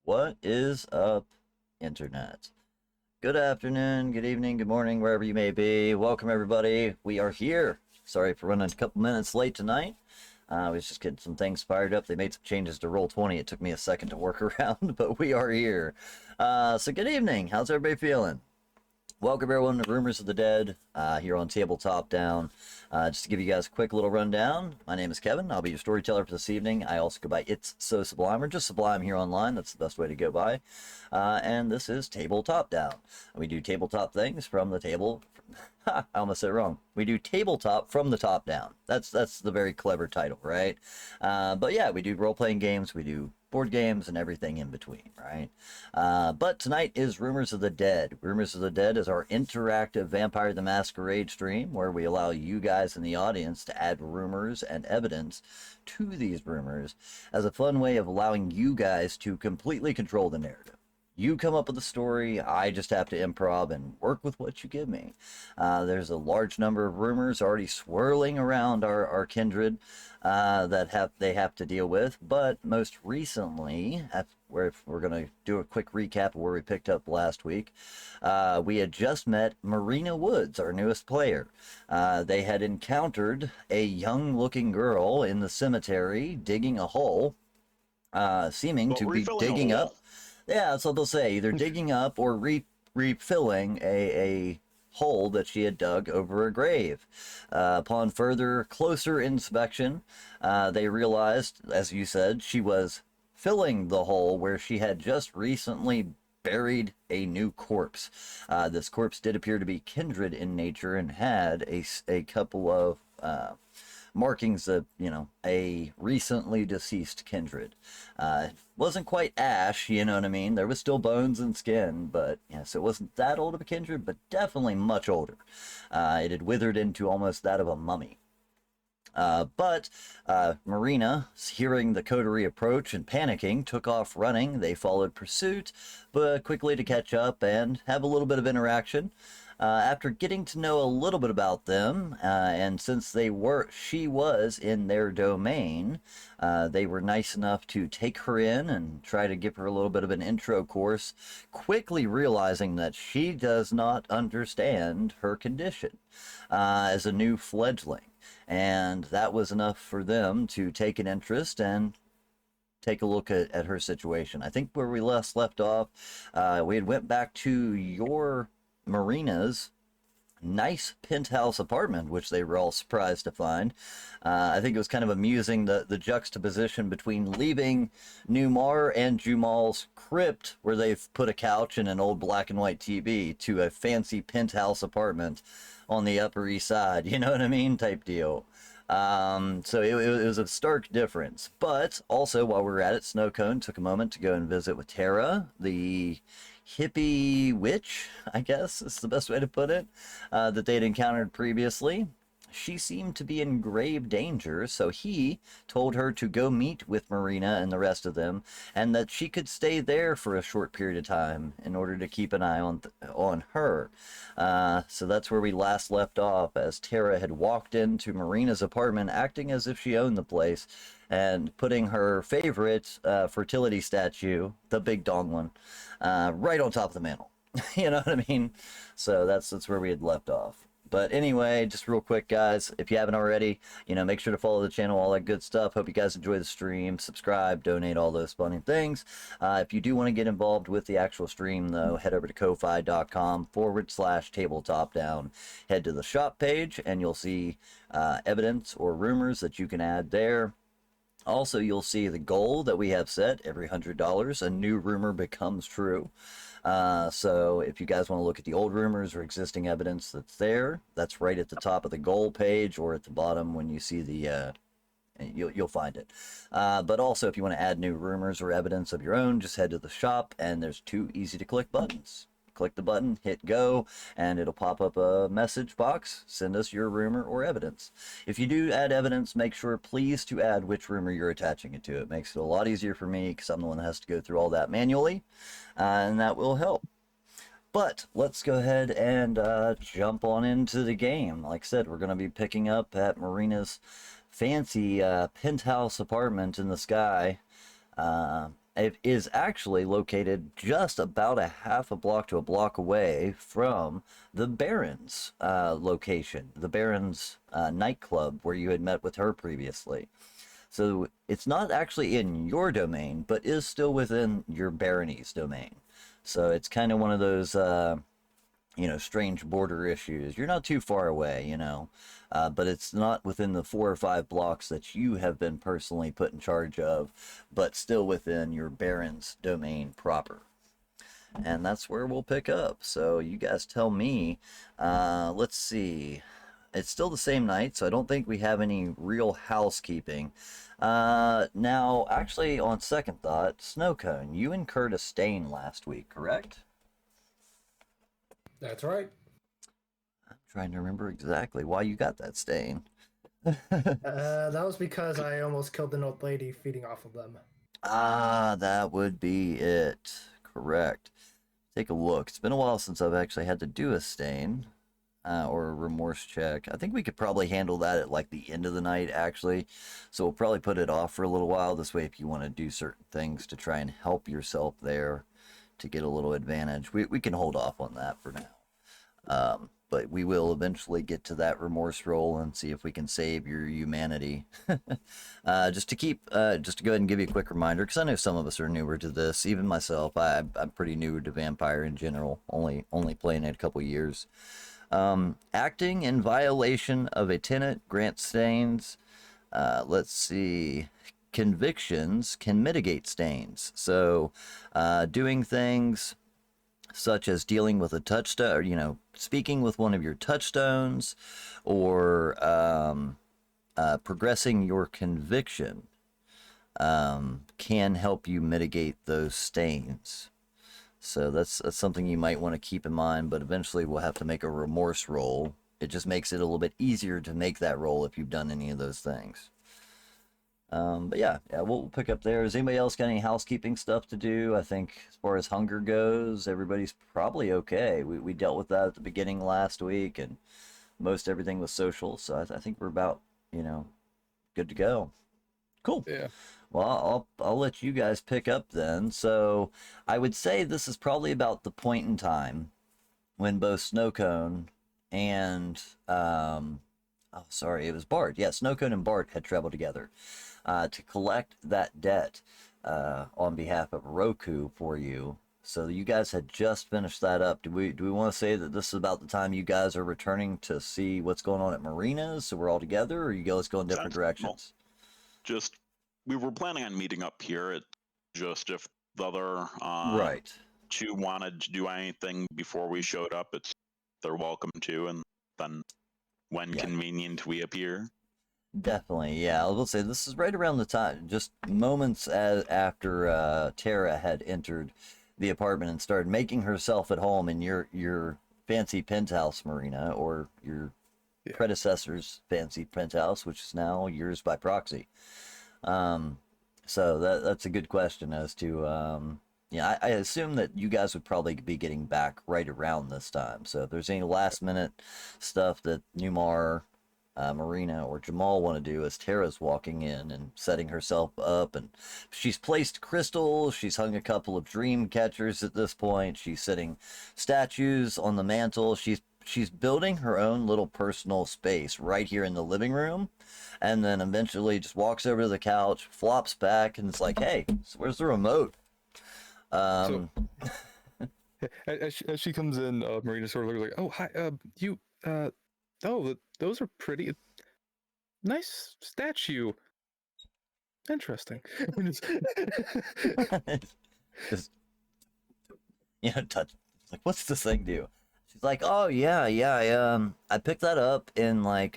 What is up, Internet? Good afternoon, good evening, good morning, wherever you may be. Welcome, everybody. We are here. Sorry for running a couple minutes late tonight. We was just getting some things fired up. They made some changes to Roll20. It took me a second to work around, but we are here. So good evening. How's everybody feeling? Welcome everyone to Rumors of the Dead here on Tabletop Down. Just to give you guys a quick little rundown, my name is Kevin. I'll be your storyteller for this evening. I also go by It's So Sublime, or just Sublime here online. That's the best way to go by. And this is Tabletop Down. We do tabletop things from the table. I almost said it wrong. We do tabletop from the top down. That's the very clever title, right? But yeah, we do role-playing games. We do board games and everything in between, right? But tonight is Rumors of the Dead. Rumors of the Dead is our interactive Vampire the Masquerade stream where we allow you guys in the audience to add rumors and evidence to these rumors as a fun way of allowing you guys to completely control the narrative. You come up with a story, I just have to improv and work with what you give me. There's a large number of rumors already swirling around our kindred that they have to deal with, but most recently, if we're going to do a quick recap of where we picked up last week, we had just met Marina Woods, our newest player. They had encountered a young-looking girl in the cemetery digging a hole, seeming But to be refilling a digging hole? up. Yeah, that's what they'll say. Either digging up or refilling a hole that she had dug over a grave. Upon further, closer inspection, they realized, as you said, she was filling the hole where she had just recently buried a new corpse. This corpse did appear to be kindred in nature and had a couple of markings of, a recently deceased kindred. Wasn't quite ash, you know what I mean? There was still bones and skin, but yes, it wasn't that old of a kindred, but definitely much older. It had withered into almost that of a mummy. But Marina, hearing the coterie approach and panicking, took off running. They followed pursuit, but quickly to catch up and have a little bit of interaction. After getting to know a little bit about them, and since she was in their domain, they were nice enough to take her in and try to give her a little bit of an intro course, quickly realizing that she does not understand her condition as a new fledgling. And that was enough for them to take an interest and take a look at her situation. I think where we last left off, we had went back to your Marina's nice penthouse apartment, which they were all surprised to find. I think it was kind of amusing the juxtaposition between leaving Numar and Jumal's crypt, where they've put a couch and an old black and white TV, to a fancy penthouse apartment on the Upper East Side. You know what I mean? Type deal. So it was a stark difference. But also, while we were at it, Snowcone took a moment to go and visit with Tara, the hippie witch, I guess is the best way to put it, that they'd encountered previously. She seemed to be in grave danger, so he told her to go meet with Marina and the rest of them, and that she could stay there for a short period of time in order to keep an eye on her. So that's where we last left off, as Tara had walked into Marina's apartment acting as if she owned the place, and putting her favorite fertility statue, the big dong one, right on top of the mantle. You know what I mean? So that's where we had left off. But anyway, just real quick, guys, if you haven't already, make sure to follow the channel, all that good stuff. Hope you guys enjoy the stream. Subscribe, donate, all those fun things. If you do want to get involved with the actual stream, though, head over to ko-fi.com/tabletop down. Head to the shop page, and you'll see evidence or rumors that you can add there. Also, you'll see the goal that we have set. Every $100, a new rumor becomes true. So if you guys want to look at the old rumors or existing evidence that's there, that's right at the top of the goal page, or at the bottom when you see the you'll find it. But also, if you want to add new rumors or evidence of your own, just head to the shop, and there's two easy to click buttons. Click the button, hit go, and it'll pop up a message box. Send us your rumor or evidence. If you do add evidence, make sure please to add which rumor you're attaching it to. It makes it a lot easier for me, because I'm the one that has to go through all that manually, and that will help. But let's go ahead and jump on into the game. Like I said, we're going to be picking up at Marina's fancy penthouse apartment in the sky. it is actually located just about a half a block to a block away from the Baron's location, the Baron's nightclub where you had met with her previously. So it's not actually in your domain, but is still within your barony's domain. So it's kind of one of those, strange border issues. You're not too far away, but it's not within the 4 or 5 blocks that you have been personally put in charge of, but still within your baron's domain proper. And that's where we'll pick up. So you guys tell me. Let's see. It's still the same night, so I don't think we have any real housekeeping. Now, actually, on second thought, Snowcone, you incurred a stain last week, correct? That's right. I'm trying to remember exactly why you got that stain. That was because I almost killed an old lady feeding off of them. Ah, that would be it. Correct. Take a look. It's been a while since I've actually had to do a stain or a remorse check. I think we could probably handle that at like the end of the night, actually. So we'll probably put it off for a little while. This way, if you want to do certain things to try and help yourself there to get a little advantage, we can hold off on that for now. But we will eventually get to that remorse roll and see if we can save your humanity. Just to go ahead and give you a quick reminder, because I know some of us are newer to this, even myself. I'm pretty new to vampire in general, only playing it a couple years. Acting in violation of a tenant grants stains. Let's see. Convictions can mitigate stains. So, doing things such as dealing with a touchstone, or, speaking with one of your touchstones, or progressing your conviction can help you mitigate those stains. So that's something you might want to keep in mind, but eventually we'll have to make a remorse roll. It just makes it a little bit easier to make that roll if you've done any of those things. But yeah, we'll pick up there. Has anybody else got any housekeeping stuff to do? I think as far as hunger goes, everybody's probably okay. We dealt with that at the beginning last week, and most everything was social, so I think we're about, good to go. Cool. Yeah. Well, I'll let you guys pick up then. So I would say this is probably about the point in time when both Snowcone and it was Bart. Yeah, Snowcone and Bart had traveled together to collect that debt on behalf of Roku for you. So you guys had just finished that up. Do we want to say that this is about the time you guys are returning to see what's going on at Marina's, so we're all together, or you guys go in different directions? Just we were planning on meeting up here. It just if the other right. two wanted to do anything before we showed up, they're welcome to, and then when convenient we appear. Definitely, yeah. I will say this is right around the time, just moments after Tara had entered the apartment and started making herself at home in your fancy penthouse, Marina, or your predecessor's fancy penthouse, which is now yours by proxy. So that's a good question as to I assume that you guys would probably be getting back right around this time. So if there's any last minute stuff that Newmar, Marina, or Jamal want to do as Tara's walking in and setting herself up, and she's placed crystals, she's hung a couple of dream catchers at this point, she's setting statues on the mantle, she's building her own little personal space right here in the living room, and then eventually just walks over to the couch, flops back, and it's like, hey, so where's the remote? So, as she comes in, Marina sort of looks like, oh, hi, you, oh, those are pretty, nice statue. Interesting. just, touch. Like, what's this thing do? She's like, oh yeah, I picked that up in like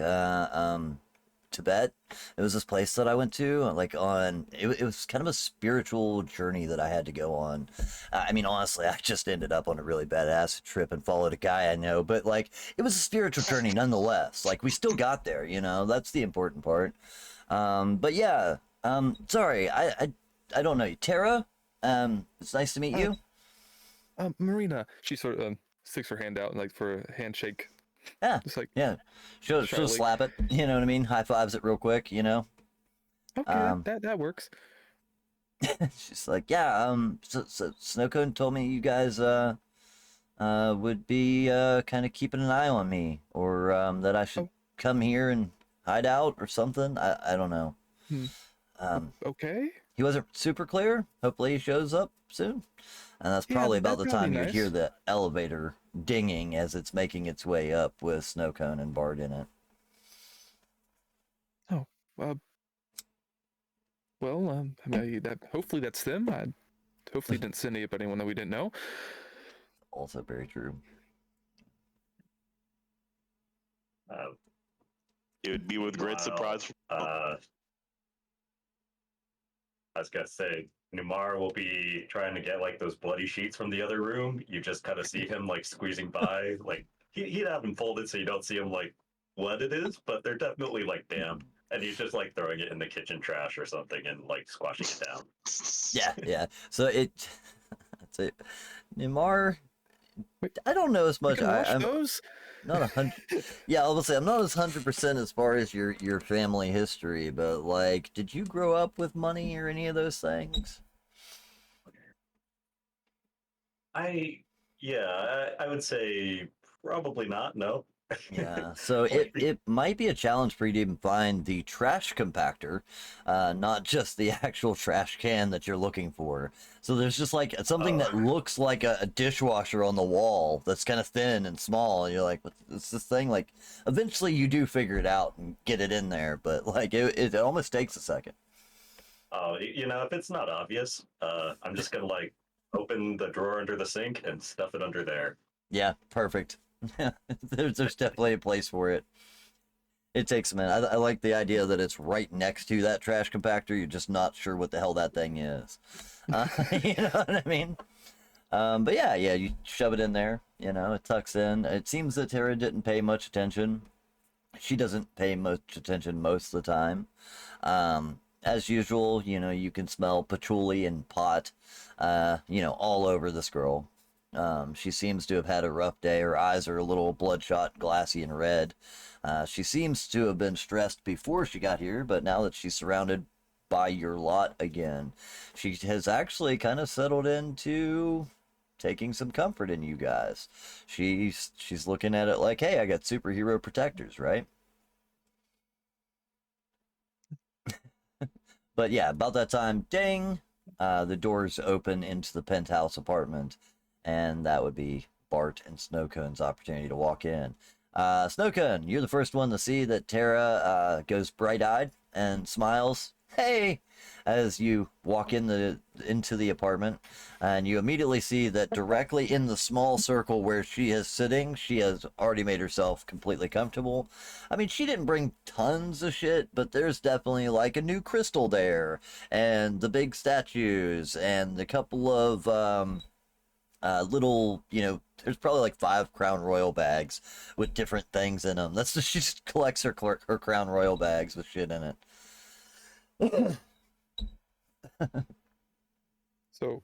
Tibet. It was this place that I went to, like it was kind of a spiritual journey that I had to go on. I mean, honestly, I just ended up on a really bad acid trip and followed a guy I know, but like it was a spiritual journey nonetheless. Like we still got there, that's the important part. But yeah, sorry, I don't know you. Tara, it's nice to meet you. Marina, she sort of sticks her hand out like for a handshake. Yeah, just like she'll slap it. You know what I mean? High fives it real quick. Okay, that works. She's like, yeah, so Snowcone told me you guys would be kind of keeping an eye on me, or that I should Oh. come here and hide out or something. I don't know. Hmm. Okay. He wasn't super clear. Hopefully he shows up soon. And that's Yeah, probably about the that'd time be you'd hear nice. the elevator dinging as it's making its way up with Snowcone and Bart in it. Oh, well, I mean, hopefully that's them. I hopefully didn't send anyone that we didn't know. Also very true. It would be with great surprise. I was gonna say, Numar will be trying to get like those bloody sheets from the other room. You just kind of see him like squeezing by. Like he'd have them folded so you don't see him like what it is, but they're definitely like damp. And he's just like throwing it in the kitchen trash or something and like squashing it down. Yeah. So that's it. Nimar, Wait, I don't know as You much. can wash I'm those. not 100. Yeah, I will say I'm not as 100% as far as your family history, but like, did you grow up with money or any of those things? I would say probably not. No. Yeah, so it might be a challenge for you to even find the trash compactor, not just the actual trash can that you're looking for. So there's just like something that looks like a dishwasher on the wall that's kind of thin and small, and you're like, what's this thing? Like, eventually you do figure it out and get it in there, but like it almost takes a second. Oh, if it's not obvious, I'm just gonna like open the drawer under the sink and stuff it under there. Yeah, perfect. There's definitely a place for it. It takes a minute. I like the idea that it's right next to that trash compactor. You're just not sure what the hell that thing is. You know what I mean? But yeah, you shove it in there. It tucks in. It seems that Tara didn't pay much attention. She doesn't pay much attention most of the time. As usual, you can smell patchouli and pot, all over this girl. She seems to have had a rough day. Her eyes are a little bloodshot, glassy, and red. She seems to have been stressed before she got here, but now that she's surrounded by your lot again, she has actually kind of settled into taking some comfort in you guys. She's looking at it like, hey, I got superhero protectors, right? But yeah, about that time, ding, the doors open into the penthouse apartment, and that would be Bart and Snowcone's opportunity to walk in. Snowcone, you're the first one to see that Tara goes bright-eyed and smiles, hey, as you walk into the apartment, and you immediately see that directly in the small circle where she is sitting, she has already made herself completely comfortable. I mean, she didn't bring tons of shit, but there's definitely like a new crystal there, and the big statues, and a couple of little, there's probably like 5 Crown Royal bags with different things in them. She just collects her Crown Royal bags with shit in it. So,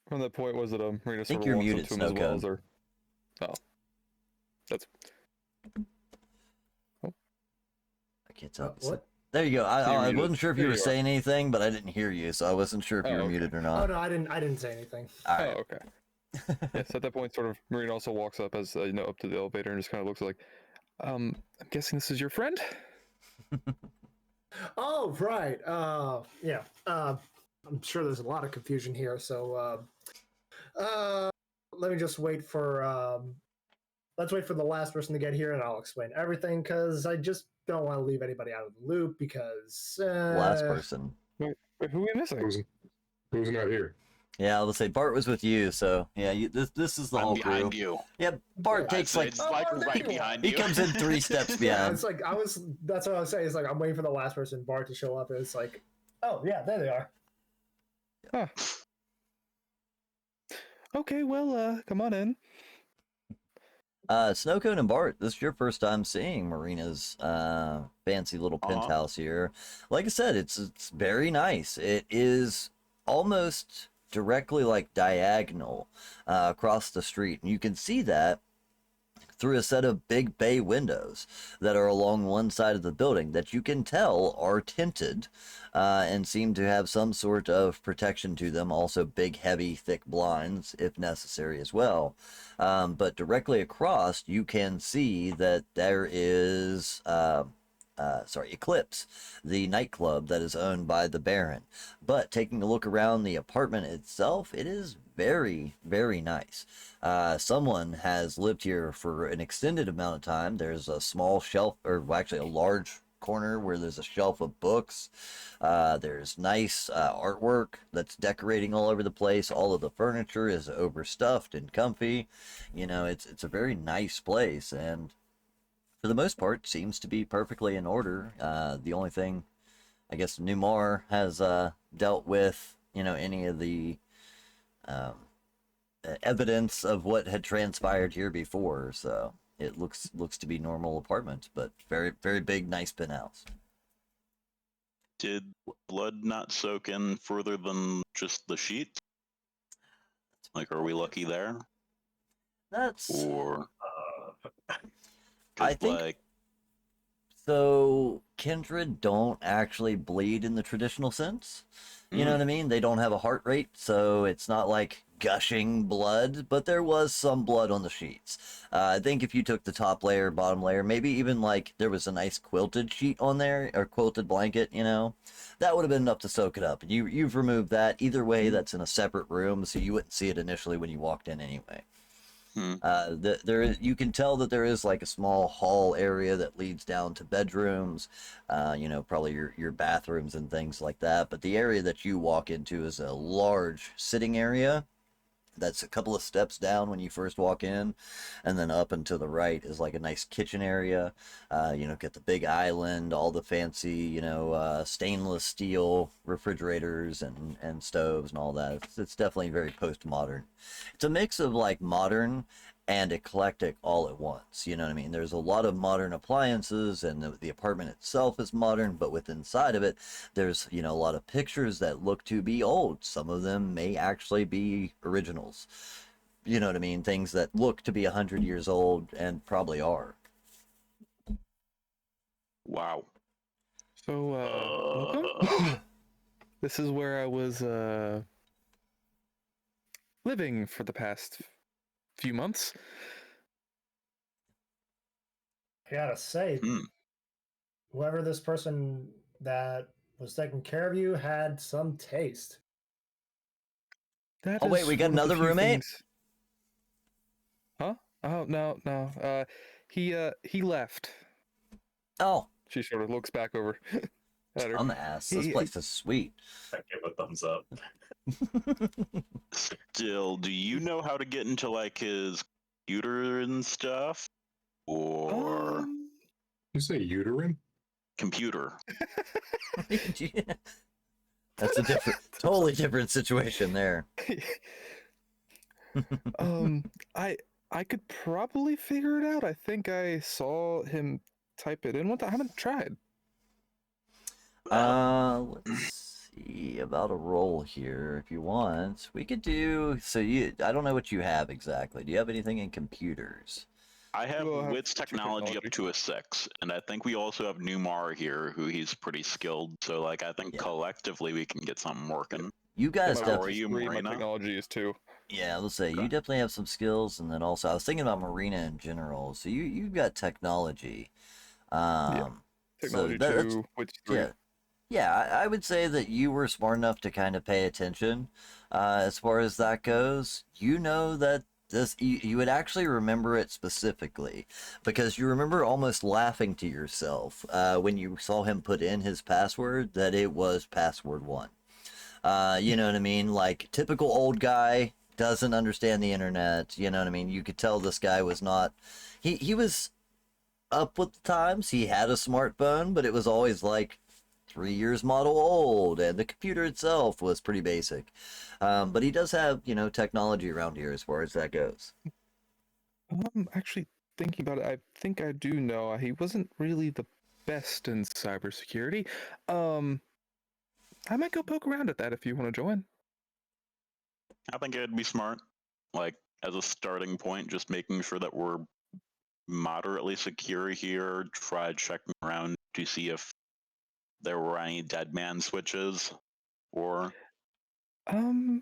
from that point, was it Marina I think sort of you're walks muted, up to him as well Snowcone. as her? Oh, that's I can't tell. What? There you go. I muted. wasn't sure if you There were you are. saying anything, but I didn't hear you, so I wasn't sure if you Oh, were okay. muted or Oh not. no, I didn't say anything. All right. Oh, okay. Yes, at that point, sort of Marina also walks up as up to the elevator and just kind of looks like, I'm guessing this is your friend. Oh right. Yeah. I'm sure there's a lot of confusion here. So let me just wait for let's wait for the last person to get here, and I'll explain everything because I just don't want to leave anybody out of the loop because Last person. Wait, who are we missing? Who's not here? Yeah, let's say Bart was with you, so yeah, this is the I'm whole crew. behind you. Yeah, Bart Yeah, takes I'd say like it's like Oh, there right you are. behind he you. comes in 3 steps Yeah, behind. it's like that's what I was saying. It's like I'm waiting for the last person, Bart, to show up, and it's like, oh yeah, there they are. Huh. Okay, well, come on in. Snowcone and Bart, this is your first time seeing Marina's fancy little penthouse here. Like I said, it's very nice. It is almost directly like diagonal across the street, and you can see that through a set of big bay windows that are along one side of the building that you can tell are tinted and seem to have some sort of protection to them. Also, big, heavy, thick blinds if necessary as well. But directly across, you can see that there is. Eclipse, the nightclub that is owned by the Baron. But taking a look around the apartment itself, it is very, very nice. Someone has lived here for an extended amount of time. There's a small shelf, or actually a large corner where there's a shelf of books. There's nice artwork that's decorating all over the place. All of the furniture is overstuffed and comfy. You know, it's a very nice place, and for the most part, seems to be perfectly in order. The only thing, I guess, Numar has dealt with, you know, any of the evidence of what had transpired here before. So it looks to be normal apartment, but very, very big, nice penthouse. Did blood not soak in further than just the sheets? Like, are we lucky there? That's. Or I think. like, So kindred don't actually bleed in the traditional sense. You know what I mean? They don't have a heart rate, so it's not like gushing blood, but there was some blood on the sheets. I think if you took the top layer, bottom layer, maybe even like there was a nice quilted sheet on there, or quilted blanket, you know, that would have been enough to soak it up. And you've removed that. Either way, that's in a separate room, so you wouldn't see it initially when you walked in anyway. You can tell that there is like a small hall area that leads down to bedrooms, you know, probably your bathrooms and things like that. But the area that you walk into is a large sitting area. That's a couple of steps down when you first walk in, and then up and to the right is like a nice kitchen area. You know, get the big island, all the fancy, you know, stainless steel refrigerators and stoves and all that. It's definitely very postmodern. It's a mix of like modern and eclectic all at once. You know what I mean? There's a lot of modern appliances, and the apartment itself is modern, but with inside of it, there's, you know, a lot of pictures that look to be old. Some of them may actually be originals. You know what I mean? Things that look to be 100 years old and probably are. wow. So, welcome. This is where I was living for the past few months. I gotta say, whoever this person that was taking care of you had some taste. That Oh, wait, is we got one of the another few roommate? things- Huh? Oh, no. He left. Oh, She sort of looks back over at her. dumbass. This place is sweet. I give a thumbs up. Still, do you know how to get into like his computer and stuff? Or You say uterine? computer? That's a totally different situation there. I could probably figure it out. I think I saw him type it in one time. I haven't tried. Let's see about a roll here if you want. We could do so. I don't know what you have exactly. Do you have anything in computers? I have Well, I have Wits technology up to a 6, and I think we also have Numar here, who he's pretty skilled. So, like, I think collectively we can get something working. You guys my definitely. Wits is 3, my technology is 2. Yeah, let's say you definitely have some skills, and then also I was thinking about Marina in general. So you've got technology. Technology that's 2, Wits 3. yeah. Yeah, I would say that you were smart enough to kind of pay attention as far as that goes. You know that you would actually remember it specifically because you remember almost laughing to yourself when you saw him put in his password that it was password 1. You know what I mean? Like typical old guy, doesn't understand the internet. You know what I mean? You could tell this guy was not. He was up with the times. He had a smartphone, but it was always like 3 years model old, and the computer itself was pretty basic. But he does have, you know, technology around here as far as that goes. I'm actually thinking about it. I think I do know. He wasn't really the best in cybersecurity. I might go poke around at that if you want to join. I think it'd be smart, like, as a starting point, just making sure that we're moderately secure here. Try checking around to see if there were any dead man switches or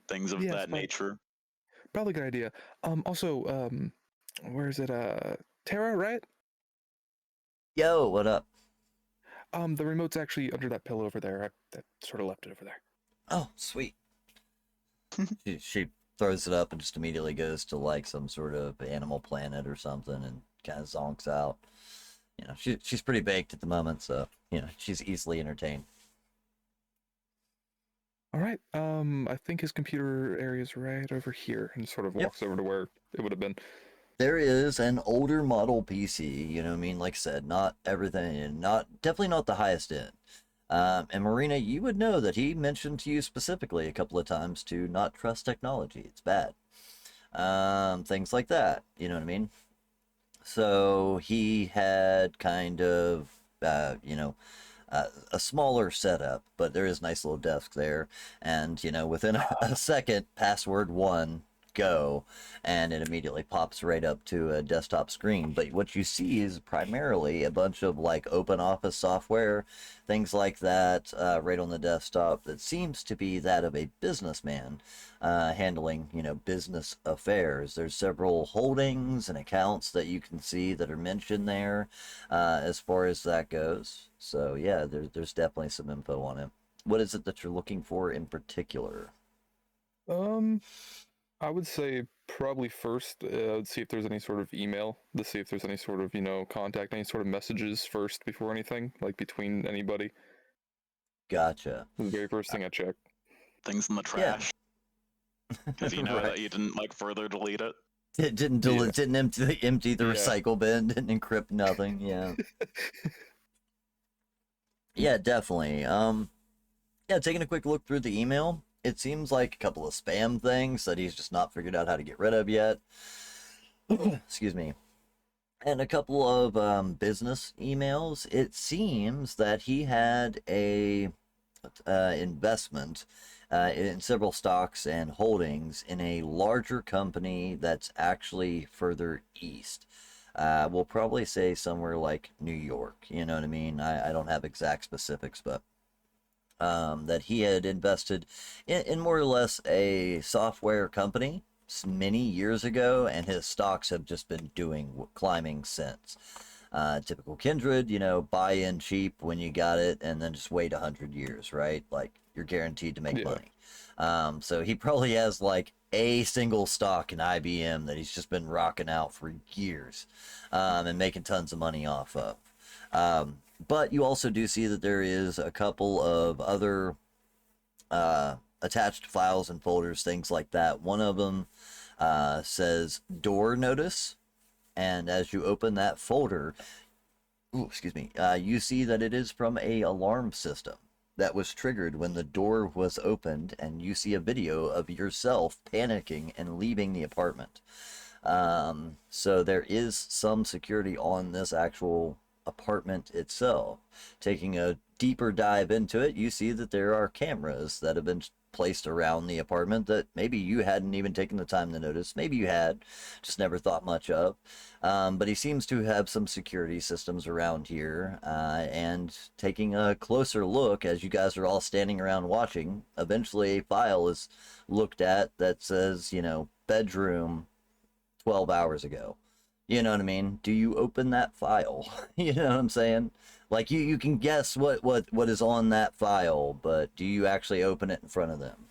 things of Yes, that nature. probably a good idea. Also, where is it? Tara, right? Yo, what up? The remote's actually under that pillow over there. I sort of left it over there. Oh, sweet. She throws it up and just immediately goes to like some sort of Animal Planet or something and kind of zonks out. You know, she's pretty baked at the moment, so you know she's easily entertained. All right. I think his computer area is right over here, and sort of Yep. walks over to where it would have been. There is an older model PC, you know what I mean? Like I said, not everything, definitely not the highest end. And Marina, you would know that he mentioned to you specifically a couple of times to not trust technology. It's bad. Things like that, you know what I mean? So he had kind of, a smaller setup, but there is a nice little desk there. And, you know, within a second, password 1, go, and it immediately pops right up to a desktop screen. But what you see is primarily a bunch of like open office software, things like that, right on the desktop that seems to be that of a businessman handling, you know, business affairs. There's several holdings and accounts that you can see that are mentioned there as far as that goes. So yeah, there's definitely some info on it. What is it that you're looking for in particular? I would say probably first, see if there's any sort of email to see if there's any sort of, contact, any sort of messages first before anything, like between anybody. Gotcha. The very first thing I check. Things in the Yeah. trash. Because you know Right. that you didn't like further delete it. It didn't Yeah. didn't empty the Yeah. recycle bin, didn't encrypt nothing. Yeah. Yeah, definitely. Yeah, taking a quick look through the email, it seems like a couple of spam things that he's just not figured out how to get rid of yet. Excuse me. And a couple of business emails. It seems that he had a investment in several stocks and holdings in a larger company that's actually further east. We'll probably say somewhere like New York. You know what I mean? I don't have exact specifics, but that he had invested in more or less a software company many years ago, and his stocks have just been climbing since. Typical Kindred, you know, buy in cheap when you got it, and then just wait 100 years, right? Like you're guaranteed to make Yeah. money. So he probably has like a single stock in IBM that he's just been rocking out for years, and making tons of money off of. But you also do see that there is a couple of other attached files and folders, things like that. One of them says door notice, and as you open that folder, you see that it is from a alarm system that was triggered when the door was opened, and you see a video of yourself panicking and leaving the apartment. So there is some security on this actual apartment itself. Taking a deeper dive into it, you see that there are cameras that have been placed around the apartment that maybe you hadn't even taken the time to notice. Maybe you had, just never thought much of. But he seems to have some security systems around here. And taking a closer look, as you guys are all standing around watching, eventually a file is looked at that says, you know, bedroom 12 hours ago. You know what I mean? Do you open that file? You know what I'm saying? Like you can guess what is on that file, but do you actually open it in front of them?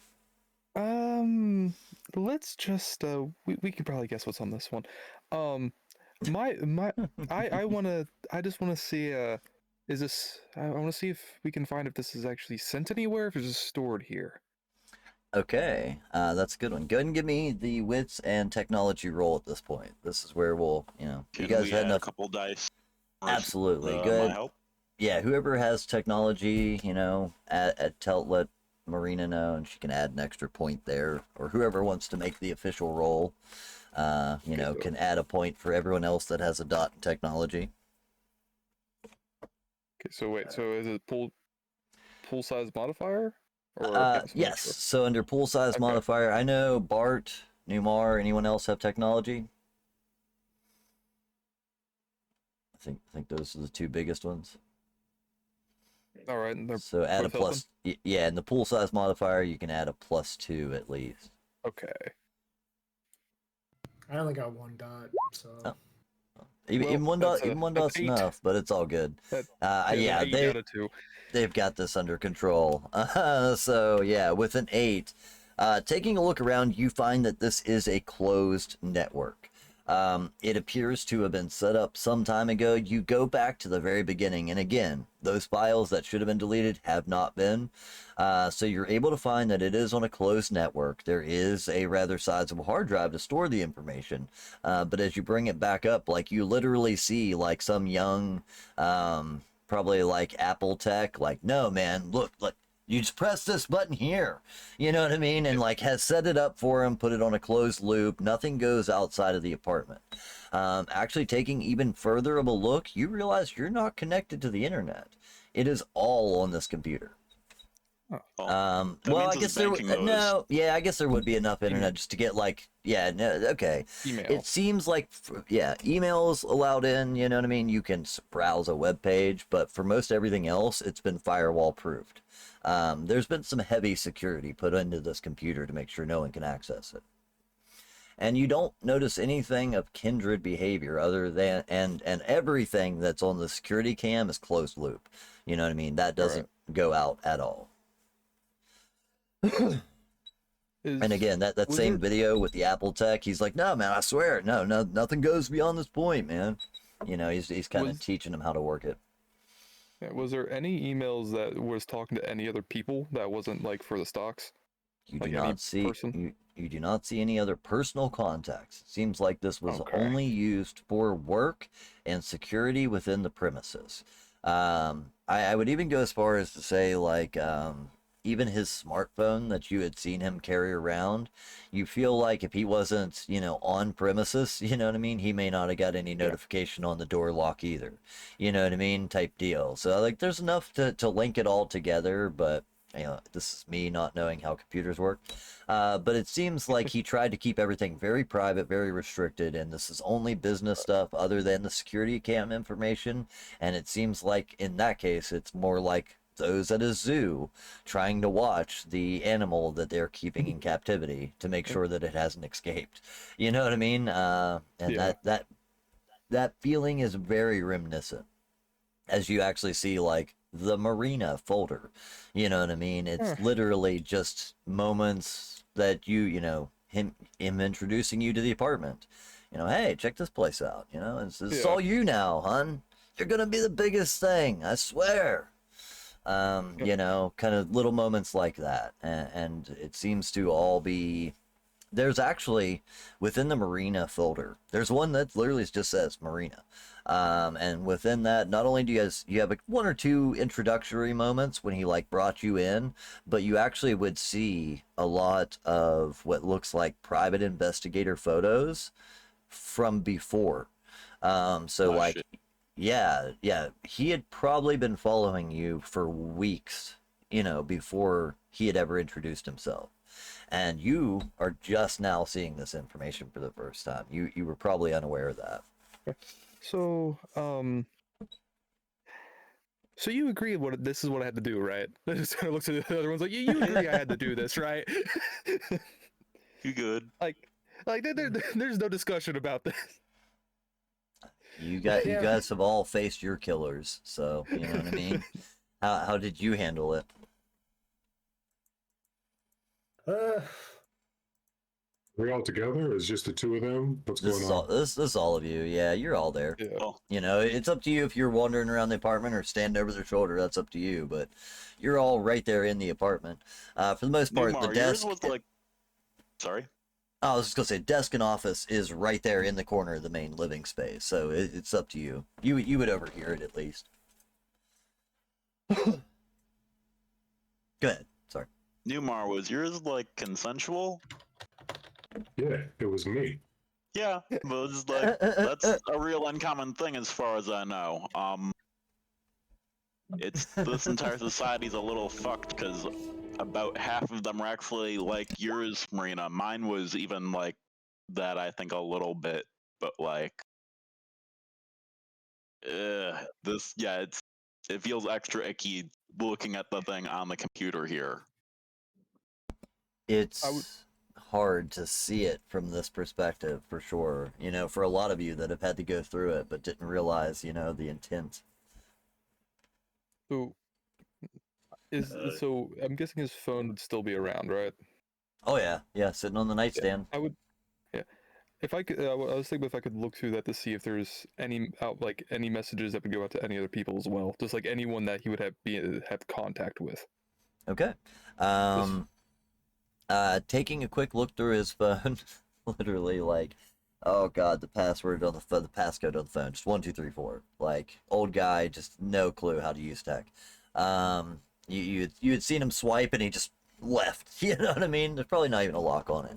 Let's just we can probably guess what's on this one. My I just wanna see is this I wanna see if we can find if this is actually sent anywhere, if it's just stored here. Okay, that's a good one. Go ahead and give me the wits and technology roll at this point. This is where we'll, you know, Can you guys we had add enough. a couple dice? Absolutely, My good. help? Yeah, whoever has technology, you know, let Marina know, and she can add an extra point there, or whoever wants to make the official roll, you know, so- can add a point for everyone else that has a dot in technology. Okay, so wait, so is it pool size modifier? Or okay, so make Yes. sure. So under pool size Okay. modifier, I know Bart, Newmar, anyone else have technology? I think those are the two biggest ones. All right, and they're So add a both helping? plus. Yeah, in the pool size modifier, you can add a +2 at least. Okay. I only got 1 dot, so. Oh. Even Well, one dot, that's even one that's dot's 8. got but it's all good. That, Yeah, then 8 down to 2. they've got this under control. So yeah, with an 8, taking a look around, you find that this is a closed network. It appears to have been set up some time ago. You go back to the very beginning, and again, those files that should have been deleted have not been. So you're able to find that it is on a closed network. There is a rather sizable hard drive to store the information. But as you bring it back up, like you literally see like some young, probably like Apple tech, like, no, man, look, you just press this button here, you know what I mean? And like has set it up for him, put it on a closed loop. Nothing goes outside of the apartment. Actually taking even further of a look, you realize you're not connected to the internet. It is all on this computer. That Well, means I his guess there banking would, was- no, yeah, I guess there would be enough internet just to get like, yeah, no, okay. Email. It seems like, yeah, emails allowed in, you know what I mean? You can browse a web page, but for most everything else, it's been firewall proofed. There's been some heavy security put into this computer to make sure no one can access it. And you don't notice anything of kindred behavior other than, and everything that's on the security cam is closed loop. You know what I mean? That doesn't go out at all. And again, that same video with the Apple tech, he's like, no, man, I swear, no, nothing goes beyond this point, man. You know, he's kind of teaching him how to work it. Yeah, was there any emails that was talking to any other people that wasn't like for the stocks? You Like do any not see person? you do not see any other personal contacts. It seems like this was Okay. only used for work and security within the premises. I would even go as far as to say like even his smartphone that you had seen him carry around, you feel like if he wasn't, you know, on premises, you know what I mean, he may not have got any notification on the door lock either. You know what I mean? Type deal. So like there's enough to link it all together, but you know, this is me not knowing how computers work. But it seems like he tried to keep everything very private, very restricted, and this is only business stuff other than the security cam information. And it seems like in that case, it's more like those at a zoo trying to watch the animal that they're keeping in captivity to make sure that it hasn't escaped. You know what I mean? And Yeah. that feeling is very reminiscent as you actually see like the marina folder. You know what I mean? It's literally just moments that you know, him introducing you to the apartment. You know, hey, check this place out. You know, it's all you now, hun. You're gonna be the biggest thing, I swear. You know, kind of little moments like that, and it seems to all be. There's actually within the marina folder. There's one that literally just says marina, and within that, not only do you have like 1 or 2 introductory moments when he like brought you in, but you actually would see a lot of what looks like private investigator photos from before. So like. shit. Yeah, he had probably been following you for weeks, you know, before he had ever introduced himself. And you are just now seeing this information for the first time. You were probably unaware of that. So, so you agree this is what I had to do, right? I just kind of looks at the other ones like, you agree I had to do this, right? You good? like there's no discussion about this. You Yeah. guys have all faced your killers, so you know what I mean. How did you handle it? We all together? Is just the 2 of them? What's This going is on? all this is all of you. Yeah, you're all there. Yeah. Well, You know, it's up to you if you're wandering around the apartment or standing over their shoulder. That's up to you. But you're all right there in the apartment. For the most part, the Newmar, yours desk. was like. Sorry. I was just gonna say, desk and office is right there in the corner of the main living space. So it's up to you. You would overhear it at least. Go ahead. Sorry. Newmar, was yours like consensual? Yeah, it was me. Yeah, but it's like that's a real uncommon thing as far as I know. It's this entire society's a little fucked because about half of them are actually like yours, Marina. Mine was even like that, I think, a little bit, but like It feels extra icky looking at the thing on the computer here. It's hard to see it from this perspective for sure. You know, for a lot of you that have had to go through it but didn't realize, you know, the intent. So I'm guessing his phone would still be around, right? Oh yeah, yeah, sitting on the nightstand. I would. Yeah. If I could, I was thinking if I could look through that to see if there's any messages that would go out to any other people as well, just like anyone that he would have contact with. Okay. Taking a quick look through his phone, literally like, oh god, the password on the passcode on the phone, just 1234. Like old guy, just no clue how to use tech. You had seen him swipe and he just left. You know what I mean? There's probably not even a lock on it.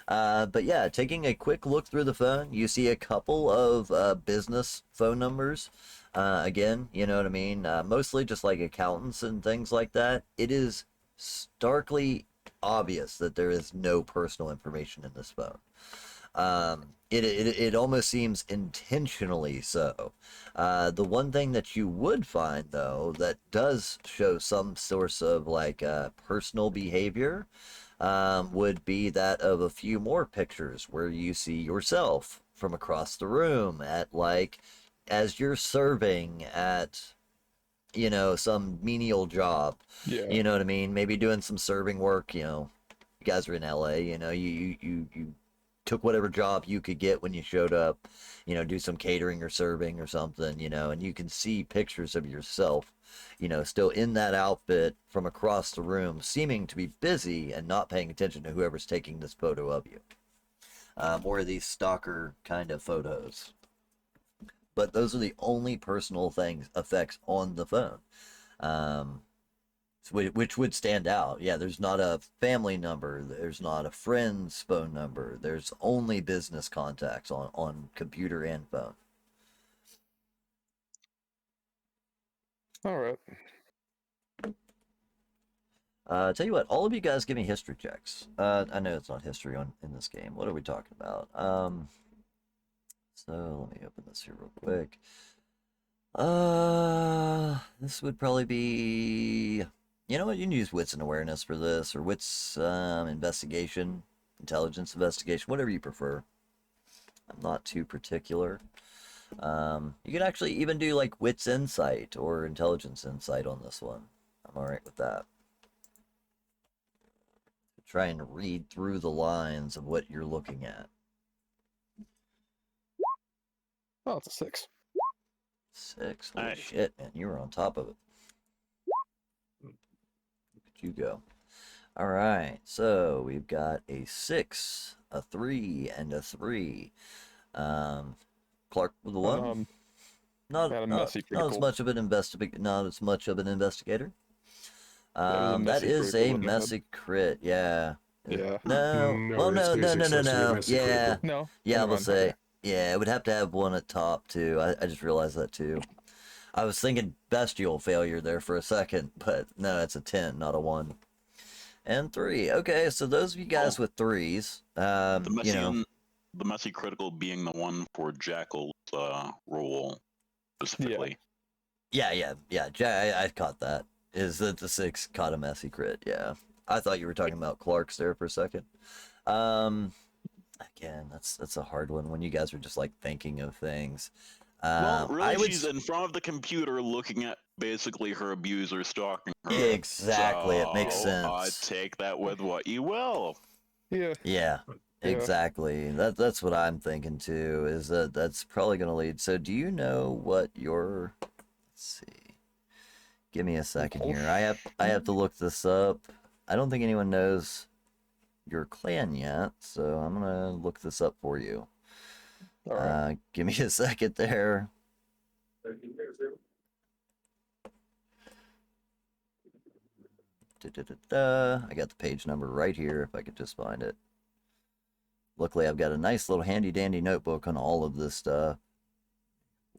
But yeah, taking a quick look through the phone, you see a couple of business phone numbers. Again, you know what I mean? Mostly just like accountants and things like that. It is starkly obvious that there is no personal information in this phone. It almost seems intentionally so. The one thing that you would find, though, that does show some source of like personal behavior would be that of a few more pictures where you see yourself from across the room at like as you're serving at, you know, some menial job. Yeah. You know what I mean? Maybe doing some serving work. You know, you guys are in LA. You know, you took whatever job you could get when you showed up. You know, do some catering or serving or something. You know, and you can see pictures of yourself, you know, still in that outfit from across the room, seeming to be busy and not paying attention to whoever's taking this photo of you. Or these stalker kind of photos. But those are the only personal effects on the phone, which would stand out. Yeah, there's not a family number, there's not a friend's phone number, there's only business contacts on computer and phone. All right. Tell you what, all of you guys give me history checks. I know it's not history in this game. What are we talking about? So let me open this here real quick. This would probably be, you know what, you can use wits and awareness for this, or wits investigation, intelligence investigation, whatever you prefer. I'm not too particular. You can actually even do like wits insight or intelligence insight on this one. I'm all right with that. Try and read through the lines of what you're looking at. Oh, it's a 6. 6. Holy Nice. shit, man, you were on top of it. Look at you go. All right, so we've got a 6, a 3, and a 3. Clark with the 1. Not Had a messy not as critical. much of an investigator. was a That messy is critical a that you had. messy crit. Yeah. Yeah. No. No, Well, in this no, case, no, it no, no, has to be a no. messy Yeah. critical. No. Yeah, I Never will mind. say. Okay. Yeah, it would have to have one at top too. I just realized that too. I was thinking bestial failure there for a second, but no, it's a 10, not a 1. And 3. Okay, so those of you guys with 3s, The messy critical being the one for Jackal's role specifically. Yeah. I caught that. Is that the 6 caught a messy crit? Yeah. I thought you were talking about Clark's there for a second. Again, that's a hard one when you guys are just like thinking of things. Well, really, I would she's in front of the computer looking at basically her abuser stalking her. exactly. It makes So, sense. take that with what you will. Yeah. Yeah. Yeah. Exactly. That's what I'm thinking too. Is that's probably going to lead. So, do you know what your? Let's see. Give me a second here. I have to look this up. I don't think anyone knows your clan yet, so I'm gonna look this up for you. All right. Give me a second there. I got the page number right here if I could just find it. Luckily, I've got a nice little handy dandy notebook on all of this stuff.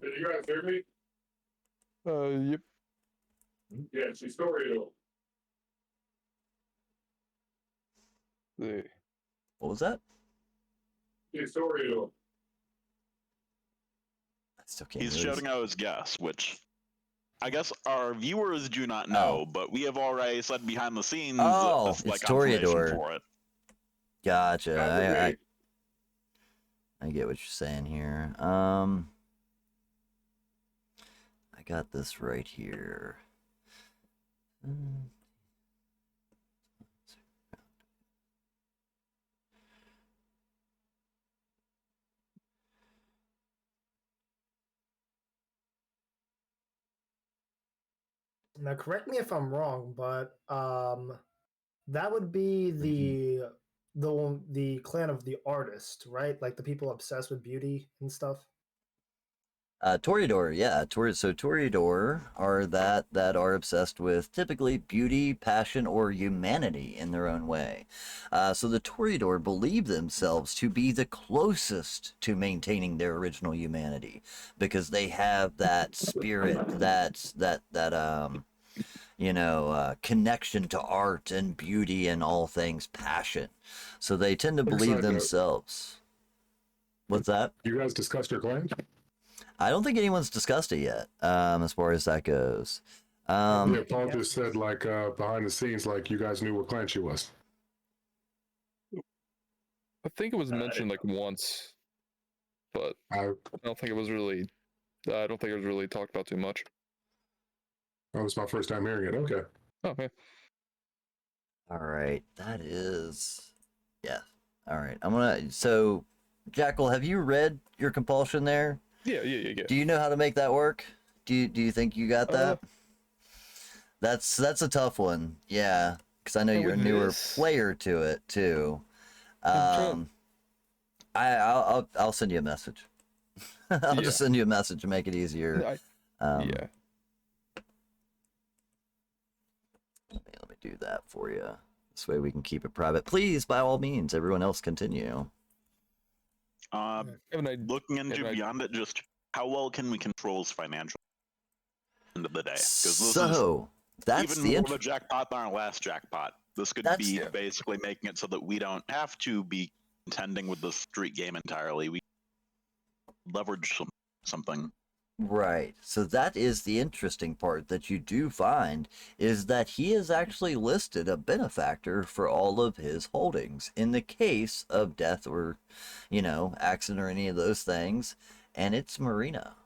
Did you guys hear me? Yep. Yeah, she's story. What was that? She's story. I Still can't He's really... shouting out his guess, which I guess our viewers do not Oh. know, but we have already said behind the scenes Oh, like it's confirmation Toreador. for it. Gotcha. I get what you're saying here. I got this right here. Now, correct me if I'm wrong, but that would be the clan of the artist, right? Like the people obsessed with beauty and stuff. Toreador, yeah. So Toreador are that are obsessed with typically beauty, passion, or humanity in their own way. So the Toreador believe themselves to be the closest to maintaining their original humanity because they have that spirit, connection to art and beauty and all things passion. So they tend to believe Side note. themselves. What's that? You guys discussed your clan? I don't think anyone's discussed it yet, as far as that goes. Yeah, Paul just said, like, behind the scenes, like, you guys knew what clan she was. I think it was mentioned like once, but I don't think it was really. I don't think it was really talked about too much. That was my first time hearing it. Okay. Oh, yeah. All right, that is, yeah. All right, so, Jackal, have you read your compulsion there? Yeah. Do you know how to make that work? Do you think you got that? That's a tough one, yeah, because I know you're a newer player to it too. I'll send you a message. I'll just send you a message to make it easier. Yeah. Let me do that for you. This way we can keep it private. Please, by all means, everyone else continue. Looking into beyond it, just how well can we control his financial end of the day? So that's even more of a jackpot than our last jackpot. This could be basically making it so that we don't have to be contending with the street game entirely. We leverage something. Right. So that is the interesting part that you do find is that he has actually listed a benefactor for all of his holdings in the case of death or, accident or any of those things. And it's Marina.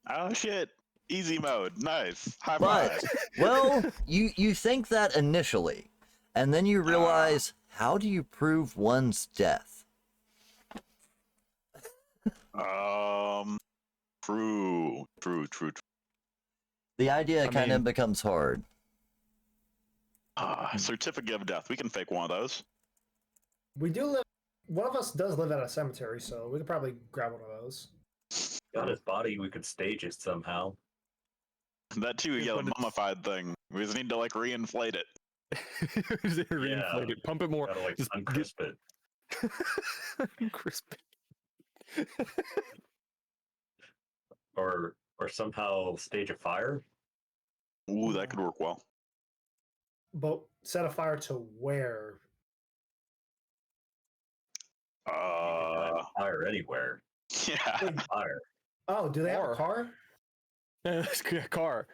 Oh, shit. Easy mode. Nice. High But, five. well, you think that initially, and then you realize, how do you prove one's death? True. The idea kind of becomes hard. Certificate of death. We can fake one of those. We do live. One of us does live at a cemetery, so we could probably grab one of those. Got his body. We could stage it somehow. That too, yeah, the mummified thing. We just need to reinflate it. Reinflate it. Pump it more. Gotta Just uncrisp it. Uncrisp it. Or somehow stage a fire. Ooh, that could work well. But set a fire to where? Fire anywhere. Yeah. Fire. Oh, do they have a car? Yeah, a car.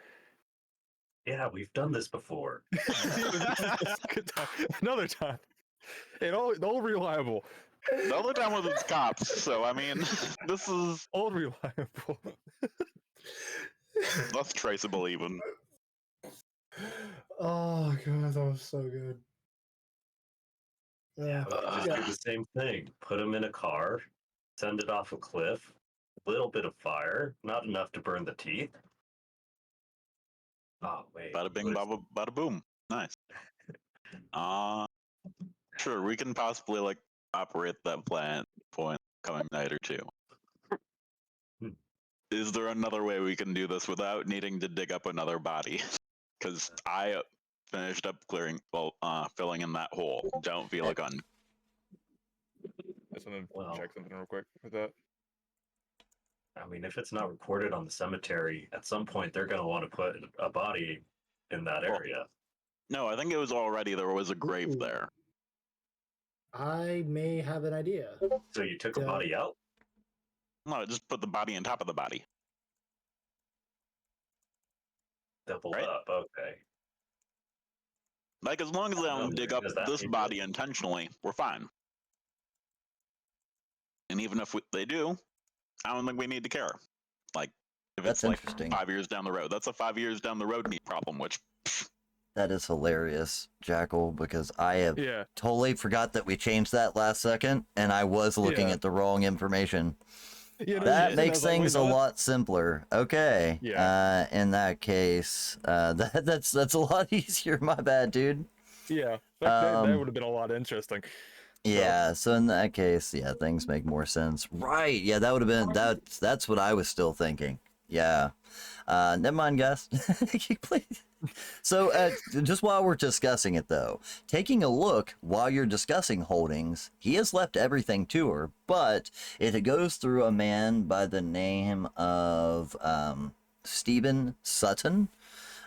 Yeah, we've done this before. Good time. Another time. And all reliable. The other time was its cops, so this is all reliable. less traceable even. Oh god, that was so good. Yeah, we could just do the same thing. Put him in a car, send it off a cliff, a little bit of fire, not enough to burn the teeth. Oh wait. Bada bing, bada boom. Nice. Sure, we can possibly operate that plan point coming night or two. Is there another way we can do this without needing to dig up another body? Because I finished up filling in that hole. Don't feel like on. Just want to check something real quick with that. If it's not recorded on the cemetery, at some point they're going to want to put a body in that area. No, I think it was already there was a grave there. I may have an idea. So you took a body out? No, just put the body on top of the body. Doubled Right. up. Okay. Like, as long as they don't dig up Does that this mean body intentionally, we're fine. And even if they do, I don't think we need to care. Like, if That's it's like interesting. 5 years down the road, that's a 5 years down the road me problem, which That is hilarious, Jackal, because I have Yeah. totally forgot that we changed that last second, and I was looking Yeah. at the wrong information. Yeah, no, That and I makes was like, wait, things a no, lot simpler. Okay. Yeah. In that case, that's a lot easier. My bad, dude. Yeah, that Um, would have been a lot interesting. Yeah, so in that case, yeah, things make more sense. Right. Yeah, that would have been that's what I was still thinking. Yeah. Never mind, guys. Please. So, just while we're discussing it, though, taking a look while you're discussing holdings, he has left everything to her, but it goes through a man by the name of Stephen Sutton,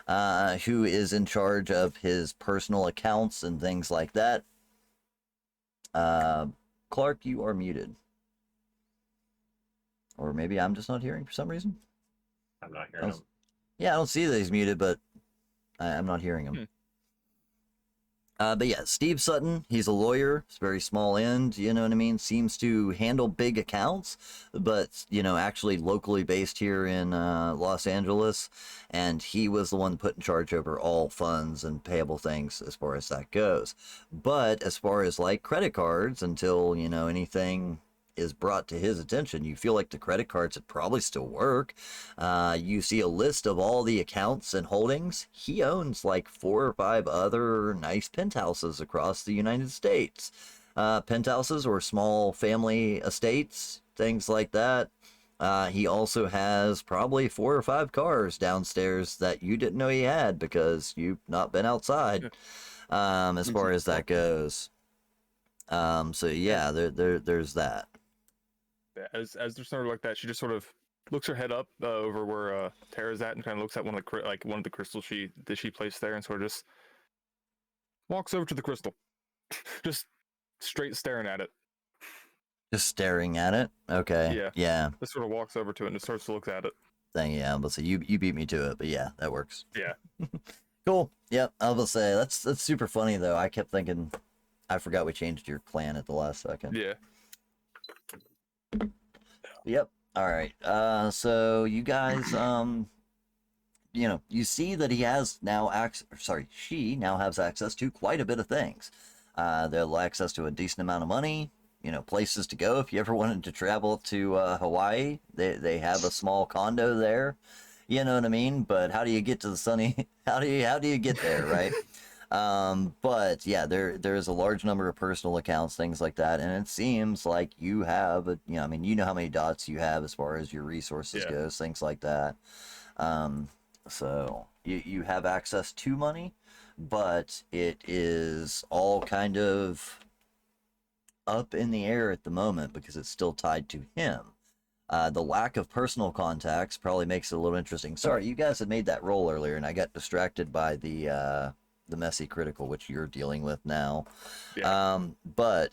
who is in charge of his personal accounts and things like that. Clark, you are muted. Or maybe I'm just not hearing for some reason. I'm not hearing him. Yeah, I don't see that he's muted, but I'm not hearing him. But yeah, Steve Sutton, he's a lawyer. It's very small end, you know what I mean? Seems to handle big accounts, but, actually locally based here in Los Angeles. And he was the one put in charge over all funds and payable things as far as that goes. But as far as like credit cards, until, anything is brought to his attention, you feel like the credit cards would probably still work. You see a list of all the accounts and holdings. He owns like 4 or 5 other nice penthouses across the United States. Penthouses or small family estates, things like that. He also has probably 4 or 5 cars downstairs that you didn't know he had because you've not been outside, as far as that goes. So yeah, there's that. As they're sort of like that, she just sort of looks her head up over where Tara's at, and kind of looks at one of the crystals she placed there, and sort of just walks over to the crystal, just straight staring at it. Just staring at it. Okay. Yeah. Just sort of walks over to it and just starts to look at it. Yeah, I'm gonna say you beat me to it, but yeah, that works. Yeah. Cool. Yep. I was gonna say that's super funny though. I kept thinking, I forgot we changed your clan at the last second. Yeah. Yep. All right. So you guys, you see that he has now she now has access to quite a bit of things. They'll access to a decent amount of money. Places to go if you ever wanted to travel to Hawaii. They have a small condo there. You know what I mean? But how do you get to the sunny? How do you get there, right? But yeah, there's a large number of personal accounts, things like that, and it seems like you have you know how many dots you have as far as your resources goes, things like that. So you have access to money, but it is all kind of up in the air at the moment because it's still tied to him. The lack of personal contacts probably makes it a little interesting. Sorry, you guys had made that roll earlier, and I got distracted by the messy critical, which you're dealing with now. Yeah. But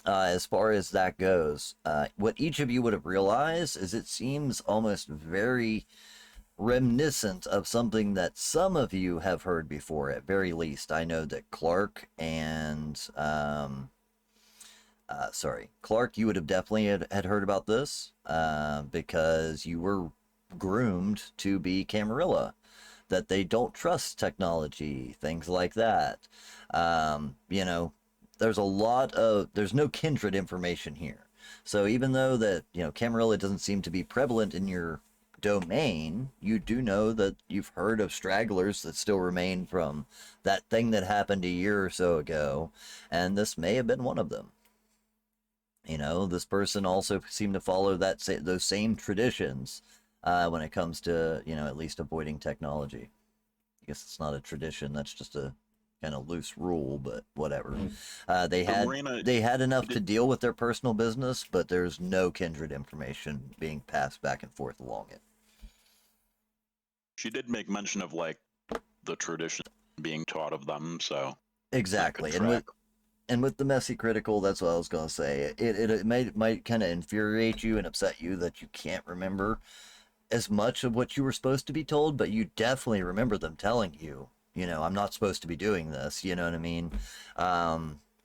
as far as that goes, what each of you would have realized is it seems almost very reminiscent of something that some of you have heard before, at very least. I know that Clark and Clark, you would have definitely had heard about this because you were groomed to be Camarilla, that they don't trust technology, things like that. There's no kindred information here. So even though that, Camarilla doesn't seem to be prevalent in your domain, you do know that you've heard of stragglers that still remain from that thing that happened a year or so ago, and this may have been one of them. This person also seemed to follow those same traditions when it comes to, at least avoiding technology. I guess it's not a tradition, that's just a kind of loose rule, but whatever. They had enough to deal with their personal business, but there's no kindred information being passed back and forth along it. She did make mention of the tradition being taught of them, so exactly. And with the messy critical, that's what I was going to say. It might kind of infuriate you and upset you that you can't remember as much of what you were supposed to be told, but you definitely remember them telling you, I'm not supposed to be doing this. You know what I mean?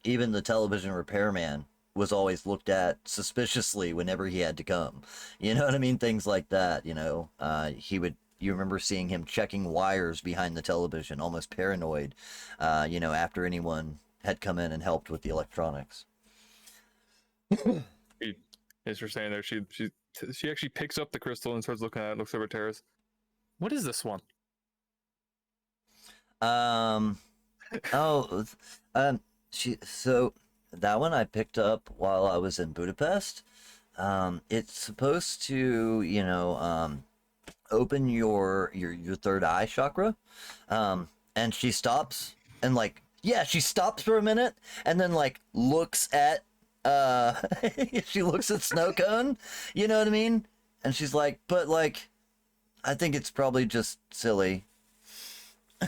Even the television repairman was always looked at suspiciously whenever he had to come. You know what I mean? Things like that, you remember seeing him checking wires behind the television, almost paranoid, after anyone had come in and helped with the electronics. As you're saying there, she actually picks up the crystal and starts looking at it, looks over at Terrace. What is this one? So that one I picked up while I was in Budapest. It's supposed to, open your third eye chakra. And she stops and she stops for a minute and then looks at she looks at Snowcone, you know what I mean? And she's like, but I think it's probably just silly.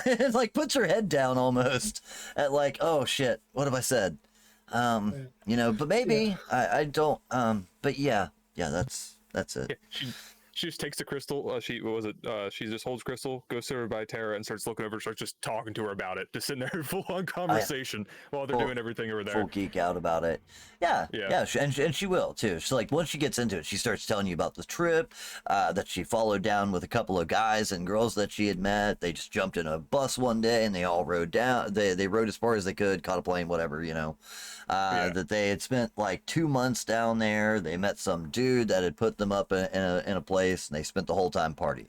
It puts her head down almost at oh shit, what have I said? But maybe I don't but yeah, that's it. Yeah, she just takes the crystal. She just holds crystal, goes over by Tara and starts looking over, starts just talking to her about it, just sitting there full on conversation while they're doing everything over there. Full geek out about it. Yeah. And she will too. She's once she gets into it, she starts telling you about the trip that she followed down with a couple of guys and girls that she had met. They just jumped in a bus one day and they all rode down. They rode as far as they could, caught a plane, whatever, that they had spent 2 months down there. They met some dude that had put them up in a place, and they spent the whole time partying.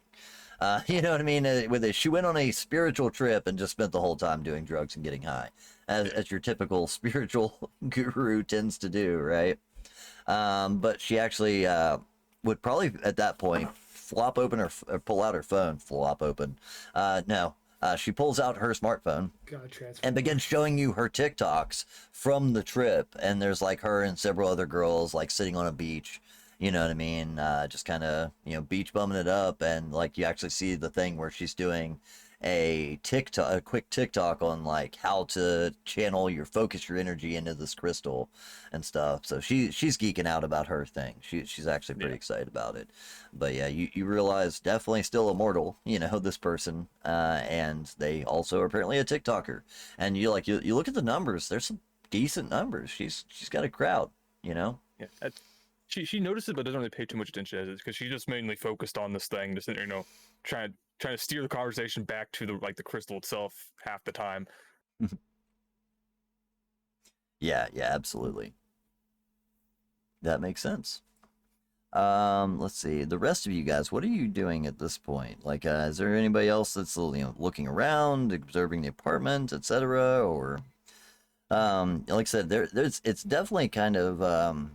You know what I mean? She went on a spiritual trip and just spent the whole time doing drugs and getting high, as your typical spiritual guru tends to do, right? But she actually would probably at that point flop open or pull out her phone. Flop open. No. She pulls out her smartphone and begins showing you her TikToks from the trip. And there's her and several other girls sitting on a beach. You know what I mean? Just kind of, beach bumming it up. And you actually see the thing where she's doing a quick TikTok on how to focus your energy into this crystal and stuff. So she's geeking out about her thing. She's actually pretty excited about it. But yeah, you realize definitely still immortal, this person. And they also are apparently a TikToker. And you look at the numbers, there's some decent numbers. She's got a crowd, Yeah. She noticed it, but doesn't really pay too much attention to it because she just mainly focused on this thing, just trying to steer the conversation back to the crystal itself half the time. Yeah, absolutely. That makes sense. Let's see. The rest of you guys, what are you doing at this point? Is there anybody else that's looking around, observing the apartment, etc.? Or like I said, it's definitely kind of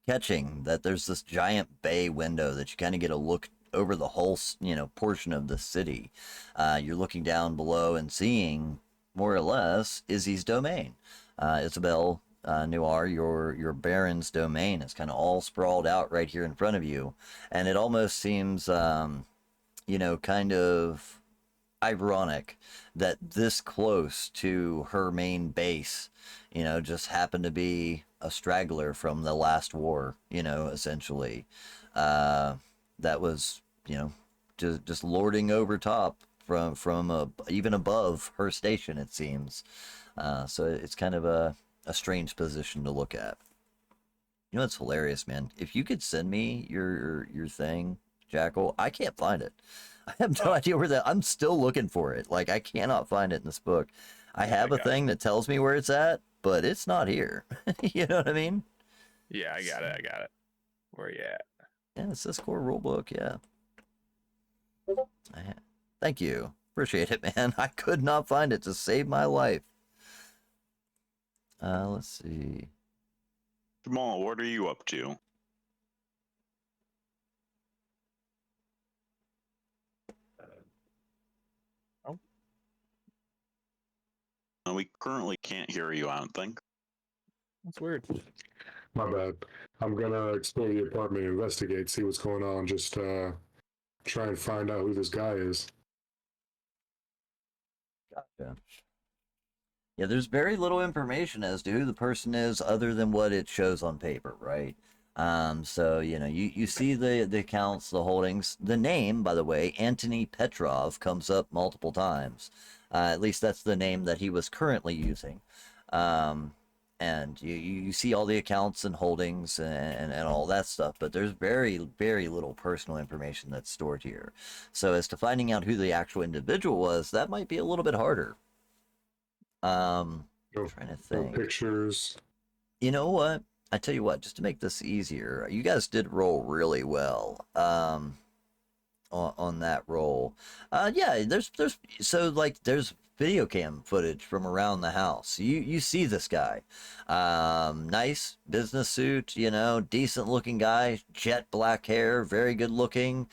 catching that there's this giant bay window that you kind of get a look over the whole portion of the city. You're looking down below and seeing more or less Izzy's domain. Isabel Noir, your Baron's domain is kind of all sprawled out right here in front of you, and it almost seems kind of ironic that this close to her main base just happened to be a straggler from the last war, essentially, that was, just lording over top from even above her station, it seems. So it's kind of a strange position to look at. It's hilarious, man. If you could send me your thing, Jackal, I can't find it. I have no idea where I'm still looking for it. I cannot find it in this book. I have a thing that tells me where it's at, but it's not here. You know what I mean? Yeah, I got it. Where you at? Yeah, it's this core rulebook, yeah. Thank you. Appreciate it, man. I could not find it to save my life. Let's see. Jamal, what are you up to? We currently can't hear you, I don't think. That's weird. My bad. I'm gonna explore the apartment, investigate, see what's going on. Just try and find out who this guy is. Gotcha. Yeah, there's very little information as to who the person is other than what it shows on paper, right? So, you see the accounts, the holdings. The name, by the way, Anthony Petrov, comes up multiple times. At least that's the name that he was currently using. And you see all the accounts and holdings and all that stuff, but there's very, very little personal information that's stored here. So as to finding out who the actual individual was, that might be a little bit harder. Trying to think. No pictures. You know what? I tell you what, just to make this easier, you guys did roll really well on that roll. Yeah, there's video cam footage from around the house. You see this guy. Nice business suit, decent looking guy, jet black hair, very good looking.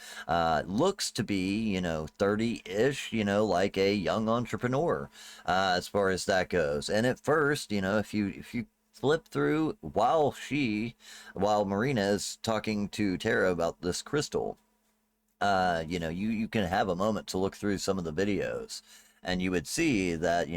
Looks to be, 30-ish, like a young entrepreneur, as far as that goes. And at first, if you flip through while Marina is talking to Tara about this crystal, you can have a moment to look through some of the videos, and you would see that,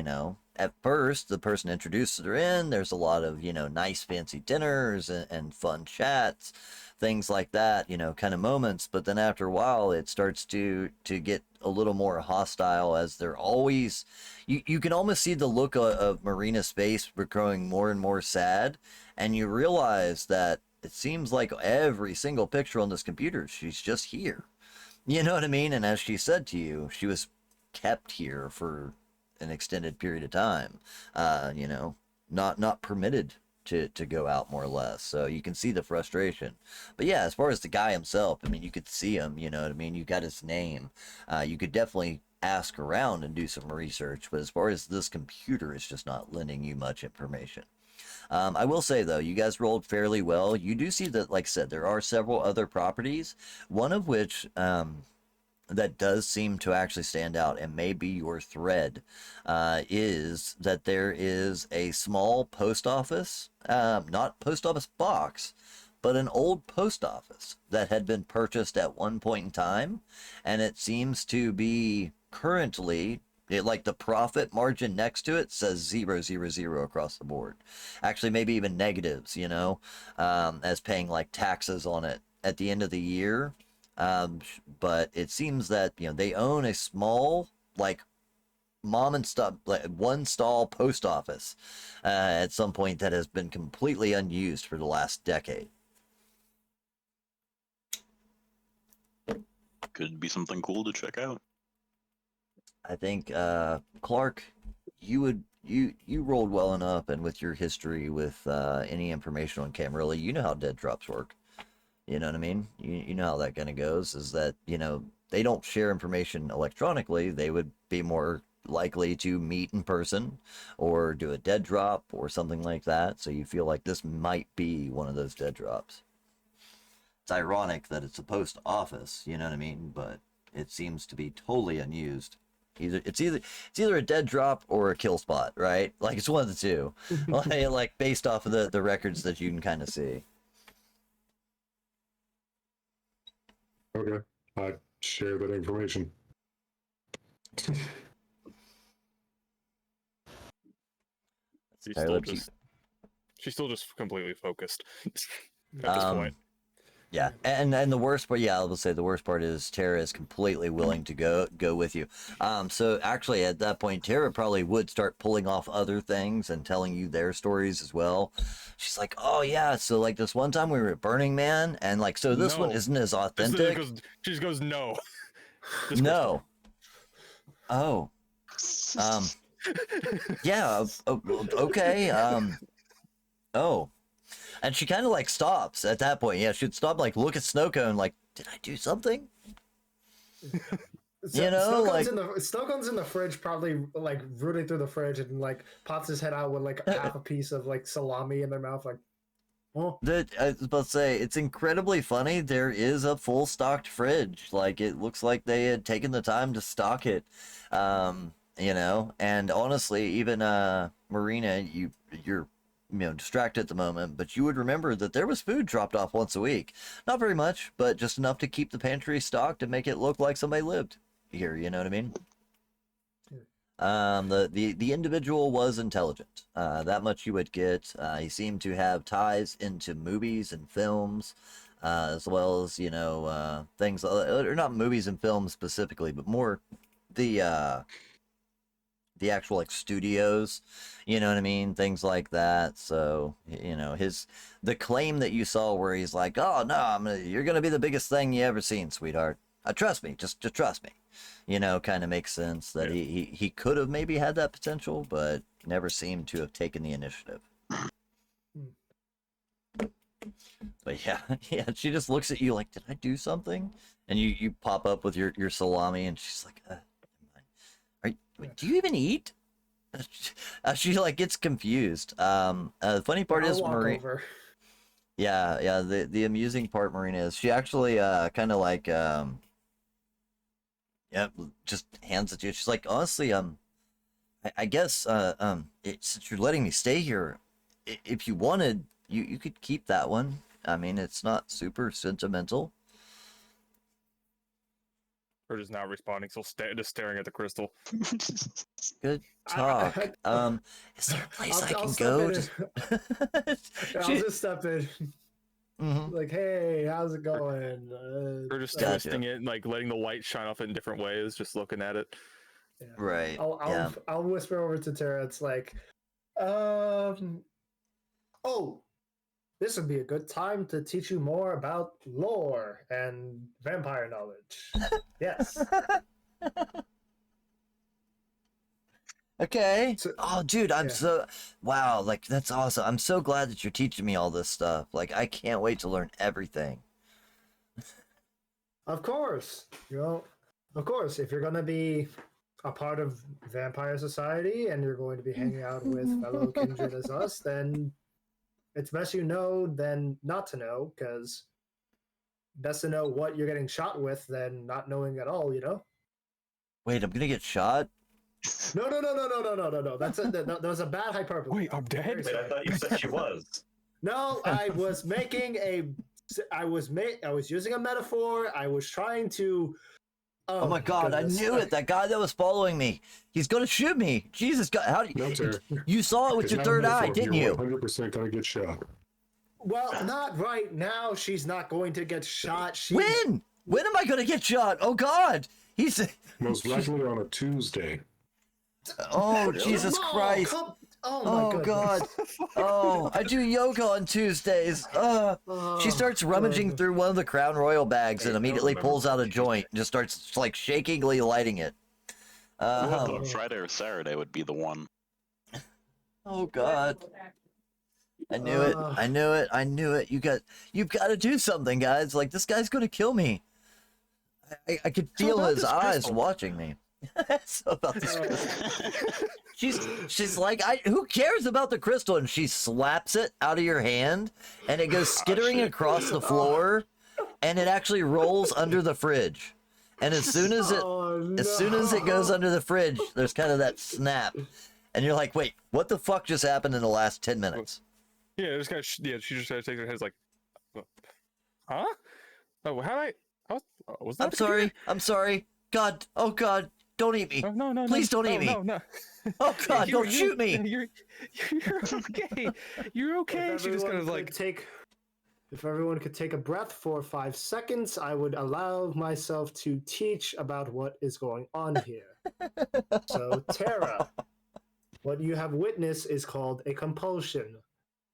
at first the person introduces her in, there's a lot of, nice fancy dinners and fun chats, things like that, kind of moments. But then after a while, it starts to get a little more hostile, as they're always, you can almost see the look of Marina's face growing more and more sad. And you realize that it seems like every single picture on this computer, she's just here. You know what I mean? And as she said to you, she was kept here for an extended period of time, not permitted to go out, more or less. So you can see the frustration. But yeah, as far as the guy himself, I mean, you could see him, you know what I mean? You got his name. You could definitely ask around and do some research, but as far as this computer, it's just not lending you much information. I will say, though, you guys rolled fairly well. You do see that, like I said, there are several other properties, one of which that does seem to actually stand out and may be your thread, is that there is a small post office, not post office box, but an old post office that had been purchased at one point in time, and it seems to be currently, like the profit margin next to it says 000 across the board. Actually, maybe even negatives, as paying like taxes on it at the end of the year. But it seems that, they own a small, like, mom and stop, like, one stall post office at some point that has been completely unused for the last decade. Could be something cool to check out. I think, Clark, you rolled well enough, and with your history with any information on Camarilla, you know how dead drops work. You know what I mean? You know how that kind of goes, is that, they don't share information electronically. They would be more likely to meet in person or do a dead drop or something like that. So you feel like this might be one of those dead drops. It's ironic that it's a post office, you know what I mean? But it seems to be totally unused. It's either a dead drop or a kill spot, right? Like, it's one of the two. like based off of the records that you can kind of see. Okay, I share that information. She's still just completely focused at this point. Yeah, and the worst part, I will say the worst part is Tara is completely willing to go with you. So actually at that point, Tara probably would start pulling off other things and telling you their stories as well. She's like, oh yeah, so like this one time we were at Burning Man, and like, so this one isn't as authentic. She just goes, no. No. Oh. Yeah, okay. Oh. And she kind of like stops at that point. Yeah, she'd stop, like look at Snowcone, like, did I do something? Snowcone's in the fridge, probably like rooting through the fridge, and like pops his head out with like half a piece of like salami in their mouth, like, oh. I was about to say, it's incredibly funny. There is a full stocked fridge. Like, it looks like they had taken the time to stock it. And honestly, even Marina, you're distracted at the moment, but you would remember that there was food dropped off once a week. Not very much, but just enough to keep the pantry stocked and make it look like somebody lived here, you know what I mean? The individual was intelligent. That much you would get. He seemed to have ties into movies and films, as well as things, or not movies and films specifically, but more the actual like studios. You know what I mean? Things like that. So the claim that you saw where he's like, "Oh no, you're gonna be the biggest thing you ever seen, sweetheart. Trust me, just trust me." Kind of makes sense that he could have maybe had that potential, but never seemed to have taken the initiative. But yeah, she just looks at you like, "Did I do something?" And you pop up with your salami, and she's like, do you even eat?" She like gets confused. The funny part is Marina. Yeah. The amusing part, Marina, is she actually kind of like just hands it to you. She's like, "Honestly, I guess since you're letting me stay here, if you wanted, you could keep that one. I mean, it's not super sentimental." Or just not responding, still just staring at the crystal. Good talk. Is there a place I can go? I'll just step in. Mm-hmm. Like, "Hey, how's it going?" Or just twisting it, and like letting the light shine off it in different ways, just looking at it. Yeah. Right. I'll whisper over to Tara. It's like, oh, this would be a good time to teach you more about lore and vampire knowledge. Yes. Okay. Oh, dude, wow, like, that's awesome. I'm so glad that you're teaching me all this stuff. Like, I can't wait to learn everything. Of course. Of course, if you're going to be a part of Vampire Society and you're going to be hanging out with fellow kindred as us, then it's best you know than not to know, because best to know what you're getting shot with than not knowing at all, Wait, I'm gonna get shot? No. That was a bad hyperbole. Wait, I'm dead? Wait, I thought you said she was. No, I was using a metaphor. I was trying to. Oh my god, goodness. I knew it. That guy that was following me. He's gonna shoot me. Jesus God, how do you... You saw it with your third eye, didn't you? 100% gonna get shot. Well, not right now. She's not going to get shot. When? When am I gonna get shot? Oh god. He's most likely on a Tuesday. Oh, Jesus Christ. Oh my god. Oh, I do yoga on Tuesdays. She starts rummaging through one of the Crown Royal bags and immediately pulls out a joint and just starts like shakingly lighting it. Friday or Saturday would be the one. Oh god. I knew it. I knew it. I knew it. You've got to do something, guys. Like, this guy's gonna kill me. I could feel his eyes watching me. So about this crystal. She's like, who cares about the crystal? And she slaps it out of your hand, and it goes skittering across the floor, and it actually rolls under the fridge. And as soon as it goes under the fridge, there's kind of that snap, and you're like, wait, what the fuck just happened in the last 10 minutes? Yeah, it just kind of she just takes her head like, huh? Oh, how I? Was that? I'm sorry. God, oh God, don't eat me. No, please don't eat me. No. Oh God, don't shoot me. You're okay. You're okay. She just kind of like If everyone could take a breath for 5 seconds, I would allow myself to teach about what is going on here. So, Tara, what you have witnessed is called a compulsion.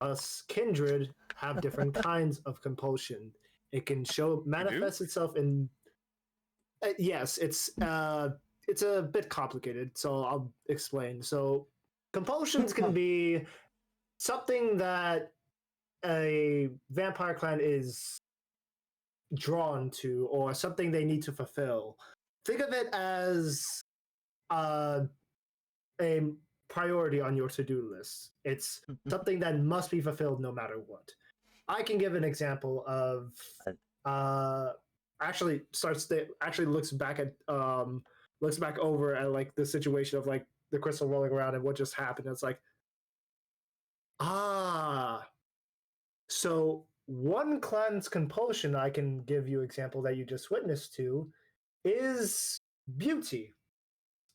Us kindred have different kinds of compulsion. It can manifest itself in. Yes, it's a bit complicated, so I'll explain. So, compulsions can be something that a vampire clan is drawn to, or something they need to fulfill. Think of it as a priority on your to-do list. It's something that must be fulfilled no matter what. I can give an example of looks back over at like the situation of like the crystal rolling around and what just happened. It's like, so one clan's compulsion I can give you example that you just witnessed to is beauty.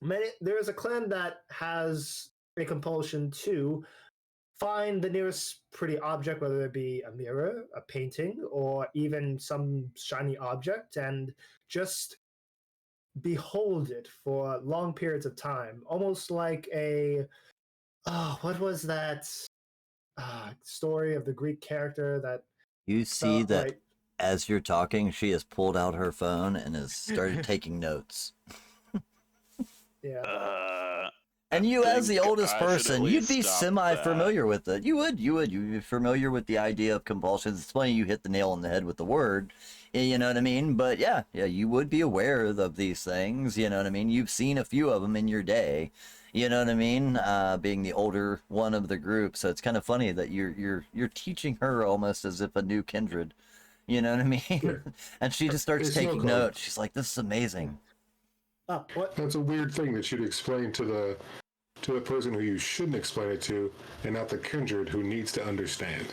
there is a clan that has a compulsion to find the nearest pretty object, whether it be a mirror, a painting, or even some shiny object, and just behold it for long periods of time, almost like what was that story of the Greek character that You see that like, as you're talking, she has pulled out her phone and has started taking notes. yeah. And you, as the oldest I should at person, you'd least be stop semi-familiar with it. You'd be familiar with the idea of compulsions. It's funny you hit the nail on the head with the word, you know what I mean? But yeah, you would be aware of these things, you know what I mean? You've seen a few of them in your day, you know what I mean? Being the older one of the group, so it's kind of funny that you're teaching her almost as if a new kindred, you know what I mean? Yeah. And she just starts It's taking no notes. She's like, "This is amazing." What? That's a weird thing that you'd explain to the person who you shouldn't explain it to, and not the kindred who needs to understand.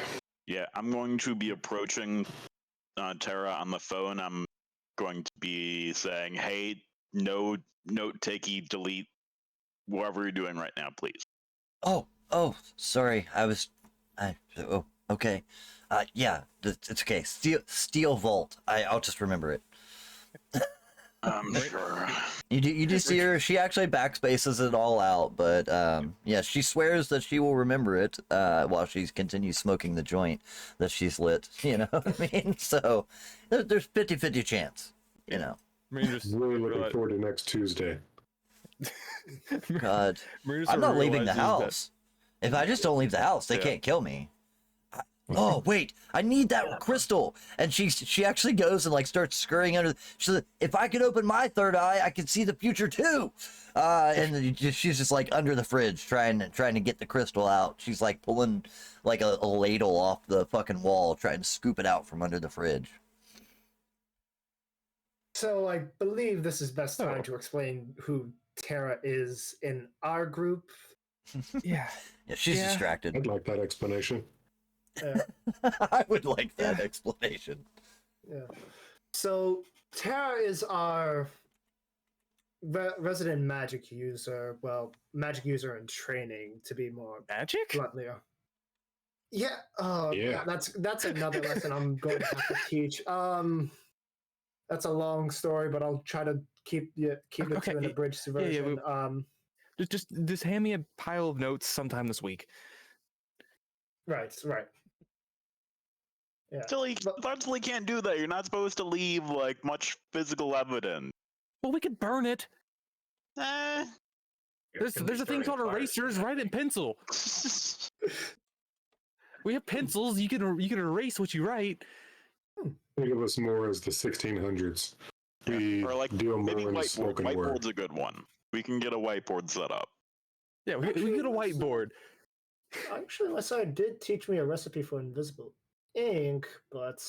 Yeah, I'm going to be approaching Tara on the phone. I'm going to be saying, "Hey, no note takey, delete whatever you're doing right now, please." Oh, sorry. Oh, okay. Yeah, it's okay. Steel Vault. I'll just remember it. I'm sure. You do see her. She actually backspaces it all out, but yeah, she swears that she will remember it while she continues smoking the joint that she's lit. You know what I mean? So there's 50-50 chance. You know. Just Really looking forward to next Tuesday. God, Marina I'm sort of not leaving the realizes house. If I just don't leave the house, they can't kill me. Oh wait, I need that crystal. And she actually goes and like starts scurrying under. She said, "If I could open my third eye, I could see the future too." And she's just like under the fridge trying to get the crystal out. She's like pulling like a ladle off the fucking wall, trying to scoop it out from under the fridge. So I believe this is best time to explain who Tara is in our group. Yeah. Yeah, she's distracted. I'd like that explanation. I would like that explanation. Yeah. So Tara is our resident magic user. Well, magic user in training, to be more Magic? bluntly. Yeah. Yeah. That's another lesson I'm going to have to teach. That's a long story, but I'll try to keep it to an abridged version. Just hand me a pile of notes sometime this week. Right. Yeah. Largely can't do that. You're not supposed to leave like much physical evidence. Well, we could burn it. It's gonna There's be a thing called starting fires erasers. soon, I Write in think. pencil. We have pencils. You can erase what you write. Think of us more as the 1600s. We Or like deal maybe more in the whiteboard. spoken word. Whiteboard's a good one. We can get a whiteboard set up. Yeah, we get a whiteboard. Actually, my side did teach me a recipe for invisible ink, but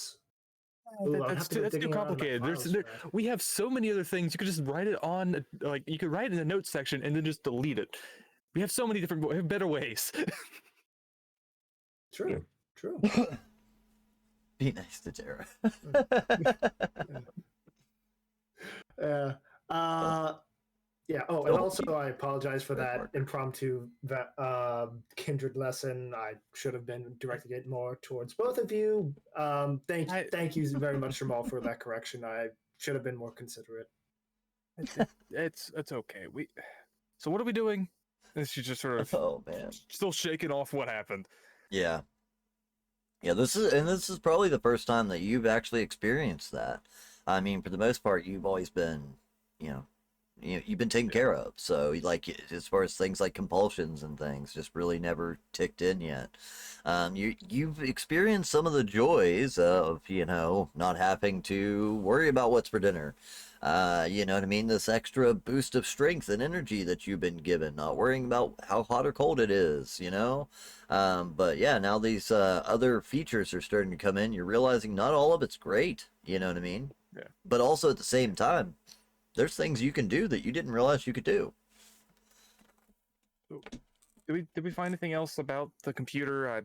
That's too complicated. We have so many other things. You could just write it on, like you could write it in the notes section and then just delete it. We have so many different, better ways. True. Be nice to Tara. Yeah. Oh, and also I apologize for that impromptu kindred lesson. I should have been directing it more towards both of you. Thank you very much, Jamal, for that correction. I should have been more considerate. It's okay. So what are we doing? And she's just sort of still shaking off what happened. Yeah. This is probably the first time that you've actually experienced that. I mean, for the most part, you've always been, you've been taken care of. So, like, as far as things like compulsions and things, just really never ticked in yet. You've experienced some of the joys of, not having to worry about what's for dinner. You know what I mean? This extra boost of strength and energy that you've been given, not worrying about how hot or cold it is, But yeah, now these other features are starting to come in. You're realizing not all of it's great, you know what I mean? Yeah. But also at the same time, there's things you can do that you didn't realize you could do. Did we find anything else about the computer?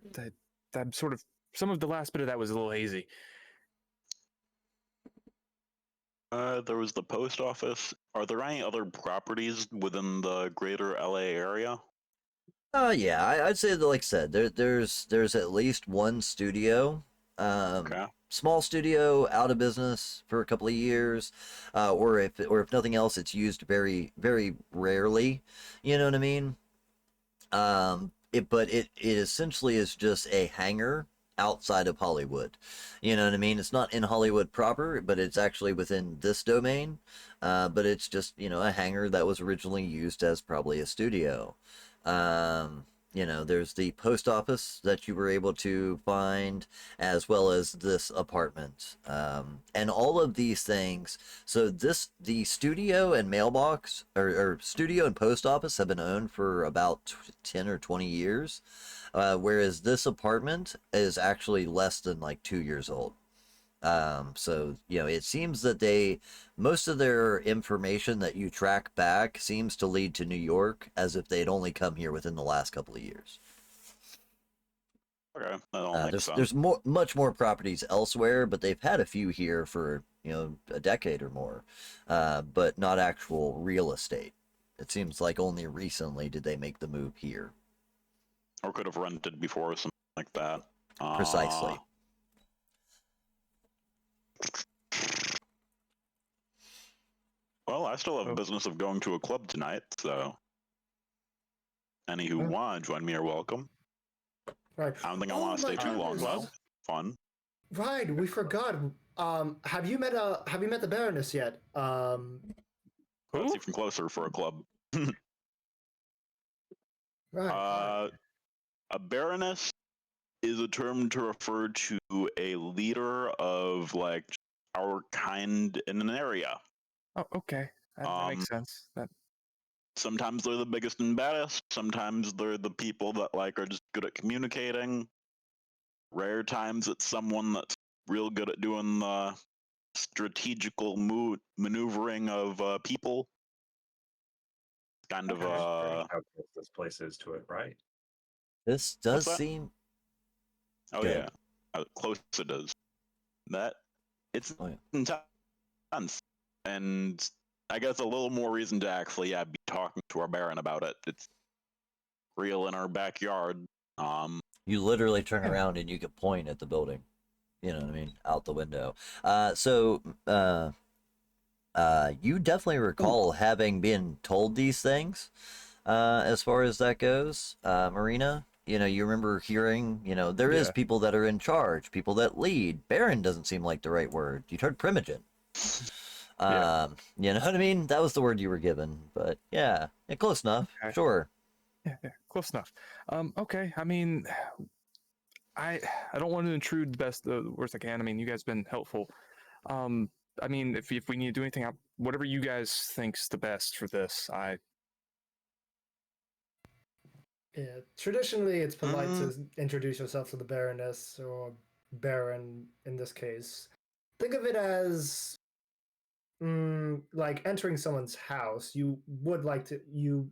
I'm sort of, some of the last bit of that was a little hazy. There was the post office. Are there any other properties within the greater LA area? Yeah, I'd say that, like I said, there's at least one studio, Okay. small studio, out of business for a couple of years, or if nothing else, it's used very very rarely. You know what I mean? But it essentially is just a hangar outside of Hollywood. You know what I mean? It's not in Hollywood proper, but it's actually within this domain. But it's just, a hangar that was originally used as probably a studio. There's the post office that you were able to find, as well as this apartment. And all of these things. So the studio and mailbox, or studio and post office, have been owned for about 10 or 20 years. Whereas this apartment is actually less than like 2 years old. So it seems that most of their information that you track back seems to lead to New York, as if they'd only come here within the last couple of years. Okay, that all makes sense. There's much more properties elsewhere, but they've had a few here for a decade or more, but not actual real estate. It seems like only recently did they make the move here. Or could have rented before, something like that. Precisely. Well, I still have a business of going to a club tonight, so any who want to join me are welcome. Right. I don't think I want to stay too long, though. Fun. Right, we forgot. Have you met the Baroness yet? That's even closer for a club. Right. A Baroness is a term to refer to a leader of like our kind in an area. Oh, okay. That makes sense. Sometimes they're the biggest and baddest. Sometimes they're the people that like are just good at communicating. Rare times it's someone that's real good at doing the strategical maneuvering of people. Kind of how close this place is to it, right? This does seem. Oh yeah, how close it is. That it's intense, and I guess a little more reason to actually be talking to our Baron about it. It's real in our backyard. You literally turn around and you can point at the building. You know what I mean? Out the window. You definitely recall having been told these things, as far as that goes, Marina. You remember hearing, there is people that are in charge, people that lead. Baron doesn't seem like the right word. You heard primogen. You know what I mean? That was the word you were given, but yeah, close enough. Okay. Sure. Yeah, close enough. Okay. I mean, I don't want to intrude the worst I can. I mean, you guys have been helpful. I mean, if we need to do anything, whatever you guys think's the best for this, Yeah, traditionally it's polite to introduce yourself to the Baroness or Baron in this case. Think of it as like entering someone's house. You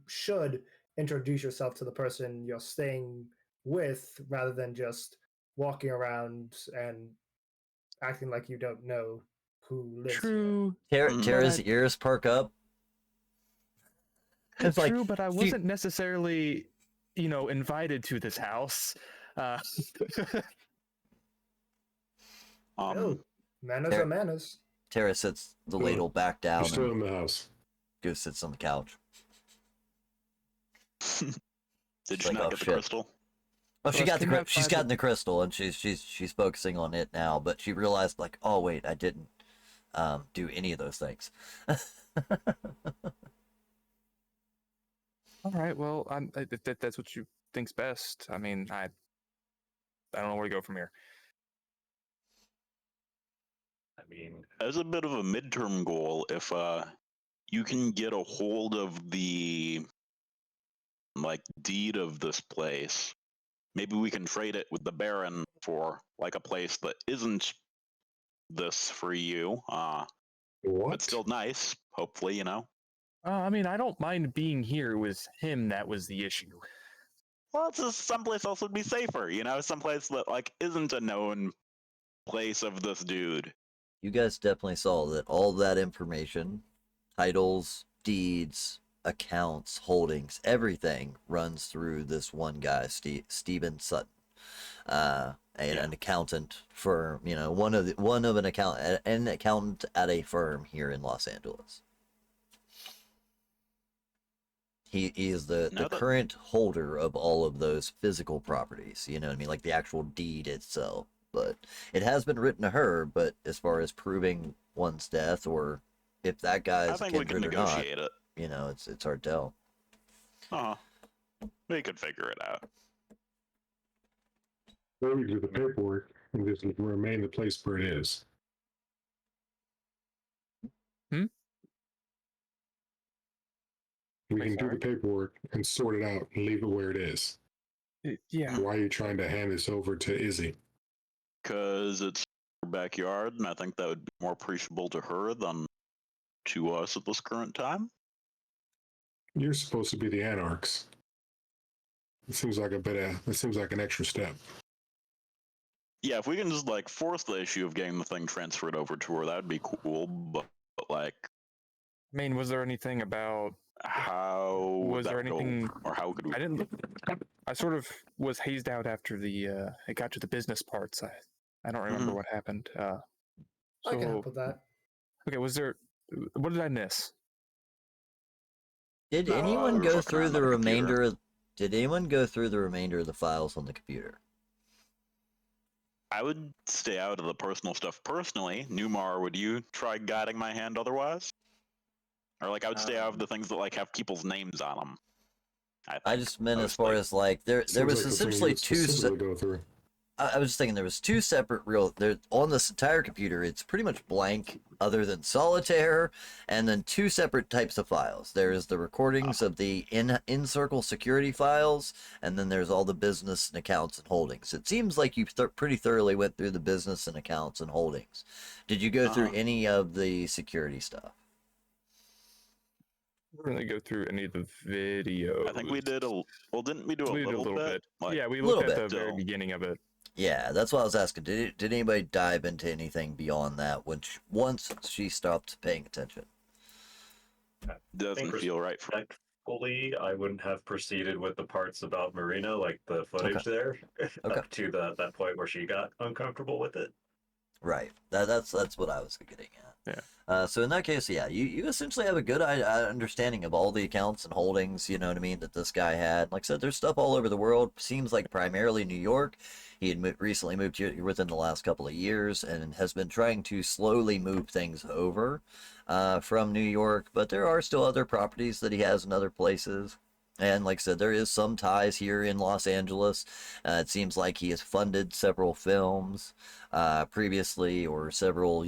should introduce yourself to the person you're staying with rather than just walking around and acting like you don't know who lives True. here. Tara's ears perk up. It's true, but I wasn't necessarily, invited to this house. No, manners are manners. Tara sets the ladle back down. You're still in the house. Goes sits on the couch. Did she not get the crystal? Oh, she's gotten the crystal, and she's focusing on it now. But she realized, like, oh wait, I didn't do any of those things. All right. Well, if that's what you think's best. I mean, I don't know where to go from here. I mean, as a bit of a midterm goal, if you can get a hold of the deed of this place, maybe we can trade it with the Baron for like a place that isn't this for you. But still nice, hopefully, I mean, I don't mind being here with him. That was the issue. Well, it's just someplace else would be safer, someplace that like isn't a known place of this dude. you guys definitely saw that all that information, titles, deeds, accounts, holdings, everything runs through this one guy, Stephen Sutton, an accountant firm. You know, an accountant at a firm here in Los Angeles. He is the current holder of all of those physical properties. You know what I mean, like the actual deed itself. But it has been written to her. But as far as proving one's death or if that guy's I think we can kindred or not, negotiate it. you know, it's hard to tell. We could figure it out. Or we do the paperwork and just remain the place where it is. We can do the paperwork and sort it out and leave it where it is. Yeah. Why are you trying to hand this over to Izzy? Because it's her backyard, and I think that would be more appreciable to her than to us at this current time. You're supposed to be the anarchs. It seems like an extra step. Yeah, if we can just like force the issue of getting the thing transferred over to her, that would be cool. But like, I mean, was there anything about how was there anything go, or how could we? I didn't. I sort of was hazed out after it got to the business parts. I don't remember what happened. I can help with that. Okay, was there? What did I miss? Did No, anyone we were go fucking through around the on the computer. remainder? Did anyone go through the remainder of the files on the computer? I would stay out of the personal stuff personally. Newmar, would you try guiding my hand otherwise? Or like, I would stay out of the things that like have people's names on them. I just meant as mostly. far as like there was Seems like the essentially thing you two. specifically go through. I was just thinking there was two separate there on this entire computer. It's pretty much blank, other than solitaire, and then two separate types of files. There's the recordings of the in-circle security files, and then there's all the business and accounts and holdings. It seems like you pretty thoroughly went through the business and accounts and holdings. Did you go through any of the security stuff? We're gonna go through any of the videos. I think we did didn't we do a little bit? Like, yeah, we looked at the still. very beginning of it. Yeah, that's what I was asking. Did anybody dive into anything beyond that once she stopped paying attention? Doesn't feel right for Fully, I wouldn't have proceeded with the parts about Marina, like the footage there, up to that point where she got uncomfortable with it. Right. That's what I was getting at. Yeah. So in that case, yeah, you essentially have a good understanding of all the accounts and holdings, you know what I mean, that this guy had. Like I said, there's stuff all over the world. Seems like primarily New York. He had recently moved here within the last couple of years and has been trying to slowly move things over from New York. But there are still other properties that he has in other places. And like I said, there is some ties here in Los Angeles. It seems like he has funded several films previously, or several,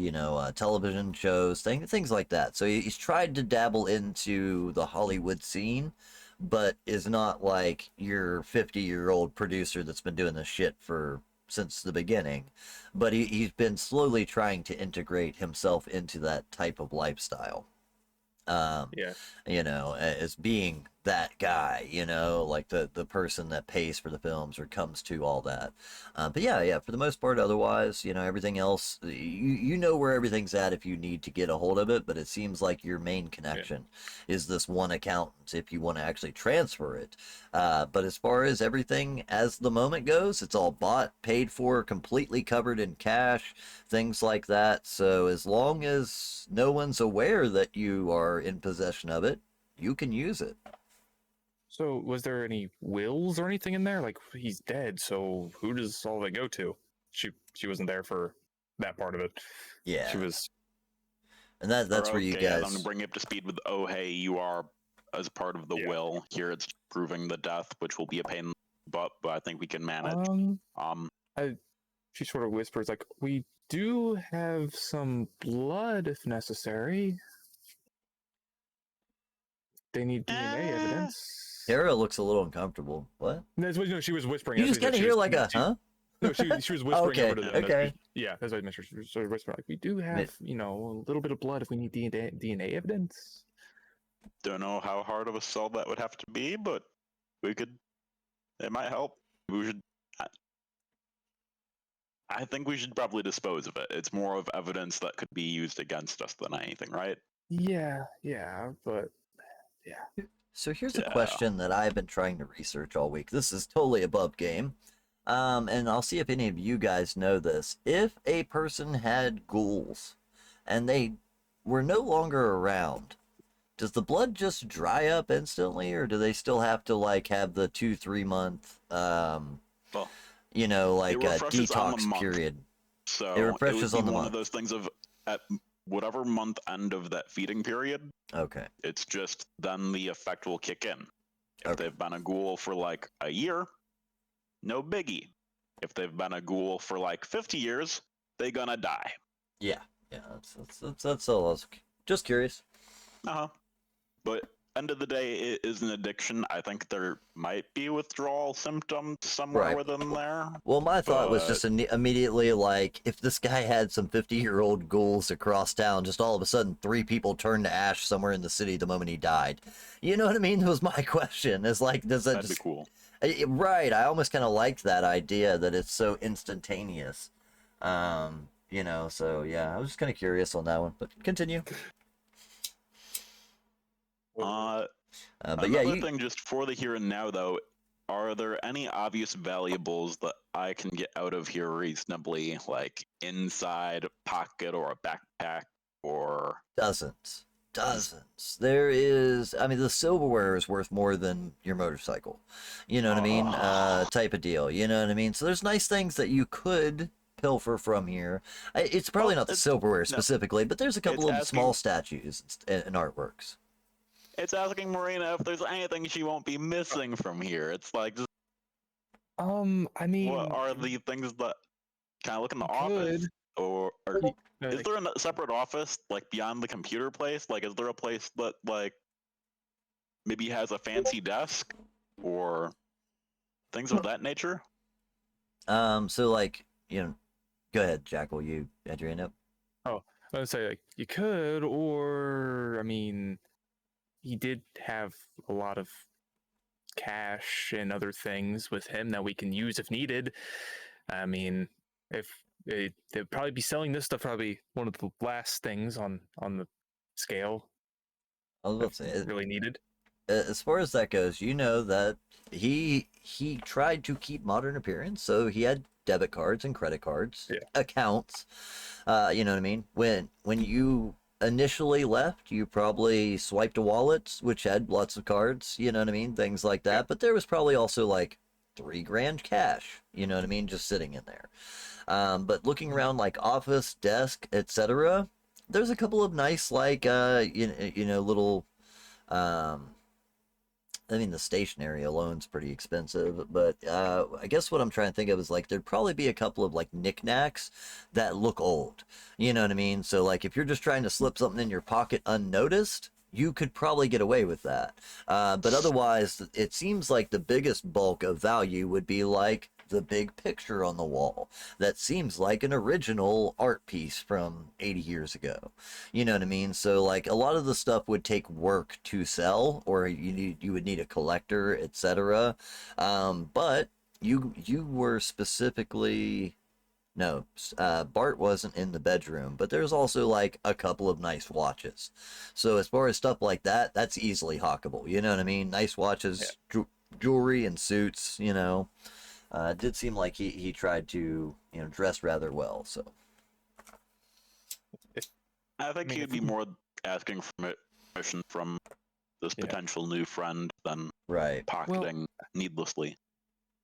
television shows, things like that. So he's tried to dabble into the Hollywood scene, but is not like your 50-year-old producer that's been doing this shit since the beginning. But he's been slowly trying to integrate himself into that type of lifestyle. As being that guy, like the person that pays for the films or comes to all that. But yeah, for the most part, otherwise, everything else, you know where everything's at if you need to get a hold of it, but it seems like your main connection is this one accountant if you want to actually transfer it. But as far as everything as the moment goes, it's all bought, paid for, completely covered in cash, things like that. So as long as no one's aware that you are in possession of it, you can use it. So was there any wills or anything in there? Like, he's dead, so who does all that go to? She wasn't there for that part of it. Yeah. She was. And that's where you guys... I'm going to bring you up to speed with, hey, you are, as part of the will. Here it's proving the death, which will be a pain, but I think we can manage. She sort of whispers, like, we do have some blood if necessary. They need DNA evidence. Tara looks a little uncomfortable. What? No, she was whispering. You just kind of hear like a, huh? No, she was whispering over to them. Okay. Yeah, that's what I mentioned. She was sort of whispering, like, we do have, a little bit of blood if we need DNA evidence. Don't know how hard of a sell that would have to be, but it might help. We should... I think we should probably dispose of it. It's more of evidence that could be used against us than anything, right? Yeah, but yeah. So here's a Yeah. question that I've been trying to research all week. This is totally above game. And I'll see if any of you guys know this. If a person had ghouls and they were no longer around, does the blood just dry up instantly, or do they still have to like have the 2-3 month Well, like it a refreshes on the detox month. period? So It refreshes would on be the one month. of those things of at whatever month end of that feeding period, Okay. it's just then the effect will kick in. If Okay. they've been a ghoul for like a year, no biggie. If they've been a ghoul for like 50 years, they gonna die. Yeah. That's all. I was just curious. Uh-huh. But end of the day, it is an addiction. I think there might be withdrawal symptoms somewhere Right. within there. Well, my thought was But- just immediately like, if this guy had some 50-year-old ghouls across town, just all of a sudden 3 people turned to ash somewhere in the city the moment he died. You know what I mean? That was my question. Is like, does that That'd just be cool. Right? I almost kind of liked that idea that it's so instantaneous. So yeah, I was just kind of curious on that one. But continue. Uh, But yeah, Another thing, just for the here and now, though, are there any obvious valuables that I can get out of here reasonably, like inside a pocket or a backpack or? dozens. There is, I mean, the silverware is worth more than your motorcycle. You know what I mean? Type of deal. You know what I mean? So there's nice things that you could pilfer from here. It's probably Well, not the silverware specifically, but there's a couple It's of small asking- statues and artworks. It's asking Marina if there's anything she won't be missing from here. It's like, just I mean, what are the things that can I look in the you office, could. or is Like, there a separate office like beyond the computer place? Like, is there a place that like maybe has a fancy desk or things of that nature? So like, go ahead, Jackal, you had your hand up. I would say like you could, or I mean, he did have a lot of cash and other things with him that we can use if needed. I mean, if they'd probably be selling this stuff, probably one of the last things on the scale. I was about to say, Really needed. as far as that goes, you know that he tried to keep modern appearance, so he had debit cards and credit cards, accounts. You know what I mean? When you initially left, you probably swiped a wallet which had lots of cards. You know what I mean? Things like that. But there was probably also like $3,000 cash. You know what I mean? Just sitting in there. But looking around like office, desk, etc., there's a couple of nice like little. I mean, the stationery alone's pretty expensive, but I guess what I'm trying to think of is like there'd probably be a couple of like knickknacks that look old. You know what I mean? So like if you're just trying to slip something in your pocket unnoticed, you could probably get away with that. But otherwise, it seems like the biggest bulk of value would be like the big picture on the wall that seems like an original art piece from 80 years ago. You know what I mean? So like a lot of the stuff would take work to sell, or you would need a collector, etc. But you were specifically no, Bart wasn't in the bedroom, but there's also like a couple of nice watches. So as far as stuff like that, that's easily hawkable. You know what I mean? Nice watches, jewelry, and suits. It did seem like he tried to dress rather well. So I think he'd be more asking for permission from this potential new friend than right. pocketing needlessly.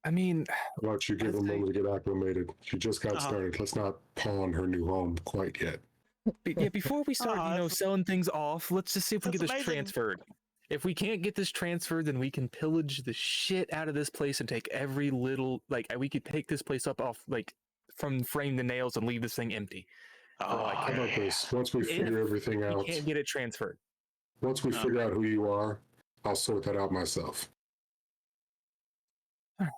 I mean, How about you give her a moment to get acclimated? She just got started. Let's not pawn her new home quite yet. before we start, selling things off, let's just see if we get this transferred. If we can't get this transferred, then we can pillage the shit out of this place and take every little, we could take this place up off, from frame to nails and leave this thing empty. How about this? Once we figure everything out, we can't get it transferred. Once we figure out who you are, I'll sort that out myself. All right.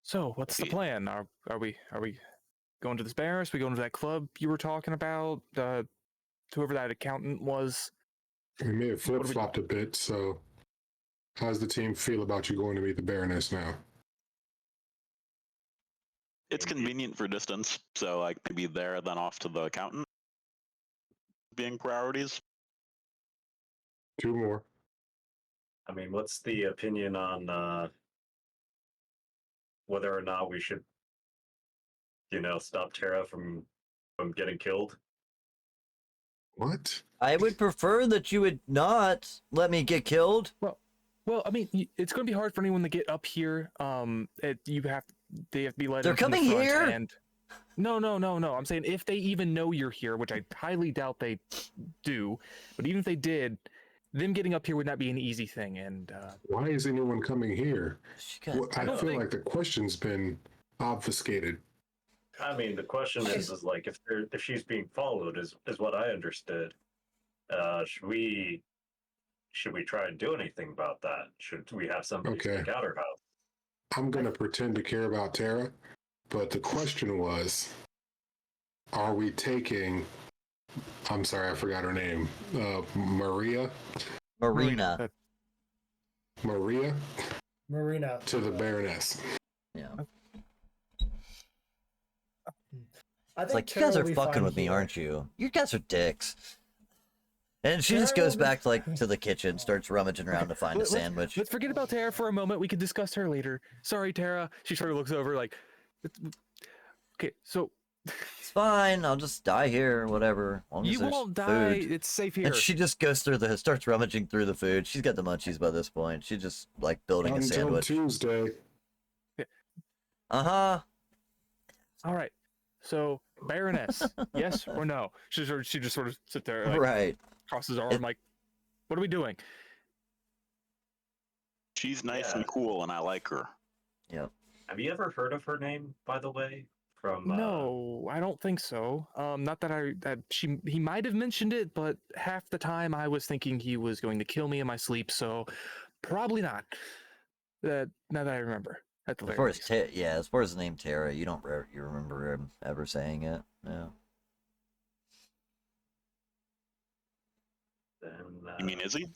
So, what's the plan? Are we going to this barracks? We going to that club you were talking about? Whoever that accountant was. We may have flip-flopped a bit, so how's the team feel about you going to meet the Baroness now? It's convenient for distance, so like maybe there, then off to the accountant being priorities. 2 more. I mean, what's the opinion on whether or not we should, stop Tara from getting killed? What? I would prefer that you would not let me get killed. Well, I mean, it's going to be hard for anyone to get up here. They have to be led They're in from the coming front. here? And no. I'm saying if they even know you're here, which I highly doubt they do, but even if they did, them getting up here would not be an easy thing. And Why is anyone coming here? She got Well, I don't feel think- like the question's been obfuscated. I mean, the question is like if she's being followed, is what I understood. Should we try and do anything about that? Should we have somebody Okay. sneak out her house? I'm going to pretend to care about Tara, but the question was, are we taking... I'm sorry, I forgot her name. Marina Marina. Marina. to the Baroness. Yeah. I It's think like, you guys Tara are will be fucking fine with me, here. aren't you? You guys are dicks. And she just Tara goes will be- back to the kitchen, starts rummaging around to find a sandwich. Let's forget about Tara for a moment. We could discuss her later. Sorry, Tara. She sort of looks over like, okay, so It's fine. I'll just die here, whatever. As long as you there's won't die. food. It's safe here. And she just goes through starts rummaging through the food. She's got the munchies by this point. She's just like building a Until sandwich. Tuesday. Uh-huh. All right. So, Baroness, yes or no? She just sort of sit there, like, Right. crosses her arm, like, what are we doing? She's nice Yeah. and cool, and I like her. Yep. Have you ever heard of her name, by the way? From No, I don't think so. Not that he might have mentioned it, but half the time I was thinking he was going to kill me in my sleep, so probably not. Now that I remember, at the As very far as least. as far as the name Tara, you remember him ever saying it? Yeah. then, You mean Izzy?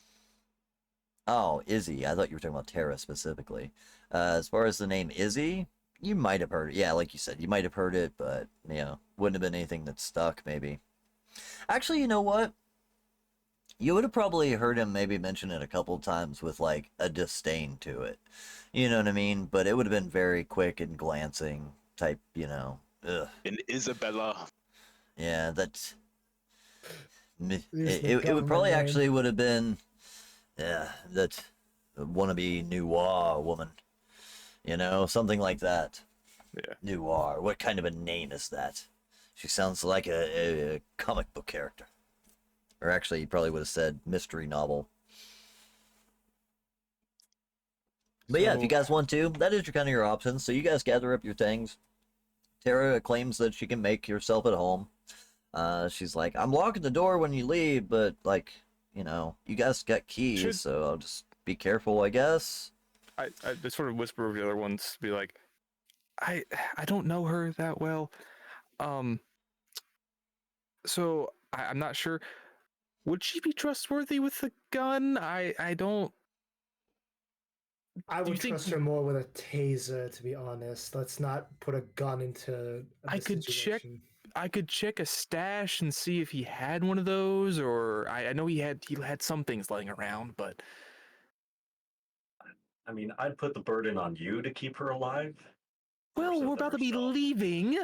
Oh, Izzy. I thought you were talking about Tara specifically. As far as the name Izzy, you might have heard it. Yeah, like you said, you might have heard it, but wouldn't have been anything that stuck. Maybe. Actually, you know what? You would have probably heard him maybe mention it a couple times with like a disdain to it. You know what I mean? But it would have been very quick and glancing type. Ugh. And Isabella. Yeah, that's. Use the It would government probably name. actually would have been, that wannabe noir woman, something like that. Yeah. Noir. What kind of a name is that? She sounds like a comic book character, or actually, you probably would have said mystery novel. But yeah, if you So- guys want to, that is your options. So you guys gather up your things. Tara claims that she can make herself at home. She's like, I'm locking the door when you leave, but you guys got keys, Should- so I'll just be careful, I guess. I just sort of whisper over the other ones, be like, I don't know her that well. So I'm not sure. Would she be trustworthy with a gun? I don't. I Do you would think- trust her more with a taser, to be honest. Let's not put a gun into. I could check a stash and see if he had one of those, or I know he had some things laying around, but I mean, I'd put the burden on you to keep her alive. more well, so we're than about to be herself. leaving.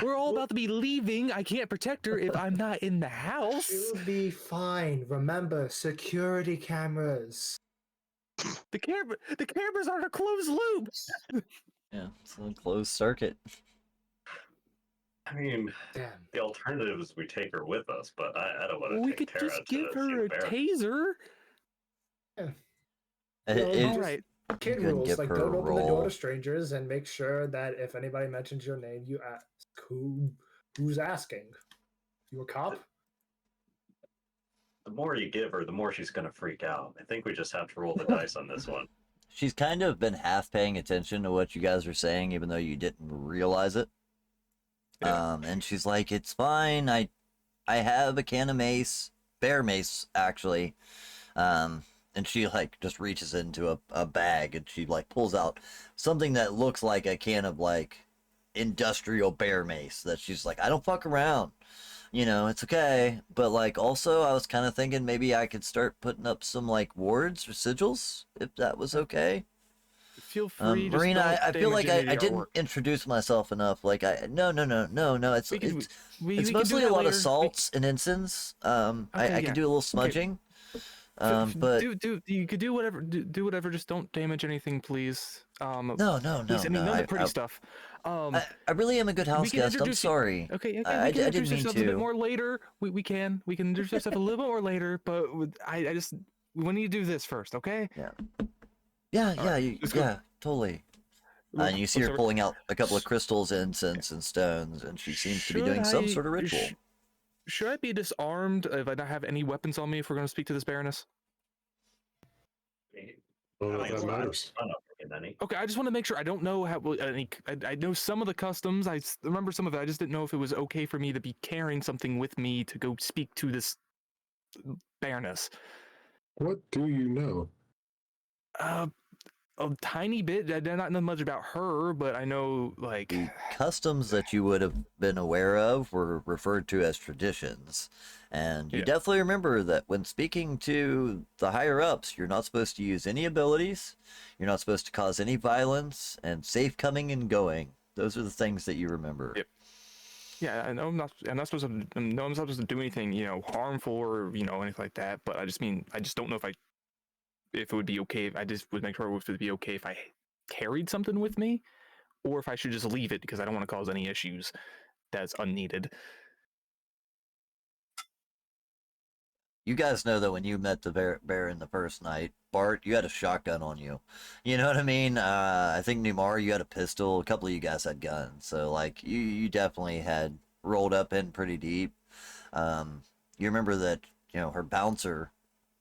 We're all about to be leaving. I can't protect her if I'm not in the house. She'll be fine. Remember, security cameras. The cameras aren't a closed loop. Yeah, it's a closed circuit. I mean, Damn. the alternative is we take her with us, but I don't want to We take could Tara just to give see her the a bear. taser. All All right. Kid couldn't rules, give like her don't a open the door roll. to strangers and make sure that if anybody mentions your name, you ask who's asking. You a cop? The more you give her, the more she's going to freak out. I think we just have to roll the dice on this one. She's kind of been half paying attention to what you guys are saying, even though you didn't realize it. Yeah. And she's like, it's fine. I have a can of mace, bear mace, actually. and she like just reaches into a bag and she like pulls out something that looks like a can of like industrial bear mace that she's like, I don't fuck around. It's okay. But like also I was kind of thinking maybe I could start putting up some like wards or sigils if that was okay. Feel free. Just Marina, don't I feel damage like any of I the didn't artwork. introduce myself enough. Like no. It's We can it's we it's can do mostly that a lot of later. salts and incense. Okay, I can yeah. do a little Okay. smudging. But Do you could do whatever. Do whatever. Just don't damage anything, please. no, Please. I mean, none of the pretty I, stuff. I really am a good We house can guest. I'm introduce you. sorry. Okay. I We can didn't introduce mean ourselves a bit to. more later. We can introduce ourselves a little bit more later. But I just we need to do this first. Okay. Yeah, Alright, let's go. totally. Look, And you see I'm her sorry. pulling out a couple of crystals, incense, and stones, and she seems to be doing some sort of ritual. Should I be disarmed if I don't have any weapons on me if we're going to speak to this Baroness? Well, I mean, that matters. I'm not thinking any. Okay, I just want to make sure. I don't know how any. I know some of the customs. Remember some of it. I just didn't know if it was okay for me to be carrying something with me to go speak to this Baroness. What do you know? A tiny bit. I don't know much about her, but I know like The customs that you would have been aware of were referred to as traditions. And you Yeah. definitely remember that when speaking to the higher ups, you're not supposed to use any abilities, you're not supposed to cause any violence, and safe coming and going. Those are the things that you remember. Yep. Yeah, I know I'm not supposed to. No, I'm not supposed to do anything, harmful or anything like that. But I just mean, I just don't know if it would be okay. I just would make sure it would be okay if I carried something with me, or if I should just leave it because I don't want to cause any issues that's unneeded. You guys know that when you met the Baron the first night, Bart, you had a shotgun on you. You know what I mean? I think Numar, you had a pistol. A couple of you guys had guns. So, like, you definitely had rolled up in pretty deep. You remember that, her bouncer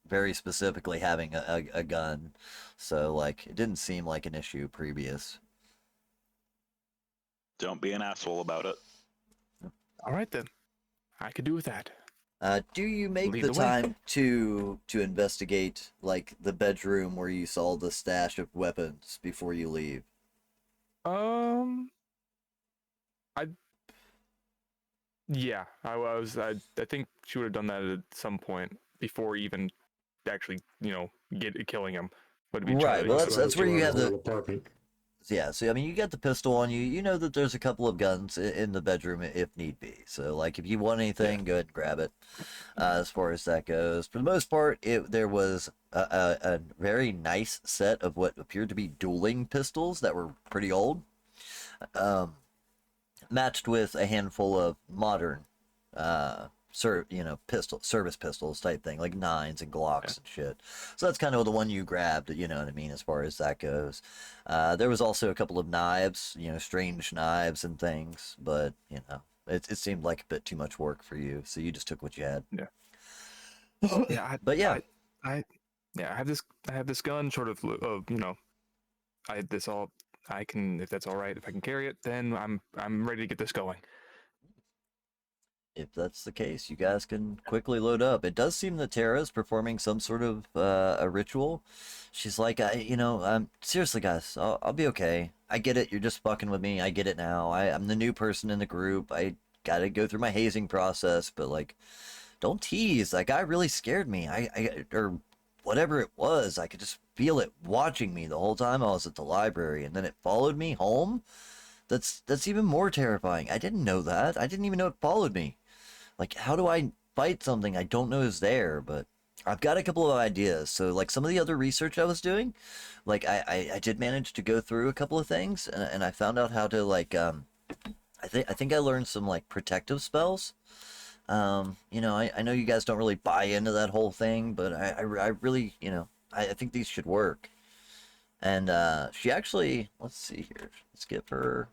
very specifically having a gun. So, like, it didn't seem like an issue previous. Don't be an asshole about it. All right then, I could do with that. Do you make Lead the the way. time to investigate, like, the bedroom where you saw the stash of weapons before you leave? Yeah, I was. I think she would have done that at some point before even actually, killing him. Would be Right, well, that's where you have the... apartment. Yeah, so, I mean, you got the pistol on you. You know that there's a couple of guns in the bedroom if need be. So, like, if you want anything, go ahead and grab it. As far as that goes, for the most part, there was a very nice set of what appeared to be dueling pistols that were pretty old, matched with a handful of modern, service pistols type thing, like 9s and Glocks and shit. So that's kind of the one you grabbed, you know what I mean, as far as that goes. There was also a couple of knives, strange knives and things, but, it seemed like a bit too much work for you, so you just took what you had. Yeah. Yeah, But yeah. I have this gun, sort of, I had this all. I can, if that's all right, if I can carry it, then I'm ready to get this going. If that's the case, you guys can quickly load up. It does seem that Tara is performing some sort of a ritual. She's like, seriously, guys, I'll be okay. I get it. You're just fucking with me. I get it now. I'm the new person in the group. I gotta go through my hazing process, but like, don't tease. That guy really scared me. Or whatever it was, I could just feel it watching me the whole time I was at the library, and then it followed me home. That's even more terrifying. I didn't know that. I didn't even know it followed me. Like, how do I fight something I don't know is there? But I've got a couple of ideas. So, like, some of the other research I was doing, like, I did manage to go through a couple of things, and I found out how to, like, I think I learned some, like, protective spells. I know you guys don't really buy into that whole thing, but I really, I think these should work. And she actually, let's see here. Let's give her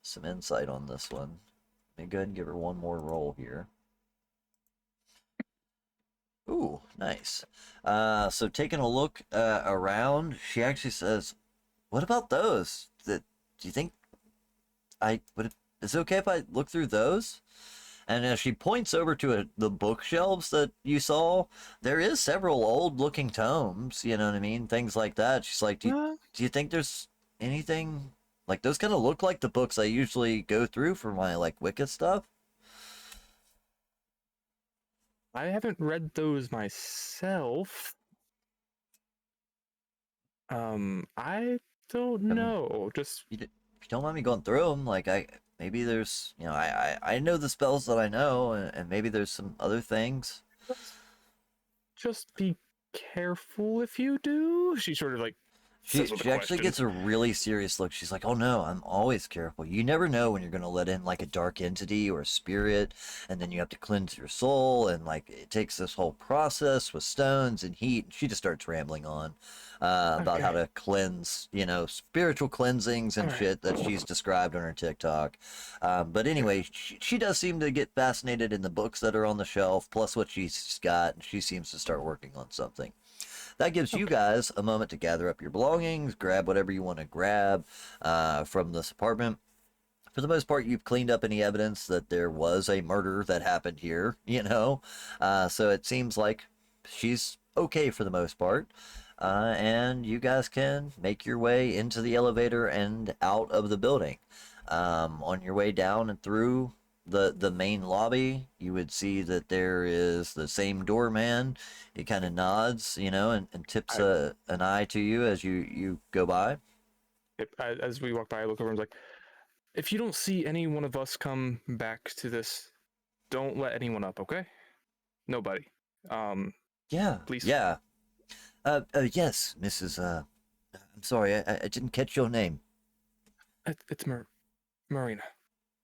some insight on this one. Let me go ahead and give her one more roll here. Ooh, nice. So taking a look around, she actually says, "What about those? Do you think is it okay if I look through those?" And as she points over to the bookshelves that you saw, there is several old-looking tomes. You know what I mean? Things like that. She's like, do you think there's anything like those? Kind of look like the books I usually go through for my like Wicca stuff. I haven't read those myself. I don't know. Just If you don't mind me going through them, like maybe there's I know the spells that I know, and maybe there's some other things. just be careful if you do. She sort of like She says with a actually question. gets a really serious look. She's like, "Oh no, I'm always careful. You never know when you're gonna let in like a dark entity or a spirit, and then you have to cleanse your soul, and like it takes this whole process with stones and heat." And she just starts rambling on about how to cleanse, spiritual cleansings and shit that she's described on her TikTok. But anyway, she does seem to get fascinated in the books that are on the shelf, plus what she's got, and she seems to start working on something. That gives you guys a moment to gather up your belongings, grab whatever you want to grab from this apartment. For the most part, you've cleaned up any evidence that there was a murder that happened here, so it seems like she's okay for the most part. And you guys can make your way into the elevator and out of the building. On your way down and through the main lobby, you would see that there is the same doorman. He kind of nods, and tips an eye to you as you go by. As we walk by, I look over and I'm like, if you don't see any one of us come back to this, don't let anyone up, okay? Nobody. Yeah. Please. Yeah. Yes, Mrs. I'm sorry, I didn't catch your name. It's Marina.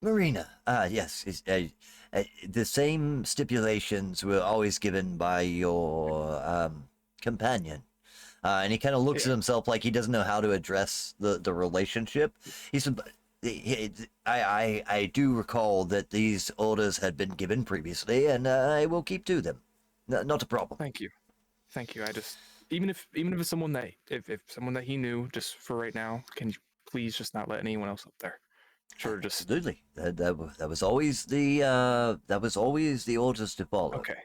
Marina. Yes. The same stipulations were always given by your companion. And he kind of looks at himself like he doesn't know how to address the relationship. He said, I do recall that these orders had been given previously, and I will keep to them. Not a problem. Thank you. I just even if it's someone that if someone that he knew, just for right now, can you please just not let anyone else up there? Sure, just Absolutely. That was always the orders to follow. okay.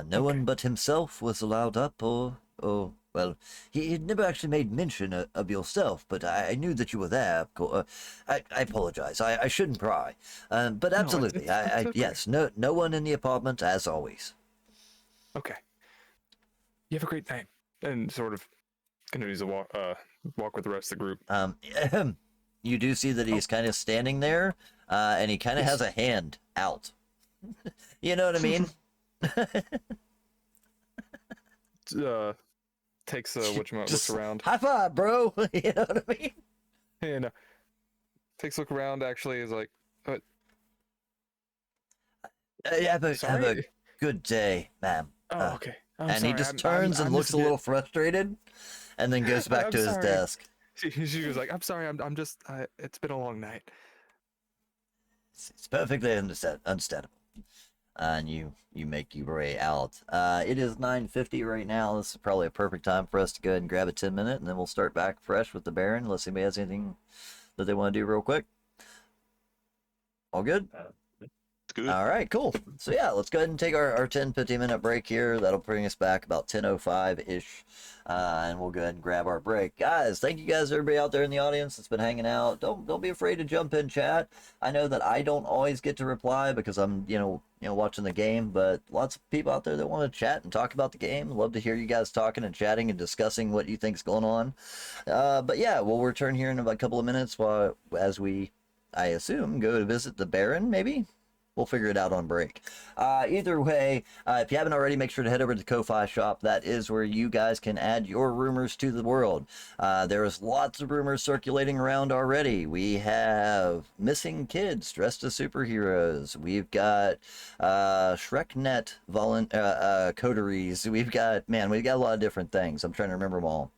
No one but himself was allowed up, or well, he had never actually made mention of yourself, but I knew that you were there. Of course, I apologize. I shouldn't pry. But absolutely, it's okay. Yes, no one in the apartment as always. Okay. You have a great night. And sort of continues to walk with the rest of the group. You do see that he's kind of standing there, and he kind of has a hand out. You know what I mean? Takes looks around. High five, bro. You know what I mean? And takes a look around. Actually, is like, Have a good day, ma'am. oh, okay. He just turns and looks a little frustrated, and then goes back to his desk. She was like, "I'm sorry. I'm just. It's been a long night." It's perfectly understandable. And you make your way out. It is 9:50 right now. This is probably a perfect time for us to go ahead and grab a 10-minute, and then we'll start back fresh with the Baron, unless anybody has anything that they want to do real quick. All good? Good. All right, cool. So yeah, let's go ahead and take our 10-15 minute break here. That'll bring us back about 10:05-ish, and we'll go ahead and grab our break. Guys, thank you guys, everybody out there in the audience that's been hanging out. Don't be afraid to jump in chat. I know that I don't always get to reply because I'm watching the game, but lots of people out there that want to chat and talk about the game. Love to hear you guys talking and chatting and discussing what you think's going on. But yeah, we'll return here in about a couple of minutes as we, I assume, go to visit the Baron, maybe? We'll figure it out on break. Either way, if you haven't already, make sure to head over to the Ko-Fi shop. That is where you guys can add your rumors to the world. There is lots of rumors circulating around already. We have missing kids dressed as superheroes. We've got ShrekNet coteries. We've got a lot of different things. I'm trying to remember them all.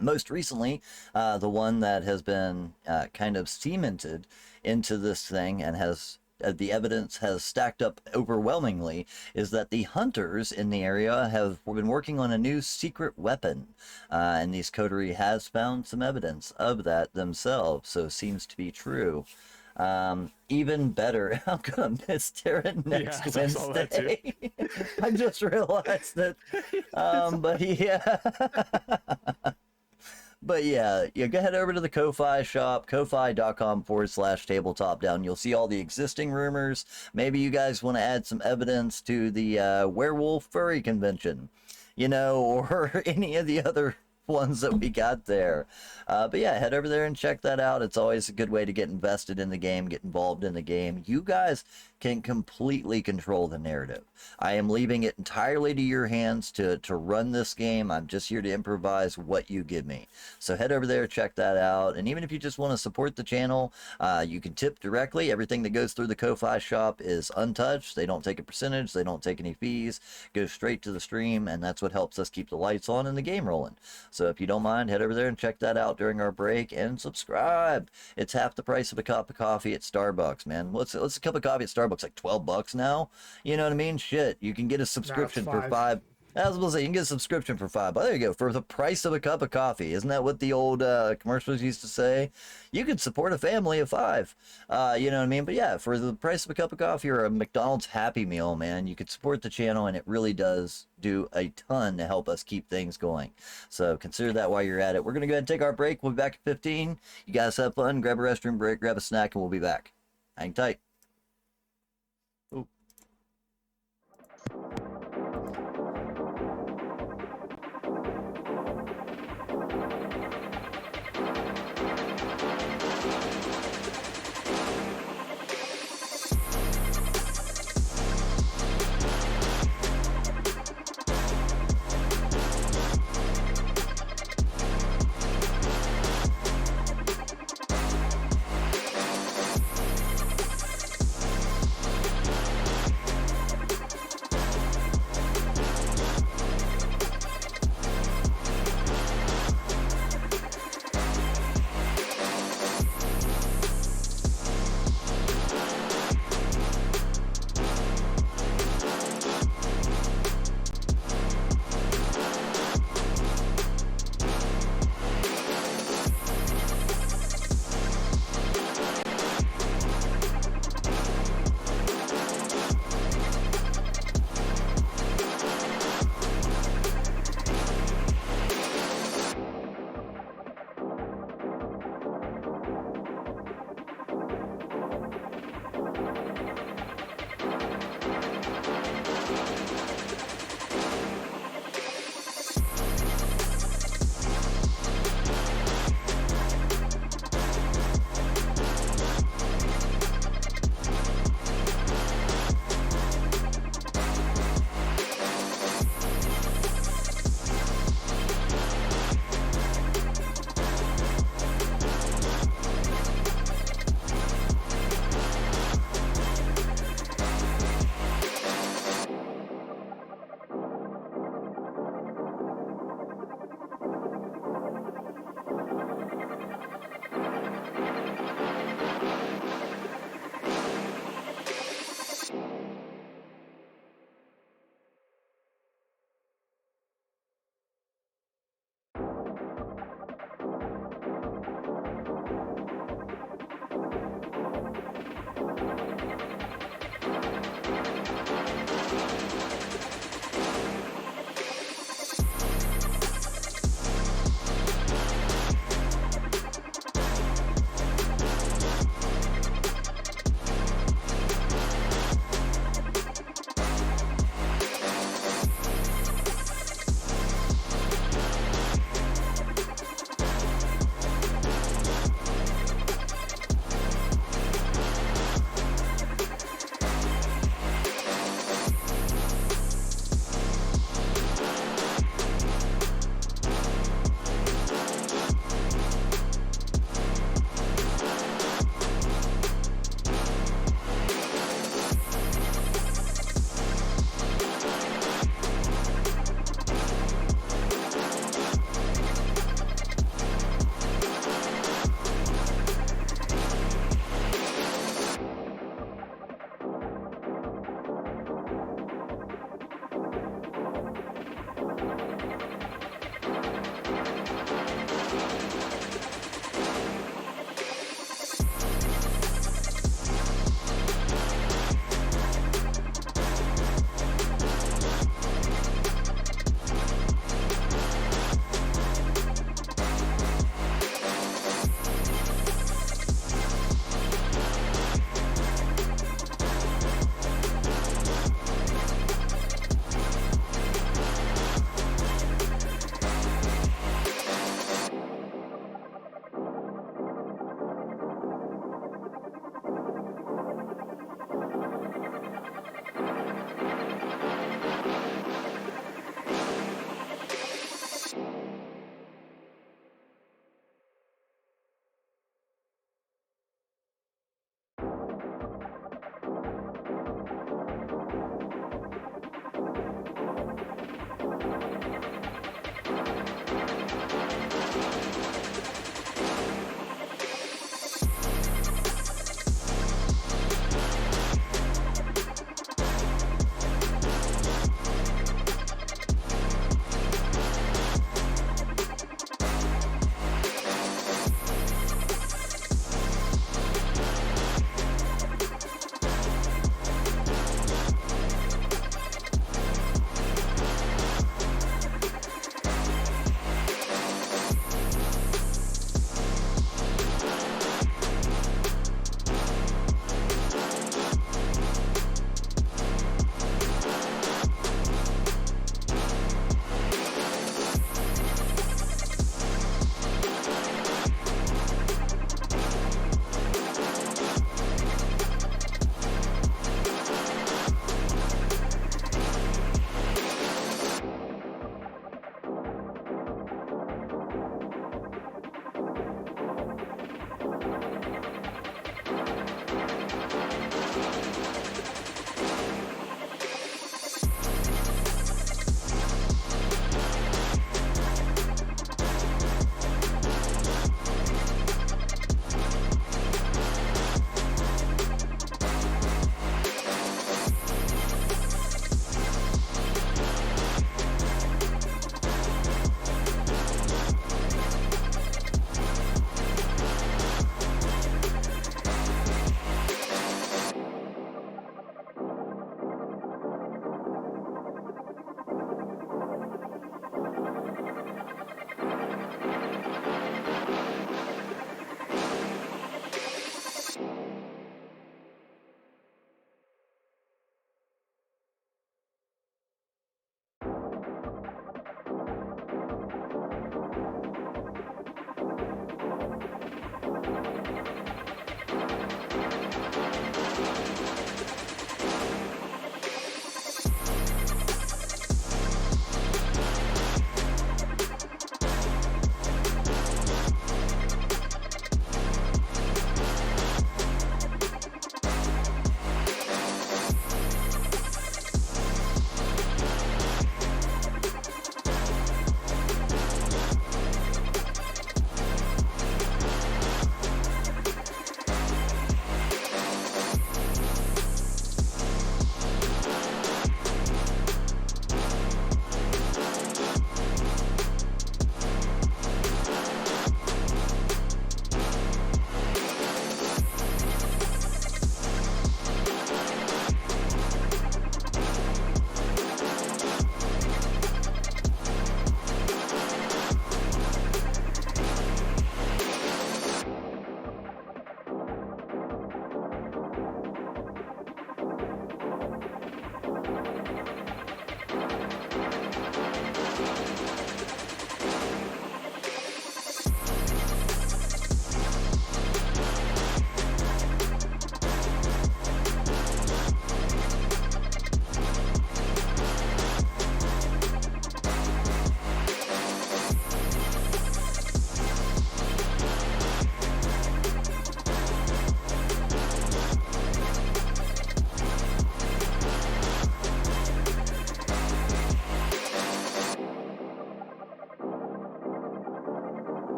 Most recently, the one that has been kind of cemented into this thing and has the evidence has stacked up overwhelmingly is that the hunters in the area have been working on a new secret weapon, and these coterie has found some evidence of that themselves, so it seems to be true. Even better, I'm gonna miss Tara next Yes, I saw that too. Wednesday. I just realized that. But yeah. But yeah, you go head over to the Ko-Fi shop, ko-fi.com/tabletop down. You'll see all the existing rumors. Maybe you guys want to add some evidence to the werewolf furry convention, or any of the other ones that we got there. But yeah, head over there and check that out. It's always a good way to get invested in the game, get involved in the game. You guys can completely control the narrative. I am leaving it entirely to your hands to run this game. I'm just here to improvise what you give me. So head over there, check that out. And even if you just want to support the channel, you can tip directly. Everything that goes through the Ko-Fi shop is untouched. They don't take a percentage. They don't take any fees. Goes straight to the stream, and that's what helps us keep the lights on and the game rolling. So if you don't mind, head over there and check that out during our break and subscribe. It's half the price of a cup of coffee at Starbucks, man. What's a cup of coffee at Starbucks? Like $12 now? You know what I mean? Shit, you can get a subscription for $5. I was going to say, you can get a subscription for $5. There you go. For the price of a cup of coffee. Isn't that what the old commercials used to say? You could support a family of 5. You know what I mean? But yeah, for the price of a cup of coffee or a McDonald's Happy Meal, man, you could support the channel, and it really does do a ton to help us keep things going. So consider that while you're at it. We're going to go ahead and take our break. We'll be back at 15. You guys have fun. Grab a restroom break, grab a snack, and we'll be back. Hang tight. Ooh.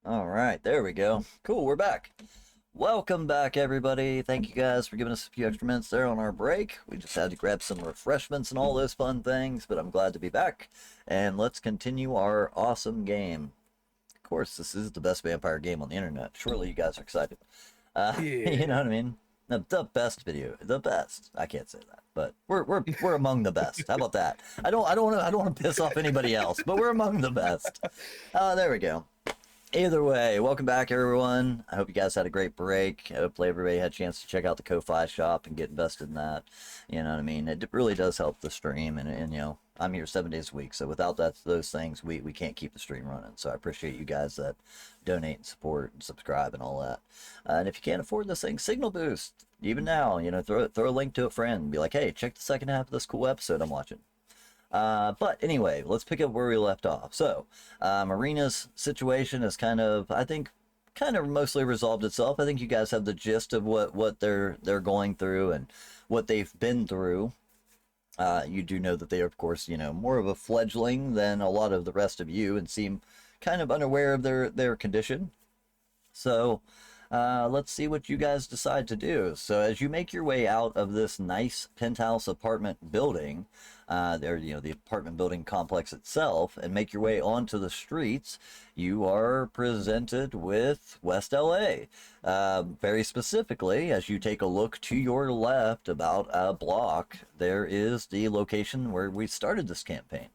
All right, there we go. Cool, we're back. Welcome back, everybody. Thank you guys for giving us a few extra minutes there on our break. We just had to grab some refreshments and all those fun things, but I'm glad to be back. And let's continue our awesome game. Of course, this is the best vampire game on the internet. Surely you guys are excited. You know what I mean? The best video, the best. I can't say that, but we're among the best. How about that? I don't want to piss off anybody else, but we're among the best. There we go. Either way, welcome back, everyone. I hope you guys had a great break. Hopefully everybody had a chance to check out the Ko-Fi shop and get invested in that. You know what I mean? It really does help the stream, and you know, I'm here 7 days a week, so without those things, we can't keep the stream running. So I appreciate you guys that donate and support and subscribe and all that. And if you can't afford this thing, Signal Boost. Even now, you know, throw a link to a friend. Be like, hey, check the second half of this cool episode I'm watching. But anyway, let's pick up where we left off. So, Marina's situation is kind of mostly resolved itself. I think you guys have the gist of what they're going through and what they've been through. You do know that they are, of course, you know, more of a fledgling than a lot of the rest of you and seem kind of unaware of their condition. So, let's see what you guys decide to do. So as you make your way out of this nice penthouse apartment building, the apartment building complex itself, and make your way onto the streets, you are presented with West LA. Very specifically, as you take a look to your left about a block, there is the location where we started this campaign.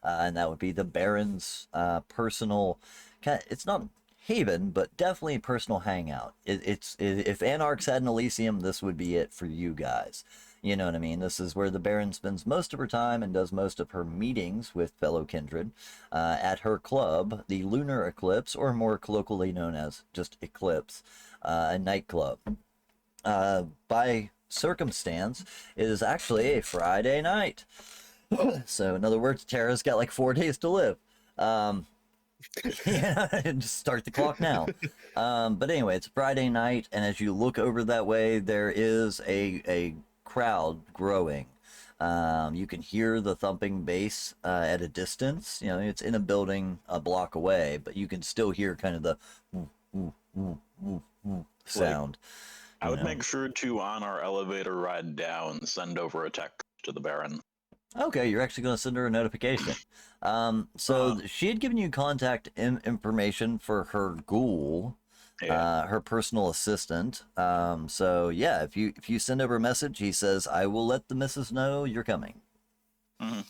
And that would be the Baron's personal, it's not haven, but definitely a personal hangout. If Anarchs had an Elysium, this would be it for you guys. You know what I mean? This is where the Baron spends most of her time and does most of her meetings with fellow kindred at her club, the Lunar Eclipse, or more colloquially known as just Eclipse, a nightclub. By circumstance, it is actually a Friday night. So in other words, Tara's got like 4 days to live. Yeah, just start the clock now. But anyway, it's Friday night, and as you look over that way, there is a crowd growing. You can hear the thumping bass at a distance. You know, it's in a building a block away, but you can still hear kind of the sound. I would make sure to, on our elevator ride down, send over a text to the Baron. Okay, you're actually going to send her a notification. So she had given you contact information for her ghoul, her personal assistant. So yeah, if you send over a message, he says, "I will let the missus know you're coming." Mm-hmm.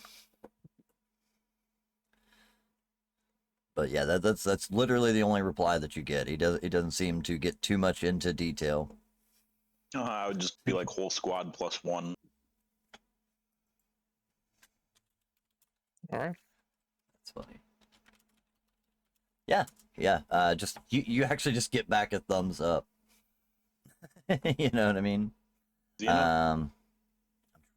But yeah, that's literally the only reply that you get. He doesn't seem to get too much into detail. I would just be like whole squad plus one. All right. That's funny. Yeah. Just you actually just get back a thumbs up. You know what I mean? Yeah. I'm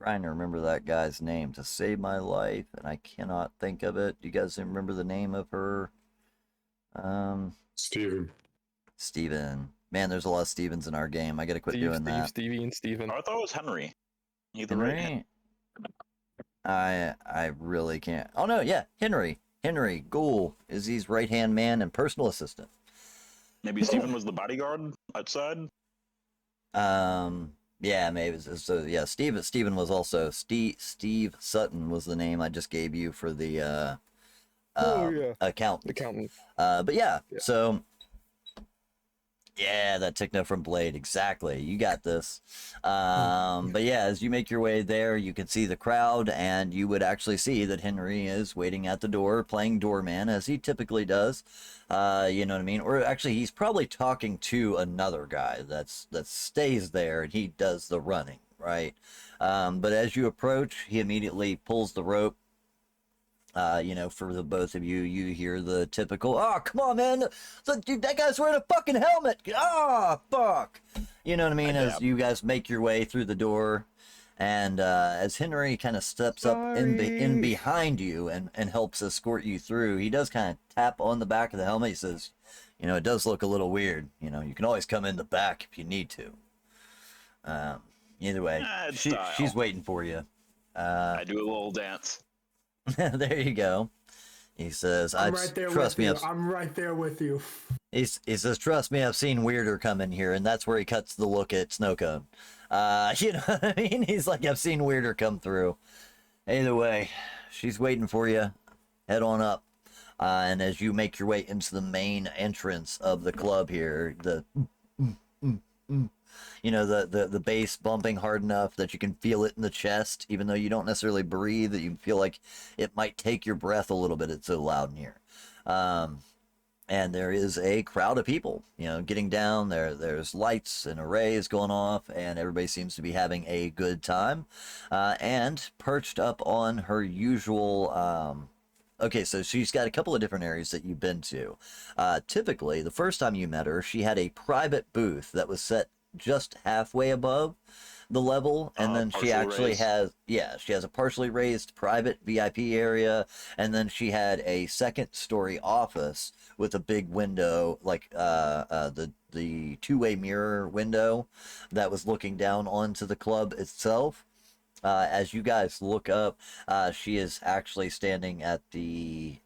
trying to remember that guy's name to save my life, and I cannot think of it. Do you guys remember the name of her? Steven. Man, there's a lot of Stevens in our game. I gotta quit doing that. Stevie, and Steven. I thought it was Henry. Either Henry? I really can't. Oh no, yeah, Henry. Henry Ghoul is his right-hand man and personal assistant. Maybe Steven was the bodyguard outside? Yeah, maybe. So yeah, Steven was also Steve Sutton was the name I just gave you for the accountant. But yeah, so yeah, that techno from Blade, exactly. You got this. But yeah, as you make your way there, you can see the crowd, and you would actually see that Henry is waiting at the door, playing doorman, as he typically does. You know what I mean? Or actually, he's probably talking to another guy that stays there, and he does the running, right? But as you approach, he immediately pulls the rope. You know, for the both of you, you hear the typical, "Oh, come on, man. Dude, that guy's wearing a fucking helmet. Ah, fuck." You know what I mean? As you guys make your way through the door, and as Henry kind of steps up in behind you and helps escort you through, he does kind of tap on the back of the helmet. He says, "You know, it does look a little weird. You know, you can always come in the back if you need to." Either way, she's waiting for you. I do a little dance. There you go. He says, I'm right there trust with me, you. I'm right there with you. he says, trust me, I've seen weirder come in here, and that's where he cuts the look at Snowcone. You know what I mean? He's like, I've seen weirder come through. Either way, she's waiting for you. Head on up. And as you make your way into the main entrance of the club here, the bass bumping hard enough that you can feel it in the chest, even though you don't necessarily breathe, that you feel like it might take your breath a little bit. It's so loud in here. And there is a crowd of people, getting down there. There's lights and arrays going off, and everybody seems to be having a good time. And perched up on her usual, okay, so she's got a couple of different areas that you've been to. Typically, the first time you met her, she had a private booth that was set just halfway above the level, and then she actually has a partially raised private VIP area, and then she had a second story office with a big window, like the two-way mirror window that was looking down onto the club itself. As you guys look up, she is actually standing at the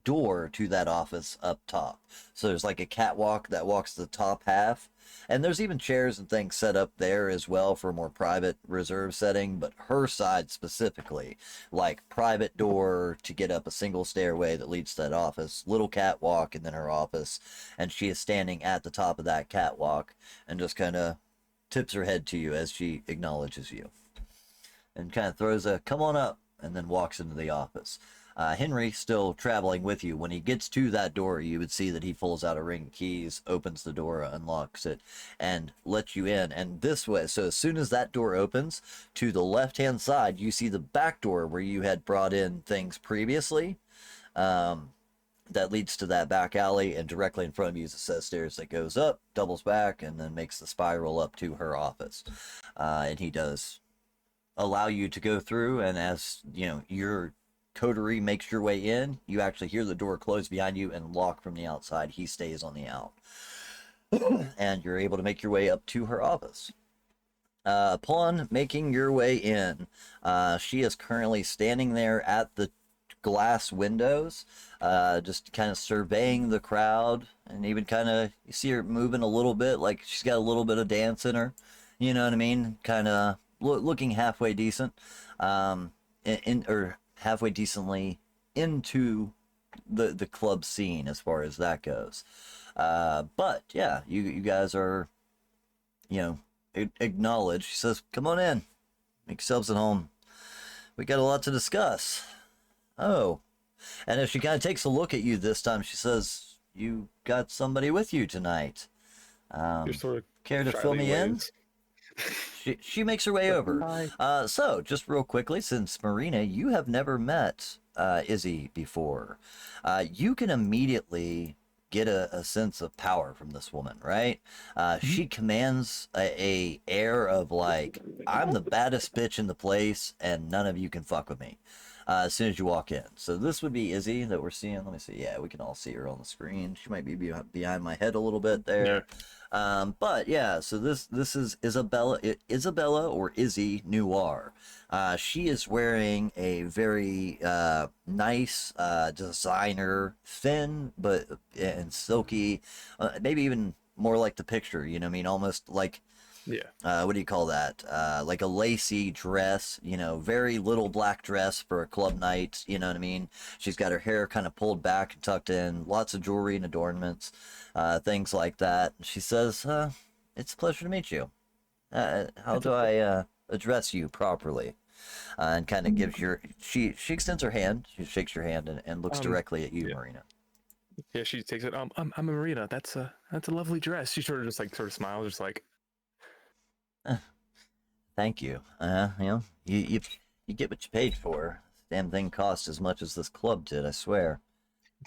door to that office up top. So there's like a catwalk that walks the top half, and there's even chairs and things set up there as well for a more private reserve setting, but her side specifically, like private door to get up a single stairway that leads to that office, little catwalk, and then her office, and she is standing at the top of that catwalk and just kind of tips her head to you as she acknowledges you and kind of throws a come on up and then walks into the office. Henry still traveling with you. When he gets to that door, you would see that he pulls out a ring of keys, opens the door, unlocks it, and lets you in. And this way, so as soon as that door opens, to the left-hand side, you see the back door where you had brought in things previously. That leads to that back alley, and directly in front of you is a set of stairs that goes up, doubles back, and then makes the spiral up to her office. And he does allow you to go through, and as your coterie makes your way in, you actually hear the door close behind you and lock from the outside. He stays on the out. And you're able to make your way up to her office. Upon making your way in, she is currently standing there at the glass windows, just kind of surveying the crowd, and even kind of, you see her moving a little bit, like she's got a little bit of dance in her, you know what I mean? Kind of looking halfway decent, or halfway decently into the club scene as far as that goes. But yeah, you guys are, acknowledged. She says, come on in, make yourselves at home. We got a lot to discuss. Oh, and if she kind of takes a look at you this time, she says, you got somebody with you tonight. You're sort of Care to fill me in? She makes her way over. Hi. So, just real quickly, since Marina, you have never met Izzy before, you can immediately get a sense of power from this woman, right? She commands a air of like, I'm the baddest bitch in the place, and none of you can fuck with me. As soon as you walk in. So this would be Izzy that we're seeing. Let me see. Yeah, we can all see her on the screen. She might be behind my head a little bit there. Yeah. But yeah, so this is Isabella or Izzy Noir. She is wearing a very nice designer, thin and silky, maybe even more like the picture. You know what I mean? Almost like. Yeah. What do you call that? Like a lacy dress, very little black dress for a club night, you know what I mean? She's got her hair kind of pulled back and tucked in, lots of jewelry and adornments, things like that. She says, it's a pleasure to meet you. How do I address you properly? And kind of gives she extends her hand, she shakes your hand and looks directly at you, yeah. Marina. Yeah, she takes it. I'm Marina. That's a lovely dress. She sort of smiles, just like, thank you. You get what you paid for. This damn thing cost as much as this club did, I swear.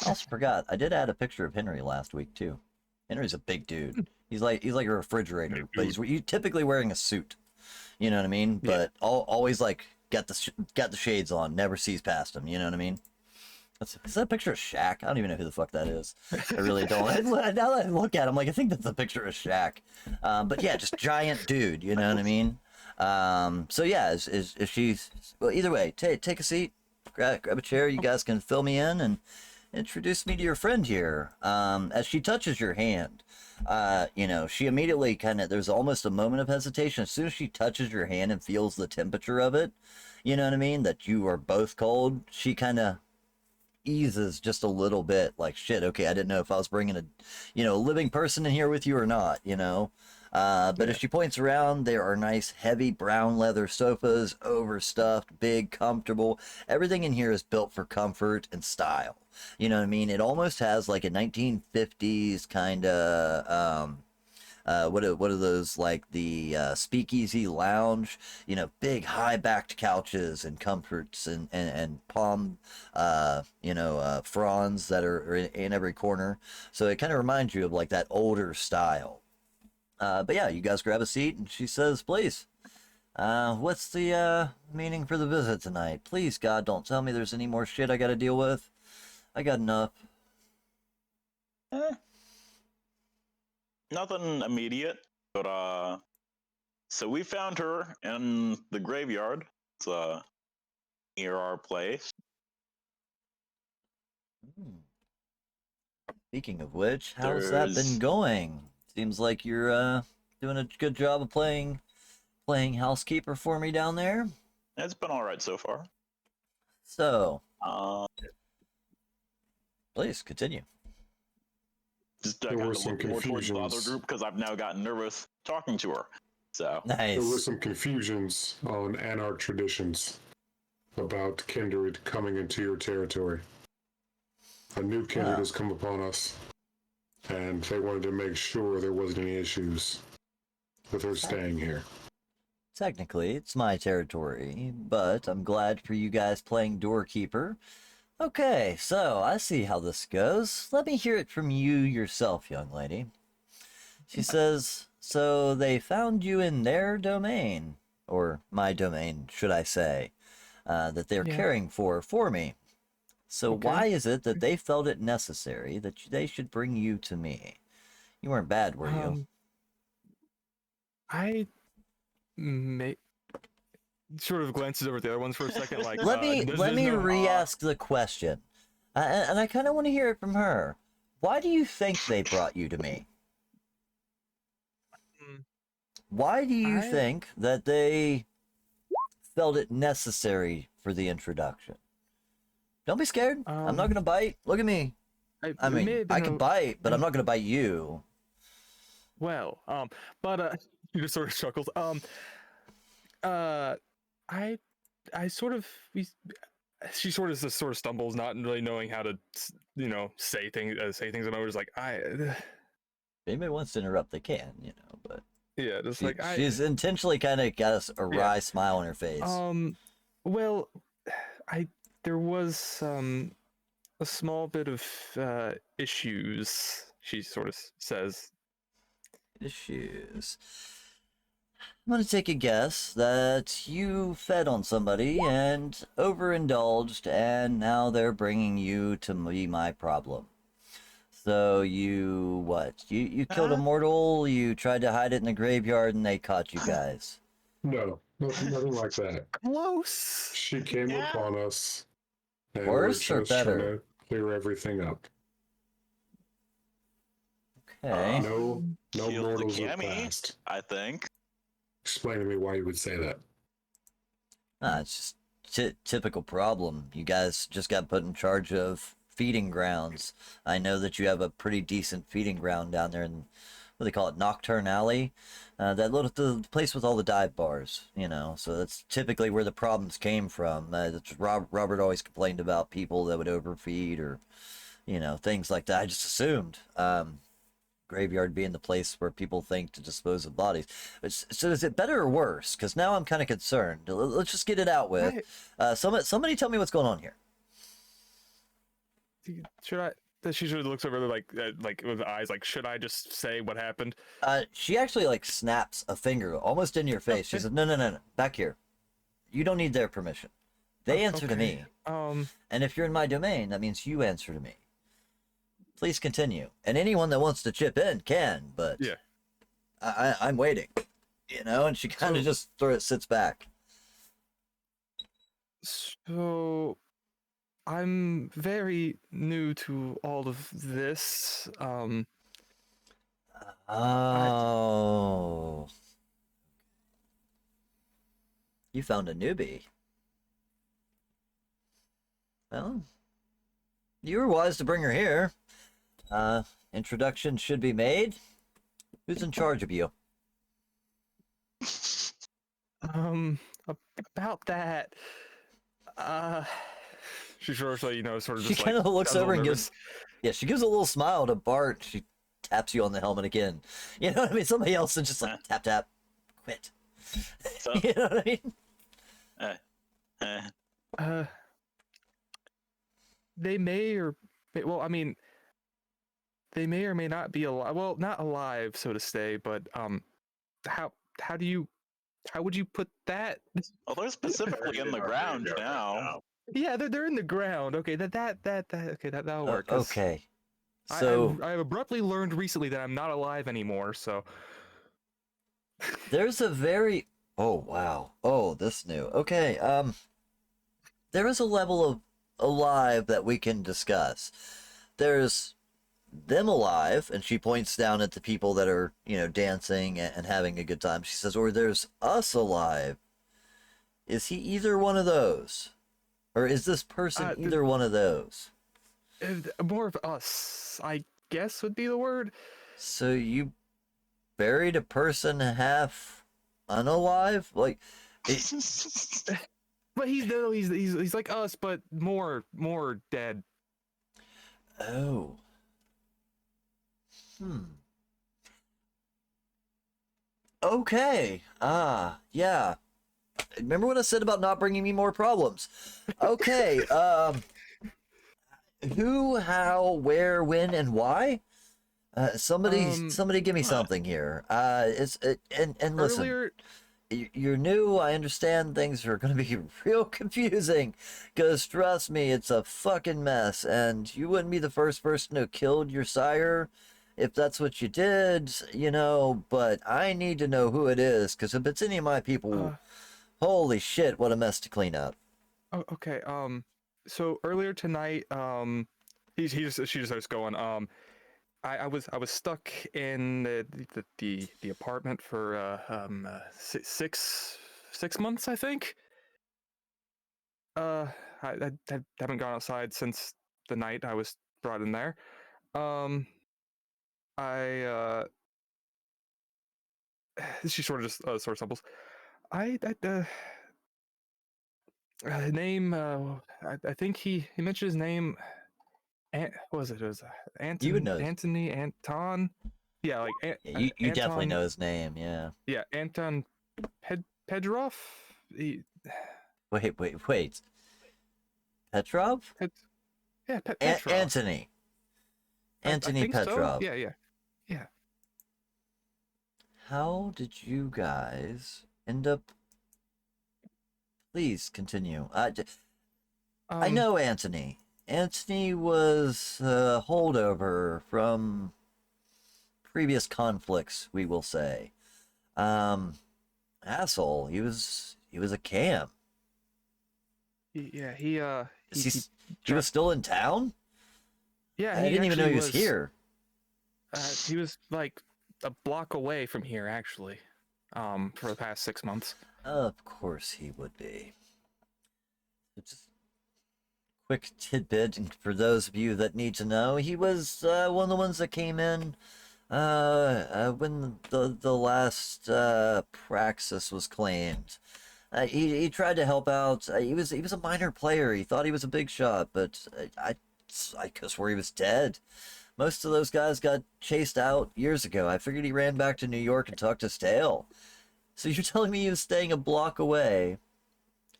I also forgot, I did add a picture of Henry last week too. Henry's a big dude. He's like a refrigerator, but he's typically wearing a suit. You know what I mean? Yeah. But always like got the shades on, never sees past him. You know what I mean? Is that a picture of Shaq? I don't even know who the fuck that is. I really don't. Now that I look at him, like, I think that's a picture of Shaq. But yeah, just giant dude, you know what I mean? So yeah, is she's, well, either way, take a seat, grab a chair. You guys can fill me in and introduce me to your friend here. As she touches your hand, she immediately there's almost a moment of hesitation. As soon as she touches your hand and feels the temperature of it, you know what I mean? That you are both cold, she kind of eases just a little bit, like, shit, okay, I didn't know if I was bringing a living person in here with you or not, but as she points around, there are nice heavy brown leather sofas, overstuffed, big, comfortable. Everything in here is built for comfort and style. You know what I mean? It almost has like a 1950s kind of what are those, like the speakeasy lounge, big high-backed couches and comforts and palm fronds that are in every corner. So it kind of reminds you of like that older style. But yeah, you guys grab a seat and she says, please, what's the meaning for the visit tonight? Please, God, don't tell me there's any more shit I gotta deal with. I got enough. Nothing immediate, but so we found her in the graveyard. It's near our place. Speaking of which, how's that been going? Seems like you're doing a good job of playing housekeeper for me down there. It's been all right so far. So, please continue. Just I There kind were of some look more towards the other confusions. group because I've now gotten nervous talking to her. So Nice. There were some confusions on Anarch traditions about kindred coming into your territory. A new kindred has come upon us, and they wanted to make sure there wasn't any issues with her staying here. Technically, it's my territory, but I'm glad for you guys playing doorkeeper. Okay, so I see how this goes. Let me hear it from you yourself, young lady. She says, so they found you in their domain, or my domain, should I say, that they're caring for me. So why is it that they felt it necessary that they should bring you to me? You weren't bad, were you? I may sort of glances over at the other ones for a second, like let me no, re-ask the question, and I kind of want to hear it from her. Why do you think they brought you to me? Why do you think that they felt it necessary for the introduction? Don't be scared. I'm not gonna bite. Look at me. I mean, I can bite, but I'm not gonna bite you. Well, but he just sort of chuckles. I sort of she sort of just sort of stumbles, not really knowing how to say things, and I was like, If anybody wants to interrupt, they can, but yeah, just she's intentionally kind of got a wry smile on her face. Well, there was a small bit of issues, she sort of says. Issues. I'm going to take a guess that you fed on somebody and overindulged, and now they're bringing you to be my problem. So you, what? You killed a mortal, you tried to hide it in the graveyard, and they caught you guys. No, nothing like that. Close. She came upon us, and Worse we're or just better? trying to clear everything up. Okay. No killed the mortals have Cammy, passed. I think. Explain to me why you would say that. It's just typical problem. You guys just got put in charge of feeding grounds. I know that you have a pretty decent feeding ground down there in, what do they call it, Nocturne Alley? That little the place with all the dive bars, so that's typically where the problems came from. Robert always complained about people that would overfeed or, things like that. I just assumed. Graveyard being the place where people think to dispose of bodies. So is it better or worse? Because now I'm kind of concerned. Let's just get it out with. Somebody tell me what's going on here. Should I? She sort of looks over like with eyes like, should I just say what happened? She actually like snaps a finger almost in your face. She said, no, back here. You don't need their permission. They answer to me. And if you're in my domain, that means you answer to me. Please continue. And anyone that wants to chip in can, but yeah, I'm waiting. And she kind of just sort of sits back. So I'm very new to all of this. Oh. You found a newbie. Well, you were wise to bring her here. Introduction should be made. Who's in charge of you? About that. She sort of, sort of She just kind like of looks sounds a over little and nervous. she gives a little smile to Bart. She taps you on the helmet again. You know what I mean? Somebody else is just like, tap, tap, quit. So, You know what I mean? They may or well, I mean, they may or may not be alive. Well, not alive, so to say, but how do you how would you put that? well, they're specifically Buried in the our ground graveyard right now. Yeah, they're in the ground. Okay, okay, that'll work. 'Cause Okay. So I abruptly learned recently that I'm not alive anymore. So there's a very oh wow. Oh, this new. Okay. There is a level of alive that we can discuss. There's them alive, and she points down at the people that are, dancing and having a good time. She says, or there's us alive. Is he either one of those? Or is this person either one of those? more of us, I guess, would be the word. So you buried a person half unalive? Like, But he's like us, but more dead. oh. Okay. Yeah. Remember what I said about not bringing me more problems? Okay. Who, how, where, when, and why? Somebody give me something here. And listen, Earlier, you're new. I understand things are going to be real confusing, because trust me, it's a fucking mess. And you wouldn't be the first person who killed your sire, if that's what you did, But I need to know who it is, because if it's any of my people, holy shit, what a mess to clean up. oh, okay. So earlier tonight, she just starts going. I was stuck in the apartment for 6 months, I think. I haven't gone outside since the night I was brought in there. I she sort of just sort of stumbles. Name. I think he mentioned his name. What was it? It was You would Anton, know. Antony, Anton. Yeah, like Yeah, you definitely Anton. know his name, yeah. Yeah, Anton Pedrov. Wait. Petrov? Yeah, Petrov. Anthony. I Anthony think so. Petrov. Yeah. How did you guys end up? Please continue. I know Anthony. Anthony was a holdover from previous conflicts, we will say. Asshole. He was a cam. Yeah, He was still in town? yeah. I didn't even know he was here. He was like a block away from here, actually. For the past 6 months. Of course he would be. Just quick tidbit, and for those of you that need to know, he was one of the ones that came in when the last Praxis was claimed. He tried to help out. He was a minor player. He thought he was a big shot, but I could swear he was dead. Most of those guys got chased out years ago. I figured he ran back to New York and tucked his tail. So you're telling me he was staying a block away,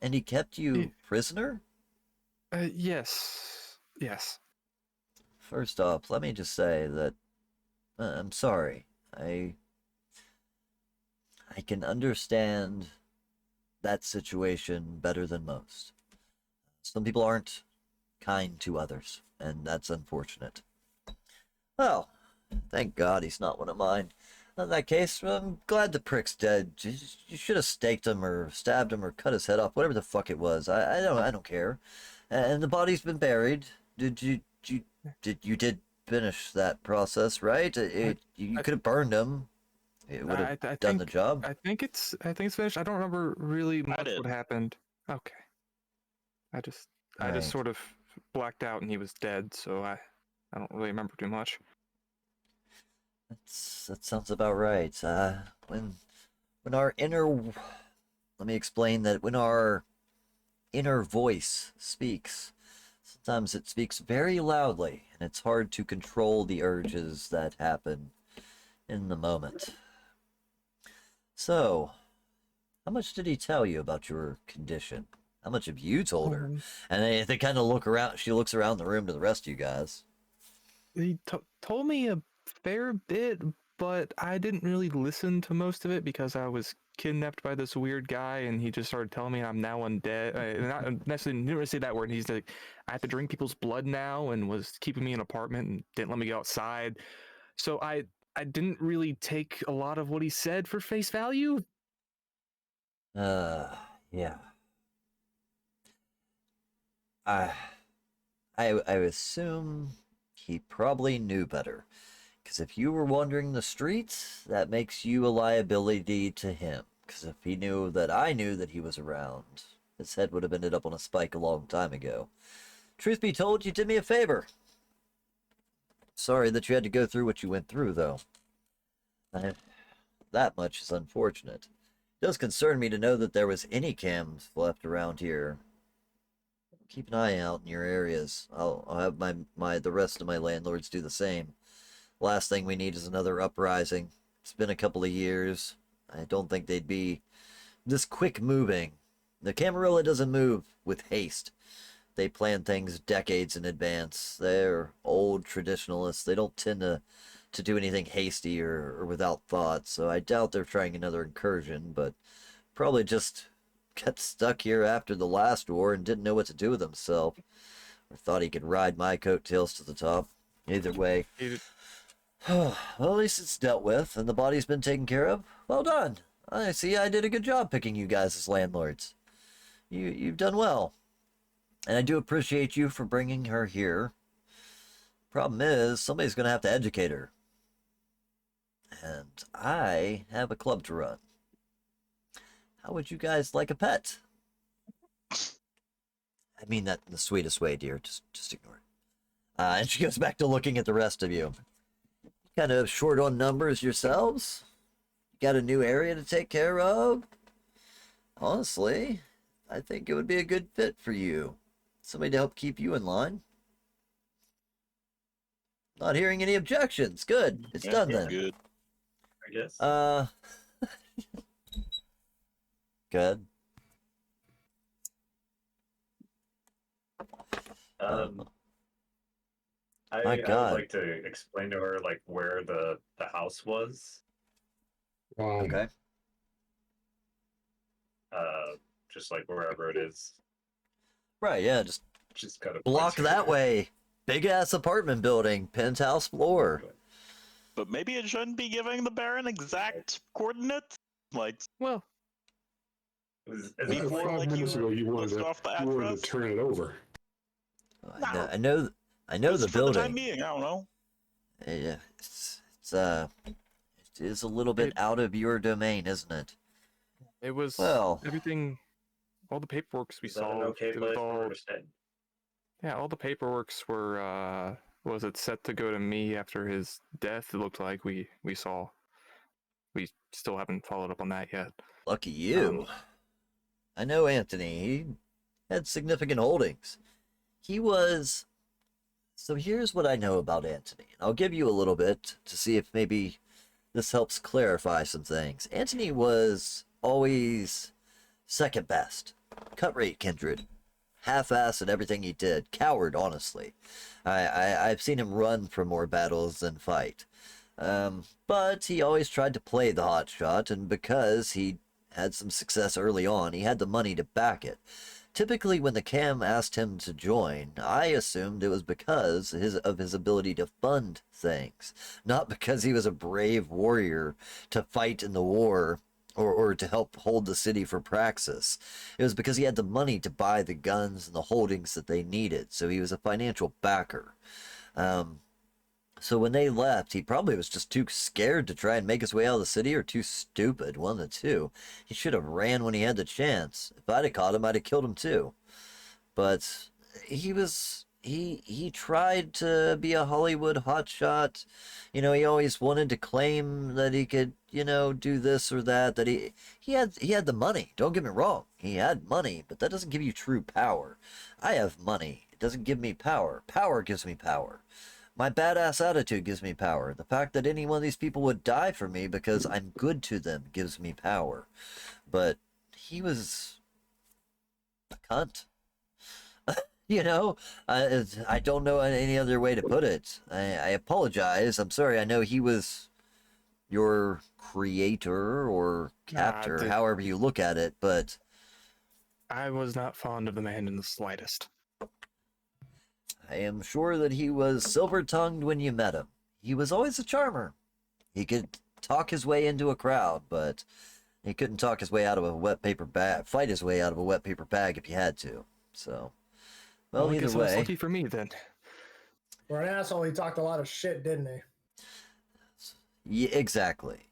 and he kept you prisoner? Yes. First off, let me just say that I'm sorry. I can understand that situation better than most. Some people aren't kind to others, and that's unfortunate. Well, thank God he's not one of mine. In that case, I'm glad the prick's dead. You should have staked him or stabbed him or cut his head off, whatever the fuck it was. I don't care. And the body's been buried. You did finish that process, right? You could have burned him. It would have I done think the job. I think it's finished. I don't remember really much did. what happened. Okay. I just Right. sort of blacked out and he was dead, so I don't really remember too much. That sounds about right. When our inner, let me explain that when our inner voice speaks, sometimes it speaks very loudly, and it's hard to control the urges that happen in the moment. So, how much did he tell you about your condition? How much have you told her? And they kind of look around. She looks around the room to the rest of you guys. He told me a fair bit, but I didn't really listen to most of it because I was kidnapped by this weird guy, and he just started telling me I'm now undead. Not necessarily didn't really say that word. He's like, I have to drink people's blood now, and was keeping me in an apartment and didn't let me go outside. So I didn't really take a lot of what he said for face value. Yeah. I assume he probably knew better. Because if you were wandering the streets, that makes you a liability to him. Because if he knew that I knew that he was around, his head would have ended up on a spike a long time ago. Truth be told, you did me a favor. Sorry that you had to go through what you went through, though. That much is unfortunate. It does concern me to know that there was any cams left around here. Keep an eye out in your areas. I'll have the rest of my landlords do the same. Last thing we need is another uprising. It's been a couple of years. I don't think they'd be this quick moving. The Camarilla doesn't move with haste. They plan things decades in advance. They're old traditionalists. They don't tend to do anything hasty or without thought, so I doubt they're trying another incursion, but probably just got stuck here after the last war and didn't know what to do with himself. Or thought he could ride my coattails to the top. Either way. Well, at least it's dealt with, and the body's been taken care of. Well done. I see I did a good job picking you guys as landlords. You've done well. And I do appreciate you for bringing her here. Problem is, somebody's going to have to educate her. And I have a club to run. How would you guys like a pet? I mean that in the sweetest way, dear. Just ignore it. And she goes back to looking at the rest of you. Kind of short on numbers yourselves? Got a new area to take care of? Honestly, I think it would be a good fit for you. Somebody to help keep you in line. Not hearing any objections. Good. It's done then. Good. I guess. Good. I would like to explain to her like where the house was. Okay. Just like wherever it is. Right, yeah, Just kind of block that way. Big ass apartment building, penthouse floor. But maybe it shouldn't be giving the Baron exact coordinates? Like, Well, before, 5 like, minutes ago, you wanted list off the to address? turn it over. I know Just the for the time building. being, I don't know. Yeah, it is a little bit out of your domain, isn't it? it was Well, everything. All the paperworks we Is that saw. an okay it was place for her all to stay? Yeah, all the paperworks were was it set to go to me after his death? It looked like we saw. We still haven't followed up on that yet. lucky you. I know Anthony. He had significant holdings. So here's what I know about Anthony. I'll give you a little bit to see if maybe this helps clarify some things. Anthony was always second best. Cut rate kindred. Half-ass in everything he did. Coward, honestly. I've seen him run from more battles than fight. But he always tried to play the hot shot, and because he had some success early on, he had the money to back it. Typically, when the Cam asked him to join, I assumed it was because of his ability to fund things, not because he was a brave warrior to fight in the war or to help hold the city for Praxis. It was because he had the money to buy the guns and the holdings that they needed, so he was a financial backer. So when they left, he probably was just too scared to try and make his way out of the city, or too stupid, one of the two. He should have ran when he had the chance. If I'd have caught him, I'd have killed him too. But he tried to be a Hollywood hotshot. You know, he always wanted to claim that he could, you know, do this or that. That he had the money. Don't get me wrong, he had money, but that doesn't give you true power. I have money. It doesn't give me power. Power gives me power. My badass attitude gives me power. The fact that any one of these people would die for me because I'm good to them gives me power. But he was a cunt. You know, I don't know any other way to put it. I apologize. I'm sorry. I know he was your creator or captor, however you look at it, but I was not fond of the man in the slightest. I am sure that he was silver-tongued when you met him. He was always a charmer. He could talk his way into a crowd, but he couldn't talk his way out of a wet paper bag, fight his way out of a wet paper bag if he had to. So, well, I either guess way. that's lucky for me then. For an asshole, he talked a lot of shit, didn't he? Yeah, exactly.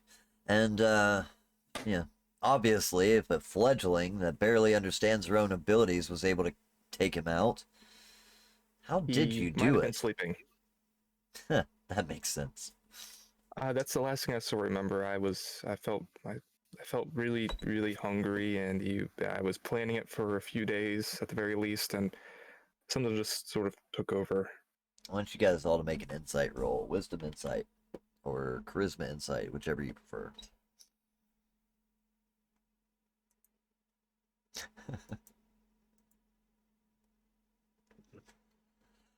And, yeah, obviously, if a fledgling that barely understands her own abilities was able to take him out, how did you Might have do been it? sleeping. That makes sense. That's the last thing I still remember. I felt really, really hungry, and I was planning it for a few days at the very least, and something just sort of took over. I want you guys all to make an insight roll. Wisdom insight. Or charisma insight, whichever you prefer.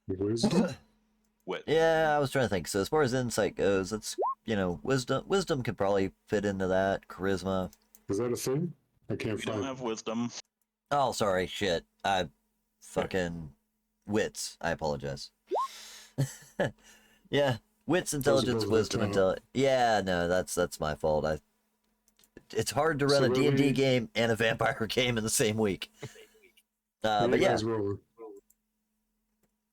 Wisdom? Wit. Yeah, I was trying to think. So as far as insight goes, it's, you know, wisdom could probably fit into that. Charisma. Is that a thing? I can't We don't find have wisdom. Oh, sorry, shit. I fucking wits. I apologize. Yeah, wits, intelligence, above that wisdom, top. intelligence. Yeah, no, that's my fault. It's hard to run So a D&D really- game and a vampire game in the same week. But you yeah, guys rolling?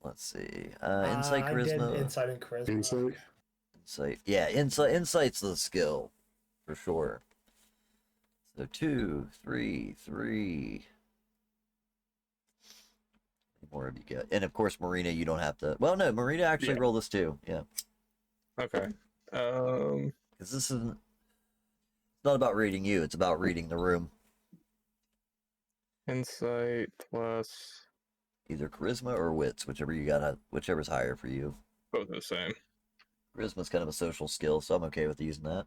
let's see. Insight, I did charisma, insight and charisma. Insight? insight. Yeah, insight's the skill for sure. So 2, 3, 3. How many more have you got? And of course, Marina, you don't have to. Well, no, Marina actually Yeah. roll this too. Yeah, Okay. because this isn't. It's not about reading you. It's about reading the room. Insight plus Either charisma or wits, whichever you got. Whichever's higher for you. both the same. Charisma's kind of a social skill, so I'm okay with using that.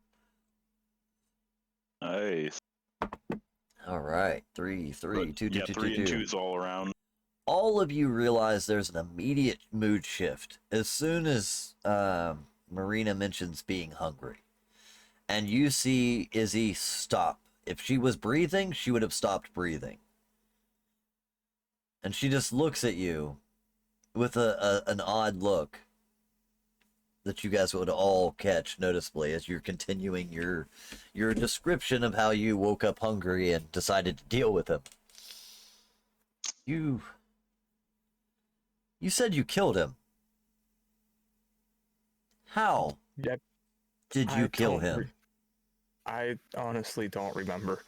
Nice. All right, 3, 3, 2, 2, Yeah, 2, 3 2, and 2. 2s all around. All of you realize there's an immediate mood shift as soon as Marina mentions being hungry. And you see Izzy stop. If she was breathing, she would have stopped breathing. And she just looks at you with an odd look that you guys would all catch noticeably as you're continuing your description of how you woke up hungry and decided to deal with him. You said you killed him. How Yep. did you kill don't him? I honestly don't remember.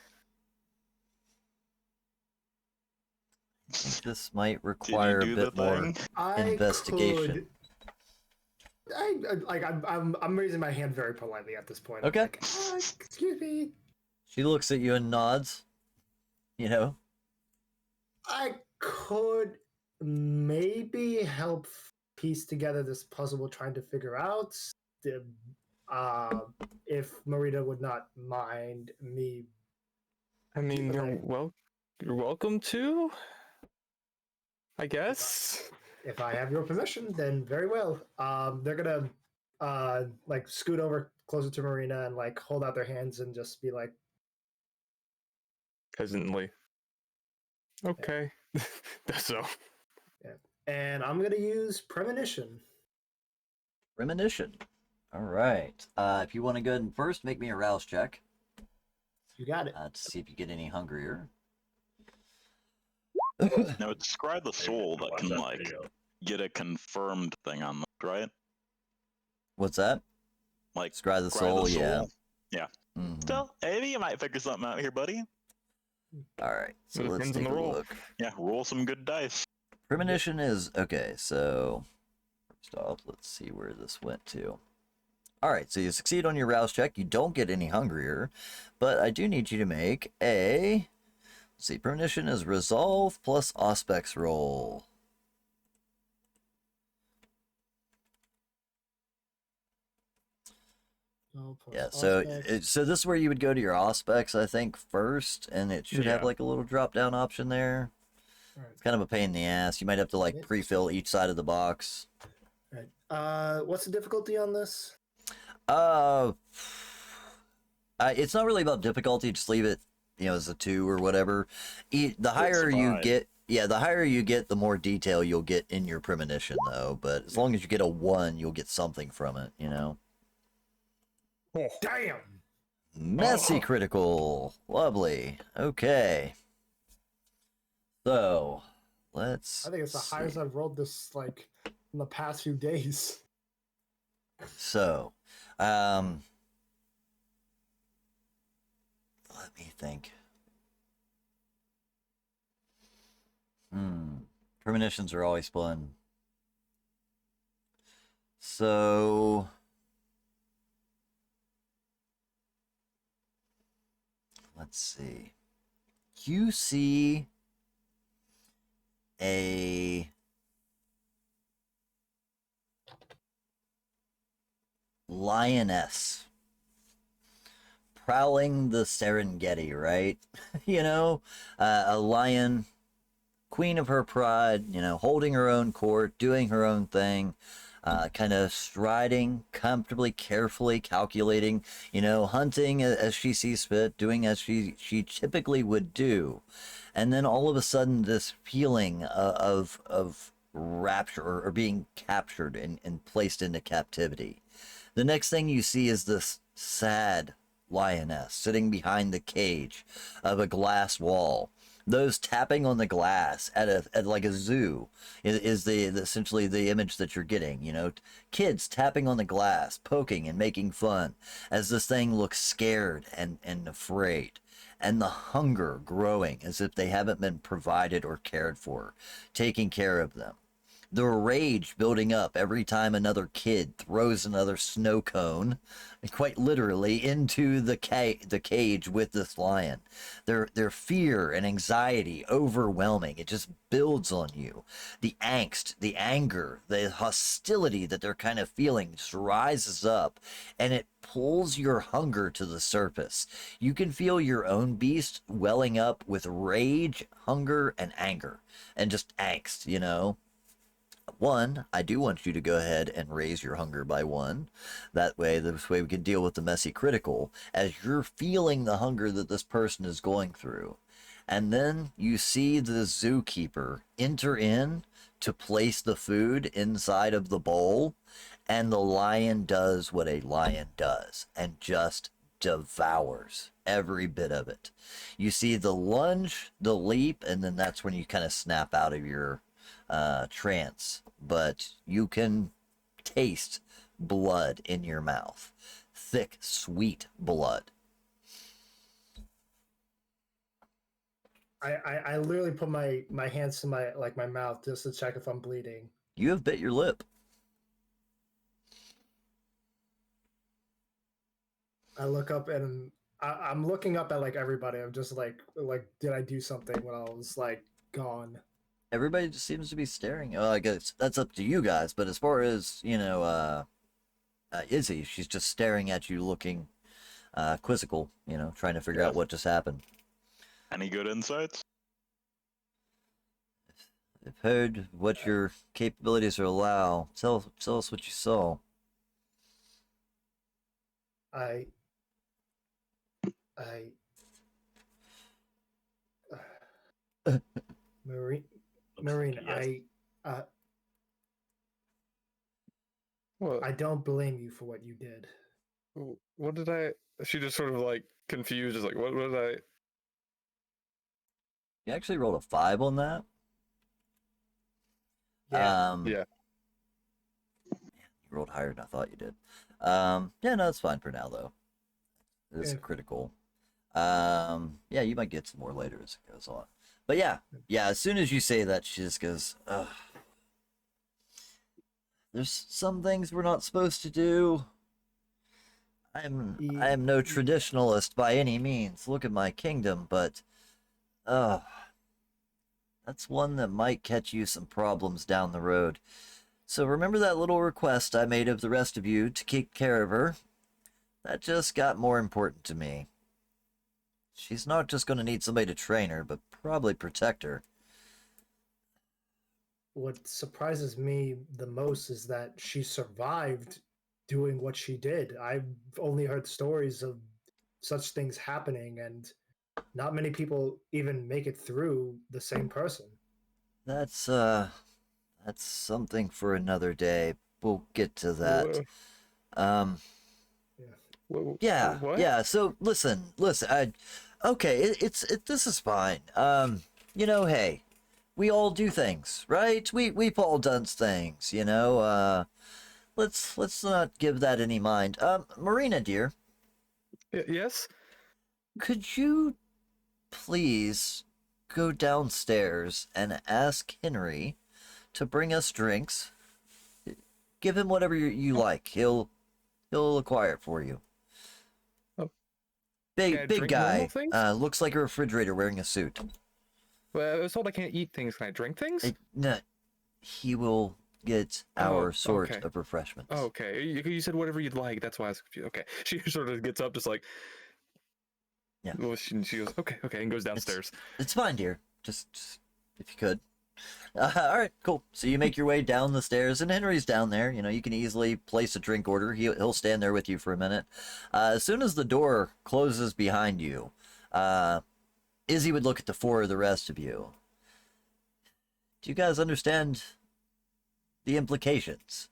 I think this might Did require a you do the bit more thing? investigation. I'm raising my hand very politely at this point. Okay. I'm like, excuse me. She looks at you and nods. You know, I could maybe help piece together this puzzle we're trying to figure out. If Marina would not mind me. I mean, Okay. you're welcome to, I guess. If I have your permission, then very well. They're gonna like scoot over closer to Marina and like hold out their hands and just be like, Hesitantly. Okay. That's so. and I'm gonna use premonition. premonition. All right. If you want to go ahead and first make me a rouse check. You got it. to see if you get any hungrier. Now it's Scry the Soul that Watch can that like video. get a confirmed thing on this, right? What's that? Like Scry the Scry Soul, yeah. Yeah. Mhm. Still, maybe you might figure something out here, buddy. All right, so It let's depends on take a the roll. look. Yeah, roll some good dice. Premonition is okay. So first off, let's see where this went to. All right, so you succeed on your rouse check. You don't get any hungrier, but I do need you to make a. Let's see, premonition is resolve plus auspex roll. Oh, plus Yeah, so Auspex. so this is where you would go to your auspex, I think, first, and it should have Yeah. like a little drop down option there. Alright, It's kind of a pain in the ass. You might have to like Yes. pre-fill each side of the box. alright. What's the difficulty on this? Uh, it's not really about difficulty. Just leave it, as a 2 or whatever. The higher you fine. get, the higher you get, the more detail you'll get in your premonition, though. But as long as you get a 1, you'll get something from it. Damn! Messy Oh. critical, lovely. Okay. So, let's. I think it's the highest see. I've rolled this like in the past few days. So, let me think. Premonitions are always fun. So, let's see. You see a lioness prowling the Serengeti, right? A lion, queen of her pride, holding her own court, doing her own thing, kind of striding comfortably, carefully, calculating, hunting as she sees fit, doing as she typically would do. And then all of a sudden, this feeling of rapture or being captured and placed into captivity. The next thing you see is this sad lioness sitting behind the cage of a glass wall. Those tapping on the glass at like a zoo is essentially the image that you're getting. Kids tapping on the glass, poking and making fun as this thing looks scared and afraid. And the hunger growing as if they haven't been provided or cared for, taking care of them. The rage building up every time another kid throws another snow cone, quite literally, into the cage with this lion. Their fear and anxiety overwhelming. It just builds on you. The angst, the anger, the hostility that they're kind of feeling just rises up, and it pulls your hunger to the surface. You can feel your own beast welling up with rage, hunger, and anger, and just angst. 1, I do want you to go ahead and raise your hunger by 1. This way we can deal with the messy critical as you're feeling the hunger that this person is going through. And then you see the zookeeper enter in to place the food inside of the bowl, and the lion does what a lion does and just devours every bit of it. You see the lunge, the leap, and then that's when you kind of snap out of your trance, but you can taste blood in your mouth. Thick, sweet blood. I literally put my hands to my mouth just to check if I'm bleeding. You have bit your lip. I look up and I'm looking up at like everybody. I'm just like did I do something when I was like gone? Everybody just seems to be staring. I guess that's up to you guys, but as far as, Izzy, she's just staring at you looking quizzical, trying to figure out what just happened. Any good insights? I've heard what your capabilities allow. Tell us what you saw. I Marine, Yes. What? I don't blame you for what you did. What did I? She just sort of like confused, just like, what did I? You actually rolled a 5 on that. Yeah. Yeah. You rolled higher than I thought you did. Yeah, no, it's fine for now though. It's Yeah. critical. Yeah, you might get some more later as it goes on. But yeah, as soon as you say that, she just goes, ugh. There's some things we're not supposed to do. I am no traditionalist by any means. Look at my kingdom, but that's one that might catch you some problems down the road. So remember that little request I made of the rest of you to take care of her? That just got more important to me. She's not just going to need somebody to train her, but probably protect her. What surprises me the most is that she survived doing what she did. I've only heard stories of such things happening, and not many people even make it through the same person. That's something for another day. We'll get to that. Yeah, What? yeah. So listen. Okay, this is fine. Hey, we all do things, right? We've all done things, let's not give that any mind. Marina, dear, Yes. could you please go downstairs and ask Henry to bring us drinks? Give him whatever you like. He'll acquire it for you. Oh. Big drink normal guy. things? Looks like a refrigerator wearing a suit. Well, I was told I can't eat things. Can I drink things? No, he will get our sort of refreshments. Okay. You said whatever you'd like. That's why I was confused. Okay. She sort of gets up, just like. Yeah. Well, she goes, okay, and goes downstairs. It's fine, dear. Just if you could. All right, cool. So you make your way down the stairs, and Henry's down there. You can easily place a drink order. He'll stand there with you for a minute. As soon as the door closes behind you, Izzy would look at the four of the rest of you. Do you guys understand the implications?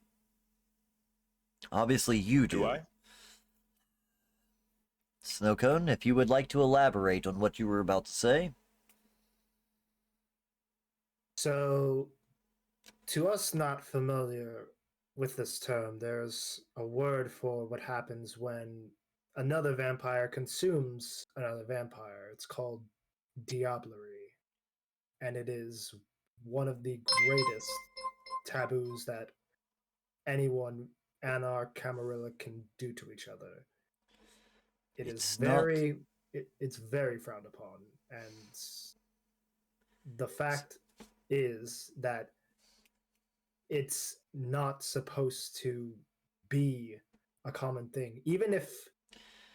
Obviously, you do. Do I? Snowcone, if you would like to elaborate on what you were about to say. So, to us not familiar with this term, there's a word for what happens when another vampire consumes another vampire. It's called diablerie. And it is one of the greatest taboos that anyone, Anar, Camarilla, can do to each other. It's very frowned upon. And the fact is that it's not supposed to be a common thing. Even if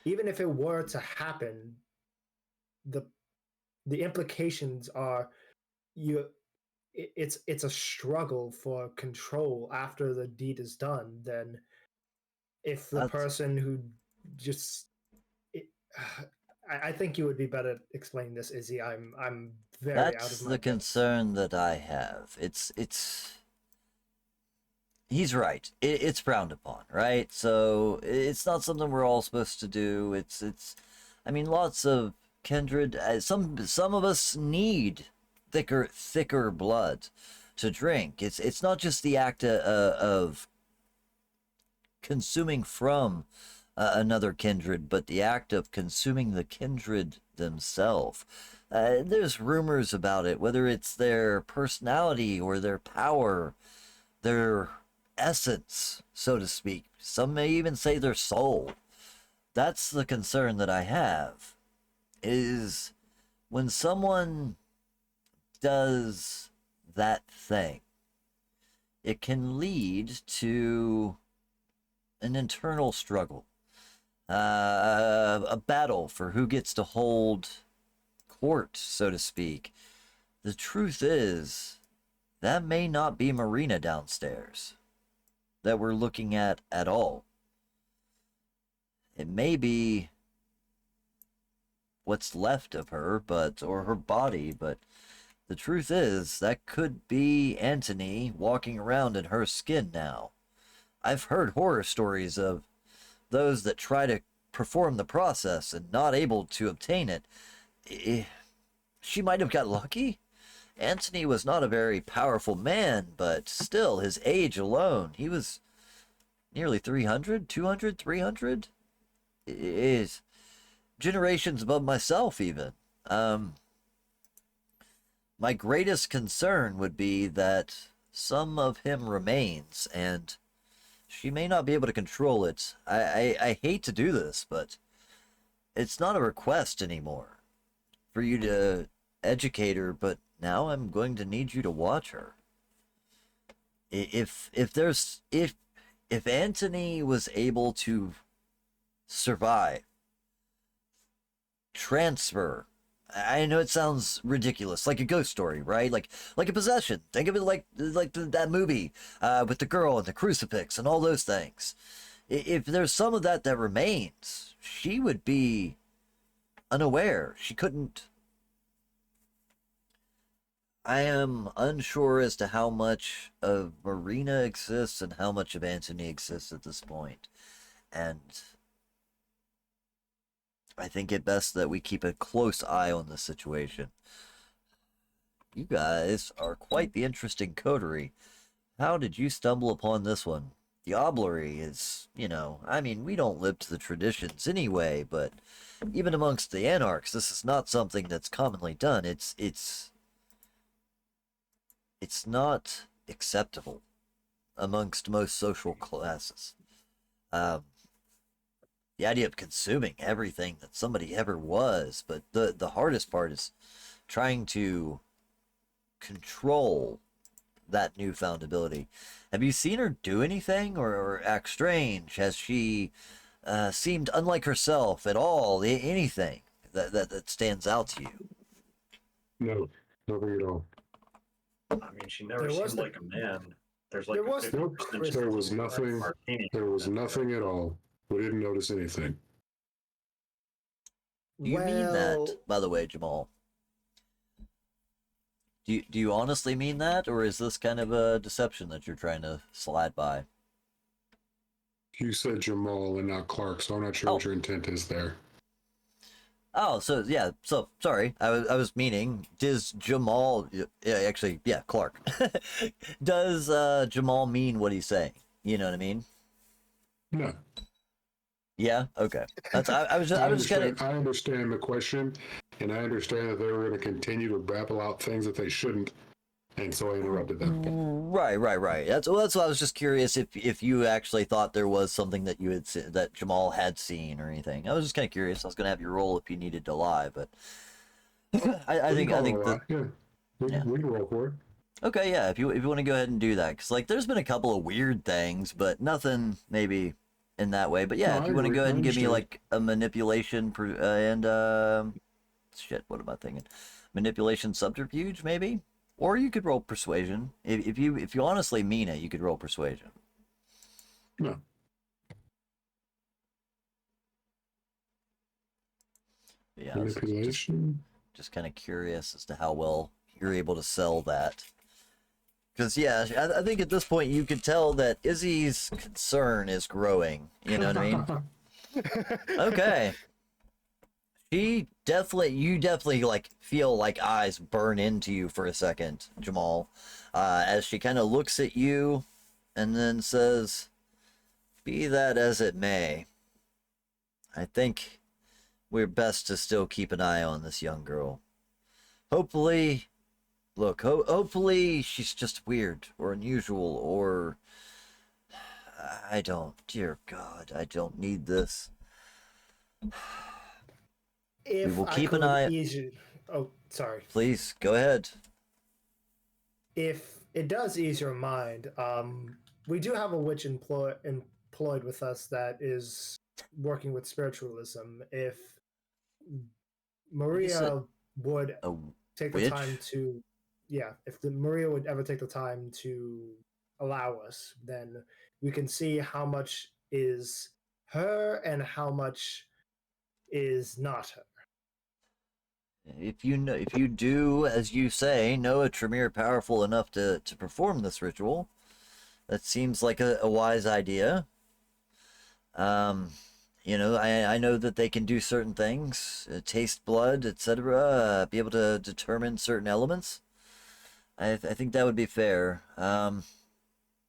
it were to happen, the implications are it's a struggle for control after the deed is done. Then if the person who just I think you would be better explaining this, Izzy. I'm very out of my That's the depth. concern that I have. He's right. It's frowned upon, right? So it's not something we're all supposed to do. I mean, lots of kindred. Some of us need thicker blood to drink. It's not just the act of consuming from another kindred, but the act of consuming the kindred themselves. There's rumors about it, whether it's their personality or their power, their essence, so to speak. Some may even say their soul. That's the concern that I have, is when someone does that thing, it can lead to an internal struggle. A battle for who gets to hold court, so to speak. The truth is, that may not be Marina downstairs that we're looking at all. It may be what's left of her, or her body, but the truth is, that could be Antony walking around in her skin now. I've heard horror stories of those that try to perform the process and not able to obtain it, she might have got lucky. Antony was not a very powerful man, but still, his age alone, he was nearly 300, 200, 300? Is generations above myself, even. My greatest concern would be that some of him remains, and she may not be able to control it. I hate to do this, but it's not a request anymore for you to educate her, but now I'm going to need you to watch her. If Antony was able to survive, transfer, I know it sounds ridiculous, like a ghost story, right? Like a possession. Think of it like that movie with the girl and the crucifix and all those things. If there's some of that remains, she would be unaware. She couldn't. I am unsure as to how much of Marina exists and how much of Antony exists at this point. And I think it best that we keep a close eye on this situation. You guys are quite the interesting coterie. How did you stumble upon this one? Diablerie is, I mean, we don't live to the traditions anyway, but even amongst the anarchs, this is not something that's commonly done. It's not acceptable amongst most social classes. The idea of consuming everything that somebody ever was, but the hardest part is trying to control that newfound ability. Have you seen her do anything or act strange? Has she seemed unlike herself at all? Anything that stands out to you? No, nothing at all. I mean, she never seemed like a man. There's like there a was 50% There was chance nothing. martini. There was nothing at all. We didn't notice anything. Do you mean that, by the way, Jamal? Do you honestly mean that, or is this kind of a deception that you're trying to slide by? You said Jamal and not Clark, so I'm not sure what your intent is there. Oh, so yeah, so sorry, I was meaning, does Jamal, actually, yeah, Clark, does Jamal mean what he's saying? You know what I mean? No. Yeah. Okay. That's I was just kind of. I understand the question, and I understand that they were going to continue to babble out things that they shouldn't, and so I interrupted them. Right. That's why I was just curious if you actually thought there was something that you had that Jamal had seen or anything. I was just kind of curious. I was going to have you roll if you needed to lie, but I think that We can roll for it. Okay, yeah. If you want to go ahead and do that, because like there's been a couple of weird things, but nothing maybe in that way. But yeah, No, if you want to go ahead and give me understand. like a manipulation and shit, what am I thinking? Manipulation subterfuge maybe, or you could roll persuasion. If you honestly mean it, you could roll persuasion. No. Yeah, Manipulation. just kind of curious as to how well you're able to sell that. Because, yeah, I think at this point you could tell that Izzy's concern is growing. You know what I mean? Okay. You definitely, like, feel like eyes burn into you for a second, Jamal. As she kind of looks at you and then says, "Be that as it may, I think we're best to still keep an eye on this young girl. Hopefully... Look, hopefully she's just weird or unusual or... Dear God, I don't need this. If We will I keep an could eye... Oh, sorry. Please, go ahead. If it does ease your mind, we do have a witch employed with us that is working with spiritualism. If Maria would take the time to... if Maria would ever take the time to allow us, then we can see how much is her and how much is not her. If you do, as you say, know a Tremere powerful enough to perform this ritual, that seems like a wise idea. I know that they can do certain things, taste blood, etc., be able to determine certain elements. I think that would be fair. Do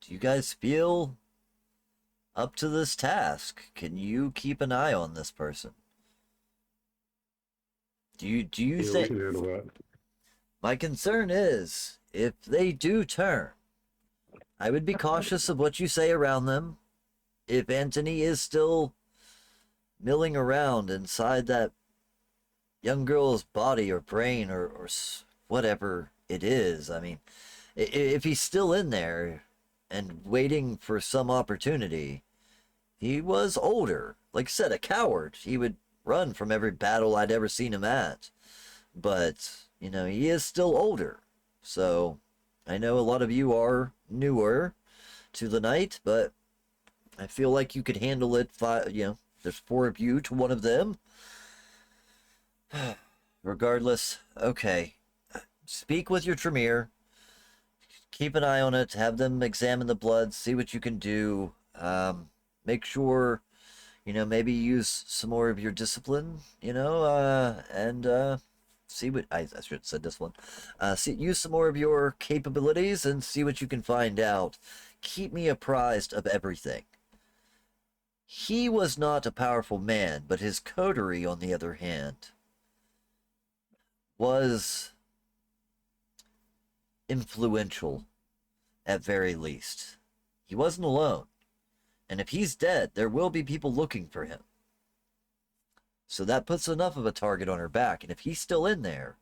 you guys feel up to this task? Can you keep an eye on this person? Do you Yeah, we think? can handle that. My concern is if they do turn, I would be cautious of what you say around them. If Anthony is still milling around inside that young girl's body or brain or whatever it is, I mean, if he's still in there and waiting for some opportunity, he was older. Like I said, a coward. He would run from every battle I'd ever seen him at. But, he is still older. So, I know a lot of you are newer to the night, but I feel like you could handle it. There's 4 of you to 1 of them. Regardless, okay. Speak with your Tremere. Keep an eye on it. Have them examine the blood. See what you can do. Make sure, maybe use some more of your discipline, and see what I should have said this one. Use some more of your capabilities and see what you can find out. Keep me apprised of everything. He was not a powerful man, but his coterie, on the other hand, was influential, at very least. He wasn't alone. And if he's dead, there will be people looking for him. So that puts enough of a target on her back. And if he's still in there,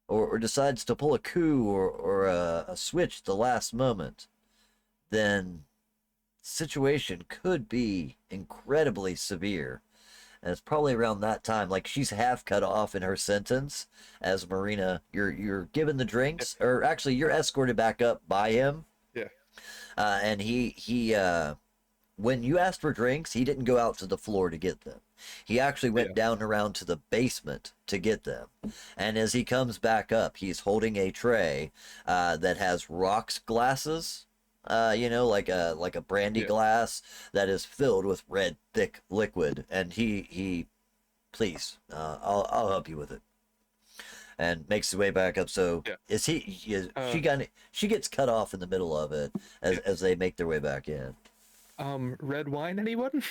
or decides to pull a coup or a switch at the last moment, then the situation could be incredibly severe. And it's probably around that time, like she's half cut off in her sentence as Marina, you're given the drinks, or actually you're escorted back up by him. Yeah. And he when you asked for drinks, he didn't go out to the floor to get them. He actually went down around to the basement to get them. And as he comes back up, he's holding a tray that has rocks glasses, like a brandy glass that is filled with red, thick liquid. And he please, I'll help you with it. And makes his way back up. So she gets cut off in the middle of it as they make their way back in. Red wine, anyone?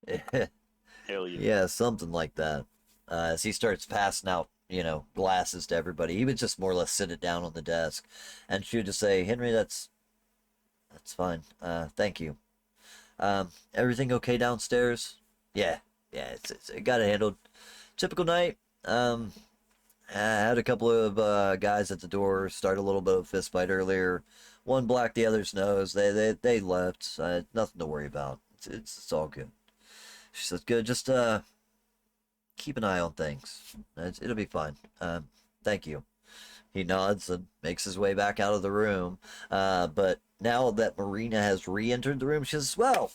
Hell yeah. Yeah, something like that. As he starts passing out, glasses to everybody, he would just more or less sit it down on the desk, and she would just say, "Henry, that's fine. Thank you. Everything okay downstairs?" Yeah, it got it handled. Typical night. I had a couple of guys at the door start a little bit of a fist fight earlier. One blacked the other's nose. They left. Nothing to worry about. It's all good. She says, "Good. Just keep an eye on things. It'll be fine. Thank you." He nods and makes his way back out of the room. But now that Marina has re-entered the room, she says, "Well,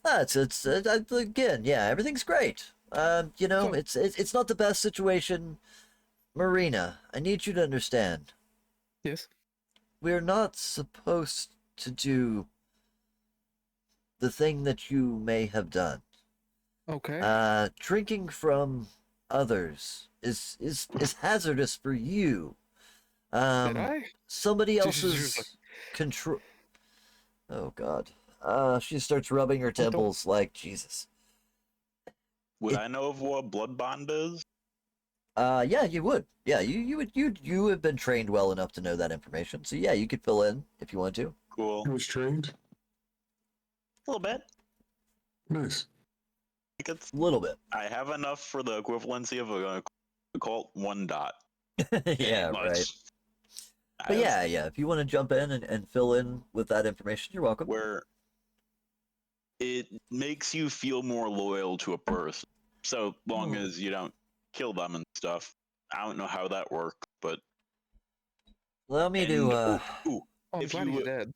again, yeah, everything's great. It's not the best situation. Marina, I need you to understand. Yes. We're not supposed to do the thing that you may have done. Okay. Drinking from others is hazardous for you. Did I? Somebody else's control." Oh God. She starts rubbing her temples like Jesus. Would I know of what blood bond is? Yeah, you would. Yeah, you have been trained well enough to know that information. So yeah, you could fill in if you want to. Cool. He was trained? A little bit. Nice. Like it's, A little bit. I have enough for the equivalency of a cult 1 dot. Yeah, right. But yeah, if you want to jump in and fill in with that information, you're welcome. Where it makes you feel more loyal to a person, so long as you don't kill them and stuff. I don't know how that works, but Allow me to. I'm if glad you he's dead.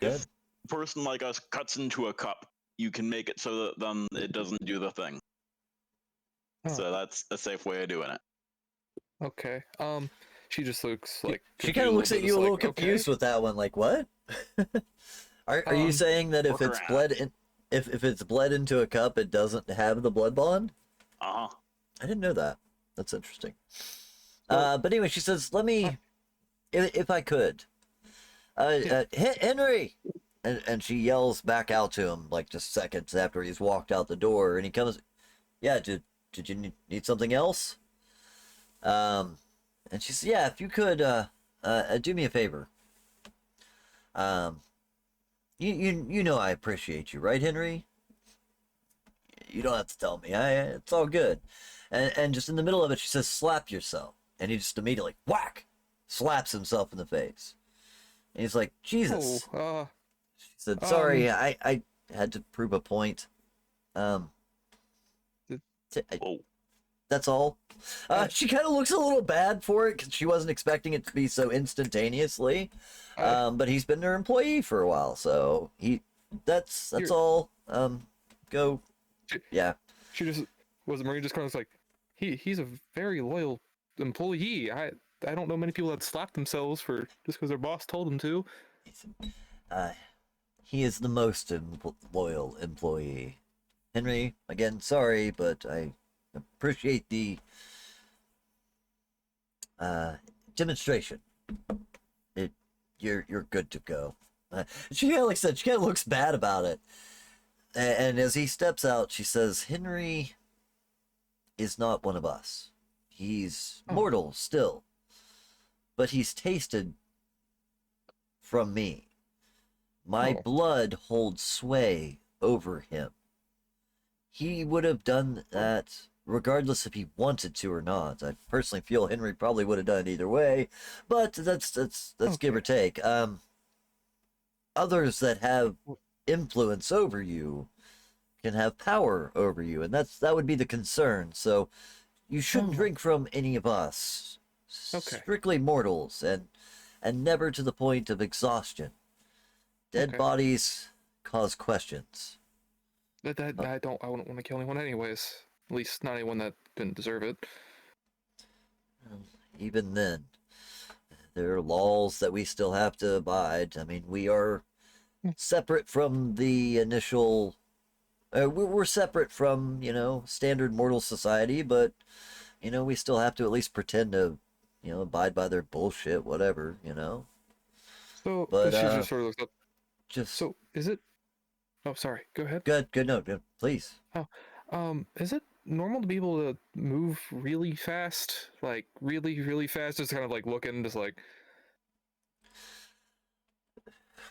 if a person like us cuts into a cup, you can make it so that then it doesn't do the thing. Oh. So that's a safe way of doing it. Okay. She just looks like She kind of looks at you a little confused with that one, like what? Are you saying that if Work it's around. bled in? If it's bled into a cup, it doesn't have the blood bond? Uh huh. I didn't know that. That's interesting. Well- But anyway, she says, let me, if I could. Henry! And she yells back out to him, like just seconds after he's walked out the door, and he comes, yeah, did you need something else? And she says, yeah, if you could, do me a favor. You know I appreciate you, right, Henry? You don't have to tell me. It's all good. And just in the middle of it, she says, slap yourself. And he just immediately, whack, slaps himself in the face. And he's like, Jesus. Oh, She said, sorry, I had to prove a point. Oh. That's all. She kind of looks a little bad for it because she wasn't expecting it to be so instantaneously. But he's been her employee for a while, so that's all. Go. Yeah. she just Marie just kind of like, he's a very loyal employee. I don't know many people that slap themselves for just because their boss told them to. He is the most loyal employee. Henry, again, sorry, but I appreciate the demonstration. You're good to go. She kind of, like I said, she kind of looks bad about it. And as he steps out, she says, Henry is not one of us. He's mortal still. But he's tasted from me. My blood holds sway over him. He would have done that regardless if he wanted to or not. I personally feel Henry probably would have done it either way, but that's give or take. Others that have influence over you can have power over you, and that would be the concern. So you shouldn't drink from any of us. Strictly mortals, and never to the point of exhaustion. Dead bodies cause questions. I wouldn't want to kill anyone anyways. At least not anyone that didn't deserve it. Even then, there are laws that we still have to abide. I mean, we are separate from the initial. We're separate from, standard mortal society, but, we still have to at least pretend to, abide by their bullshit, whatever, So, But, she just sort of looks up. Just. So, is it? Oh, sorry. Go ahead. Good, no, please. Is it normal to be able to move really fast? Like, really, really fast? Just kind of like looking, just like.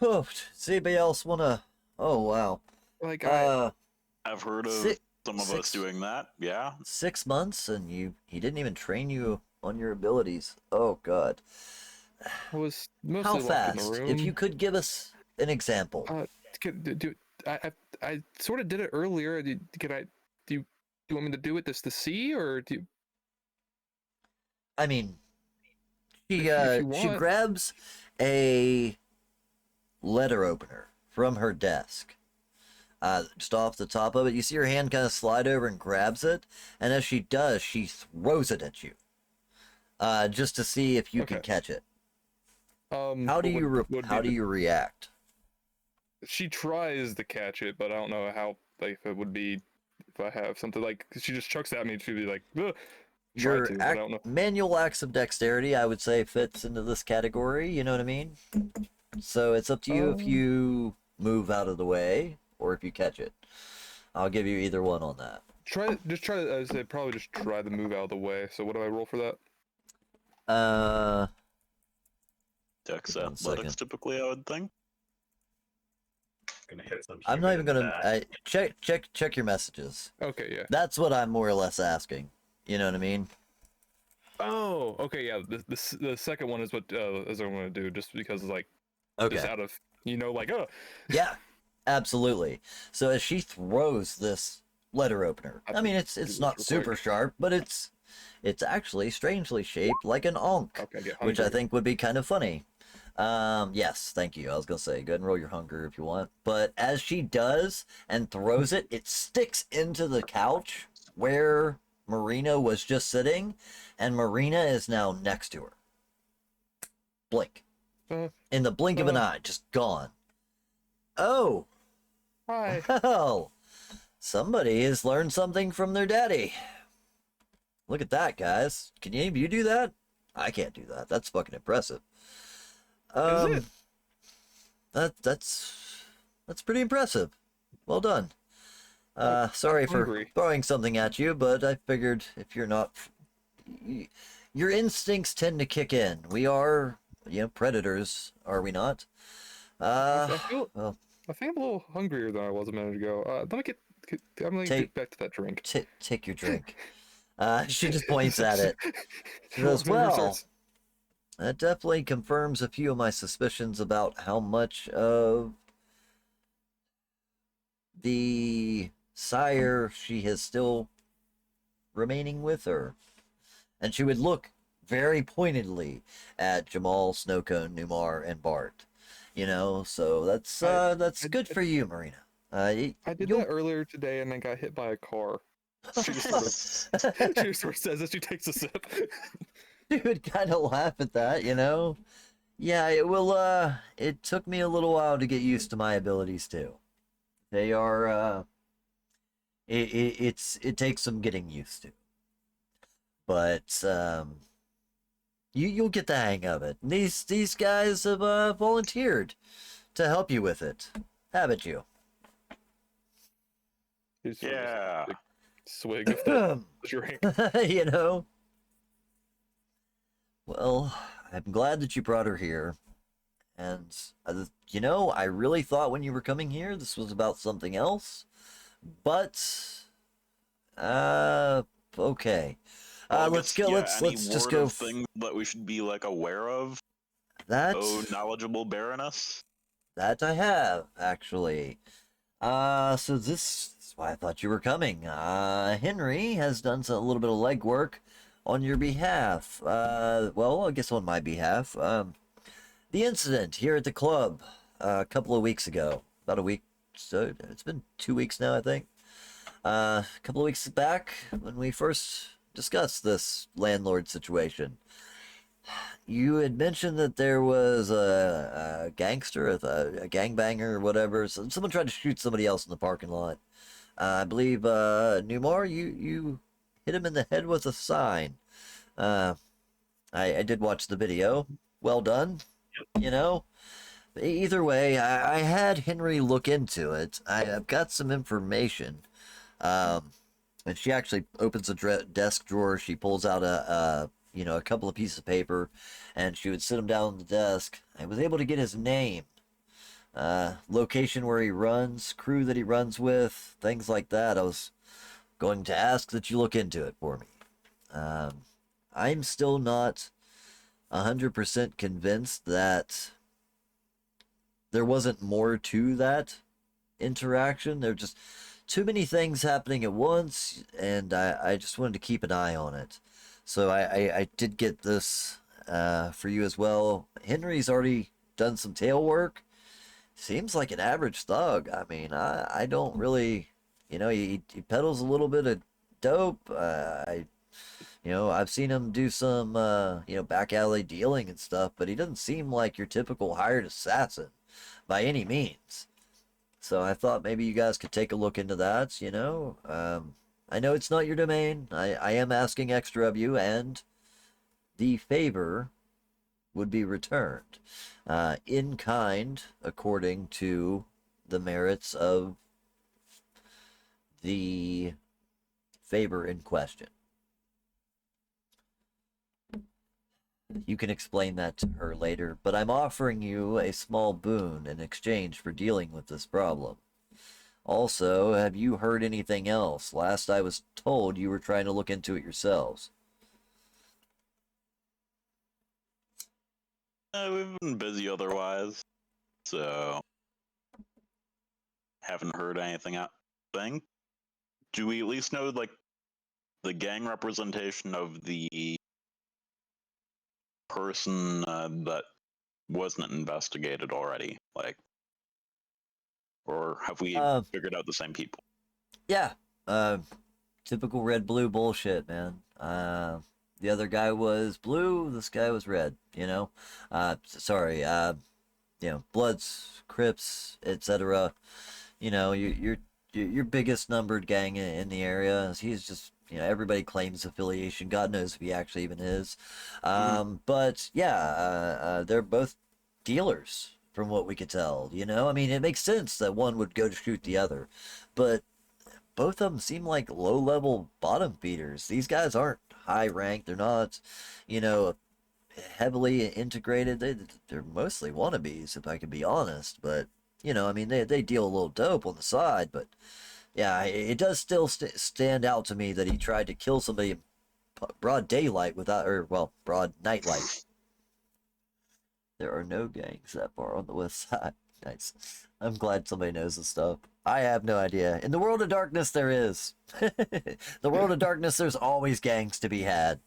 Oh, does anybody else wanna? Oh, wow. Like, I've heard of some of us doing that. Yeah. 6 months, and he didn't even train you on your abilities. Oh God. I was mostly How locked fast? in the room. If you could give us an example. I sort of did it earlier. Do you want me to do it just to see, or do you? I mean, she If you she want. grabs a letter opener from her desk. Just off the top of it, you see her hand kind of slide over and grabs it, and as she does, she throws it at you, just to see if you can catch it. How do you react? She tries to catch it, but I don't know how. Like, if it would be if I have something like she just chucks it at me. She'd be like, ugh. Your but I don't know. manual acts of dexterity, I would say, fits into this category. You know what I mean? So it's up to you if you move out of the way or if you catch it. I'll give you either one on that. I say probably just try to move out of the way. So what do I roll for that? Dex Give me 1 athletics, second. typically, I would think. Gonna hit some. I'm not human even in the gonna back. check your messages. Okay, yeah. That's what I'm more or less asking. You know what I mean? Oh, okay, yeah. The second one is what is I'm gonna do, just because like Okay. just out of Yeah, absolutely. So as she throws this letter opener, I mean it's not super sharp, but it's actually strangely shaped like an ankh, Okay, I get which I hungry. think would be kind of funny. Yes, thank you. I was gonna say, go ahead and roll your hunger if you want. But as she does and throws it, it sticks into the couch where Marina was just sitting, and Marina is now next to her. Blink. Uh, In the blink of an eye, just gone. Oh, Hi. Well, somebody has learned something from their daddy. Look at that, guys. Can any of you do that? I can't do that. That's fucking impressive. Is it? That's pretty impressive. Well done. Sorry for hungry. throwing something at you, but I figured if you're not, your instincts tend to kick in. We are, predators, are we not? I feel. Well, I think I'm a little hungrier than I was a minute ago. Let me get. I'm gonna Take- get back to that drink. take your drink. She just points at it. She goes, Maybe well, starts- that definitely confirms a few of my suspicions about how much of the sire she has still remaining with her. And she would look very pointedly at Jamal, Snowcone, Numar, and Bart. So that's good for you, Marina. I did that earlier today and then got hit by a car. She just sort of, she just sort of says as she takes a sip. You would kind of laugh at that, Yeah, it took me a little while to get used to my abilities too. They are, it takes some getting used to. But, you'll get the hang of it. These guys have, volunteered to help you with it. Haven't you? She sort of Yeah. just, like, swig of that drink. Well, I'm glad that you brought her here. And, I really thought when you were coming here this was about something else. But, okay. Well, I Let's guess, go, yeah, let's any just word go. of things that we should be aware of. That, Oh, knowledgeable Baroness. that I have, actually. So this is why I thought you were coming. Henry has done a little bit of legwork on your behalf. Well, I guess on my behalf. The incident here at the club a couple of weeks ago, about a week, so it's been 2 weeks now, I think. A couple of weeks back when we first discussed this landlord situation. You had mentioned that there was a gangster, a gangbanger or whatever. So someone tried to shoot somebody else in the parking lot. I believe, Numar, you hit him in the head with a sign. I did watch the video. Well done. Either way, I had Henry look into it. I've got some information. And she actually opens a desk drawer. She pulls out a couple of pieces of paper, and she would sit him down on the desk. I was able to get his name, location where he runs, crew that he runs with, things like that. I was going to ask that you look into it for me. I'm still not 100% convinced that there wasn't more to that interaction. There were just too many things happening at once, and I just wanted to keep an eye on it. So I did get this for you as well. Henry's already done some tail work. Seems like an average thug. I mean, I don't really, he peddles a little bit of dope. I've seen him do some, back alley dealing and stuff, but he doesn't seem like your typical hired assassin by any means. So I thought maybe you guys could take a look into that, I know it's not your domain. I am asking extra of you, and the favor would be returned in kind according to the merits of the favor in question. You can explain that to her later, but I'm offering you a small boon in exchange for dealing with this problem. Also, have you heard anything else? Last I was told you were trying to look into it yourselves. We've been busy otherwise, so haven't heard anything out. Do we at least know the gang representation of the person that wasn't investigated already? Or have we figured out the same people? Yeah, typical red-blue bullshit, man. The other guy was blue, this guy was red, Sorry, Bloods, Crips, etc. you know, your biggest numbered gang in the area. He's just, you know, everybody claims affiliation. God knows if he actually even is. But yeah, they're both dealers from what we could tell. You know, I mean, it makes sense that one would go to shoot the other, but both of them seem like low-level bottom feeders. These guys aren't high ranked. They're not, you know, heavily integrated. They're mostly wannabes, if I can be honest. But you know, I mean, they deal a little dope on the side. But yeah, it does still stand out to me that he tried to kill somebody in broad daylight without, or well, broad nightlight. There are no gangs that far on the west side. Nice. I'm glad somebody knows this stuff. I have no idea. In the world of darkness, there is. The world of darkness, there's always gangs to be had.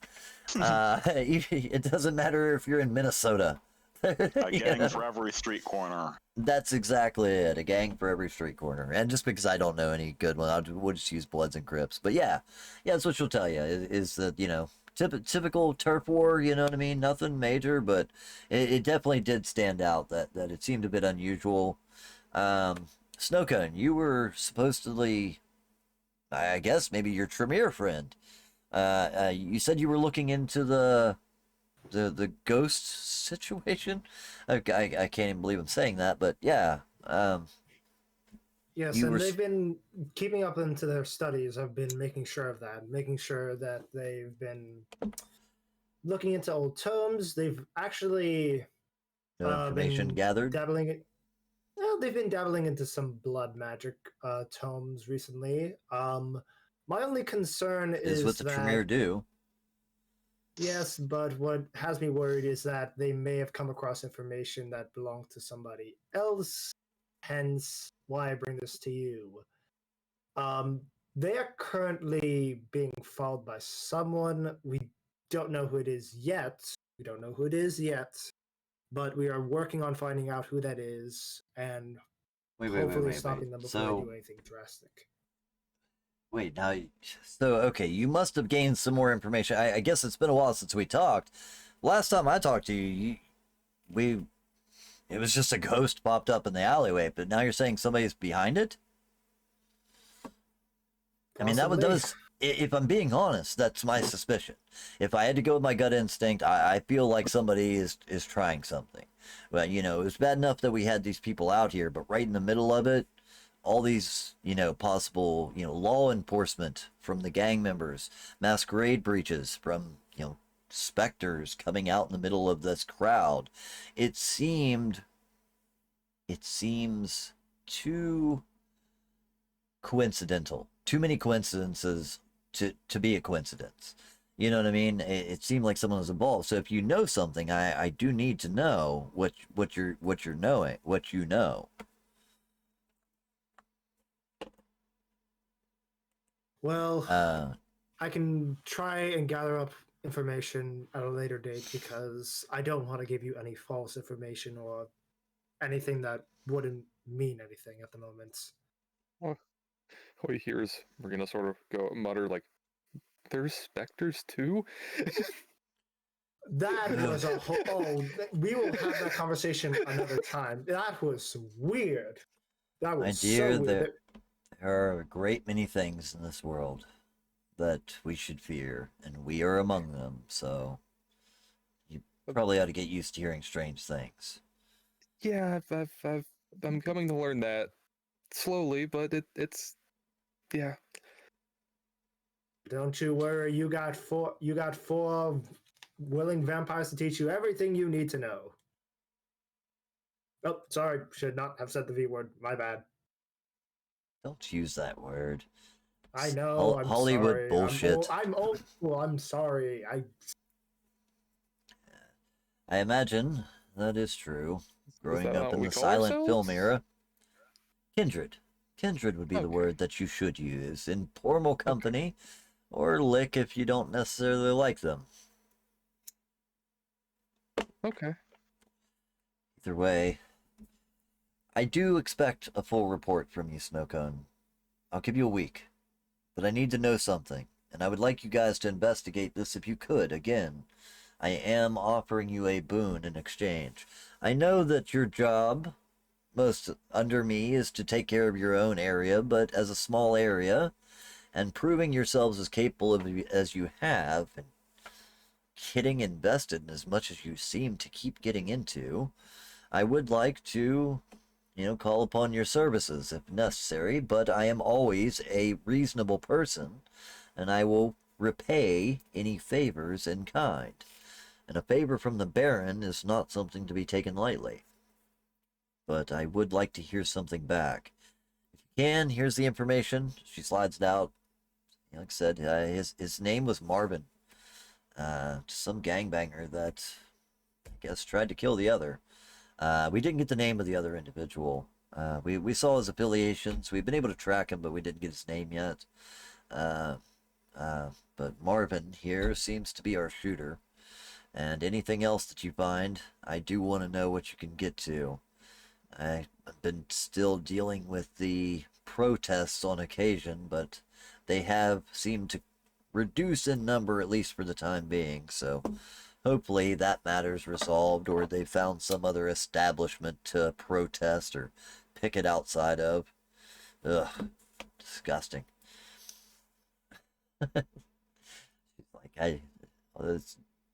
It doesn't matter if you're in Minnesota. A gang for every street corner. That's exactly it. A gang for every street corner. And just because I don't know any good one, we'll just use Bloods and Crips. But yeah, that's what she'll tell you is that, you know, typical turf war, you know what I mean? Nothing major, but it definitely did stand out that it seemed a bit unusual. Snowcone, you were supposedly, I guess, maybe your Tremere friend. You said you were looking into the ghost situation. I can't even believe I'm saying that, but yeah. Yes, and they've been keeping up into their studies. I've been making sure of that, making sure that they've been looking into old tomes. They've actually no information been gathered. Well, they've been dabbling into some blood magic tomes recently. My only concern is what the that, Tremere do. Yes, but what has me worried is that they may have come across information that belonged to somebody else. Hence, why I bring this to you. They are currently being followed by someone. We don't know who it is yet. But we are working on finding out who that is and hopefully stopping them before they do anything drastic. Wait, now, so, okay, you must have gained some more information. I guess it's been a while since we talked. Last time I talked to you, it was just a ghost popped up in the alleyway, but now you're saying somebody's behind it? I mean, that was, if I'm being honest, that's my suspicion. If I had to go with my gut instinct, I feel like somebody is trying something. Well, you know, it was bad enough that we had these people out here, but right in the middle of it, all these, you know, possible, you know, law enforcement from the gang members, masquerade breaches from, you know, specters coming out in the middle of this crowd. It seems too coincidental. Too many coincidences to be a coincidence. You know what I mean? It seemed like someone was involved. So if you know something, I do need to know what you know. Well, I can try and gather up information at a later date because I don't want to give you any false information or anything that wouldn't mean anything at the moment. What he hears, we're gonna sort of go mutter like, "There's specters too." That was a whole. Oh, we will have that conversation another time. That was weird. That was My dear, so weird. There are a great many things in this world that we should fear, and we are among them, so you probably ought to get used to hearing strange things. Yeah, I'm coming to learn that slowly, but it's yeah. Don't you worry, you got four willing vampires to teach you everything you need to know. Oh, sorry, should not have said the V word. My bad. Don't use that word. I know. I'm Hollywood sorry. bullshit. I'm old school. I'm sorry. I imagine that is true. Growing that up how in we the call silent ourselves? film era. Kindred. Kindred would be the Okay. word that you should use in formal company, or lick if you don't necessarily like them. Okay. Either way, I do expect a full report from you, Snowcone. I'll give you a week, but I need to know something, and I would like you guys to investigate this if you could. Again, I am offering you a boon in exchange. I know that your job most under me is to take care of your own area, but as a small area, and proving yourselves as capable as you have, and getting invested in as much as you seem to keep getting into, I would like to, call upon your services if necessary, but I am always a reasonable person, and I will repay any favors in kind. And a favor from the Baron is not something to be taken lightly. But I would like to hear something back. If you can, here's the information. She slides it out. Like I said, his name was Marvin. Some gangbanger that, I guess, tried to kill the other. We didn't get the name of the other individual. We saw his affiliations. We've been able to track him, but we didn't get his name yet. But Marvin here seems to be our shooter. And anything else that you find, I do want to know what you can get to. I've been still dealing with the protests on occasion, but they have seemed to reduce in number, at least for the time being, so hopefully that matter's resolved, or they've found some other establishment to protest or picket outside of. Ugh, disgusting.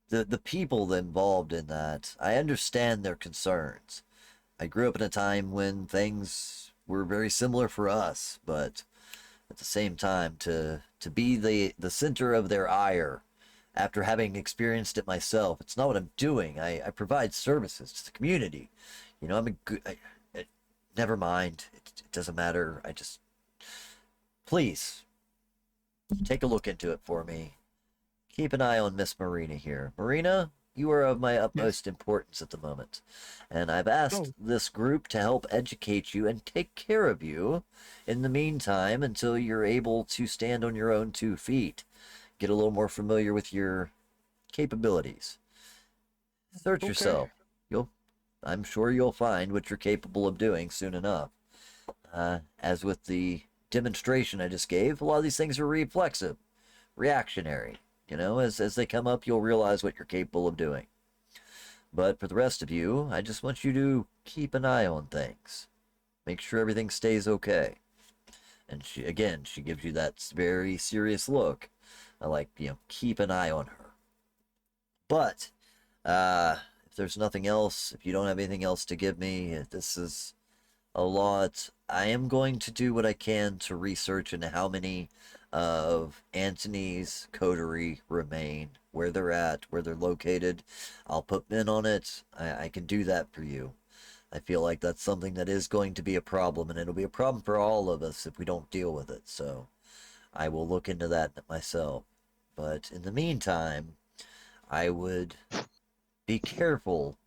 The people involved in that, I understand their concerns. I grew up in a time when things were very similar for us, but at the same time, to be the center of their ire after having experienced it myself, it's not what I'm doing. I provide services to the community. I'm a good... never mind. It doesn't matter. Please, take a look into it for me. Keep an eye on Miss Marina here. Marina, you are of my utmost importance at the moment, and I've asked this group to help educate you and take care of you in the meantime until you're able to stand on your own 2 feet, get a little more familiar with your capabilities. Search yourself. I'm sure you'll find what you're capable of doing soon enough. As with the demonstration I just gave, a lot of these things are reflexive, reactionary. As they come up, you'll realize what you're capable of doing. But for the rest of you, I just want you to keep an eye on things. Make sure everything stays okay. And she gives you that very serious look. Keep an eye on her. But, if there's nothing else, if you don't have anything else to give me, this is a lot. I am going to do what I can to research into how many of Antony's coterie remain, where they're at, where they're located. I'll put men on it. I can do that for you. I feel like that's something that is going to be a problem, and it'll be a problem for all of us if we don't deal with it. So I will look into that myself. But in the meantime, I would be careful,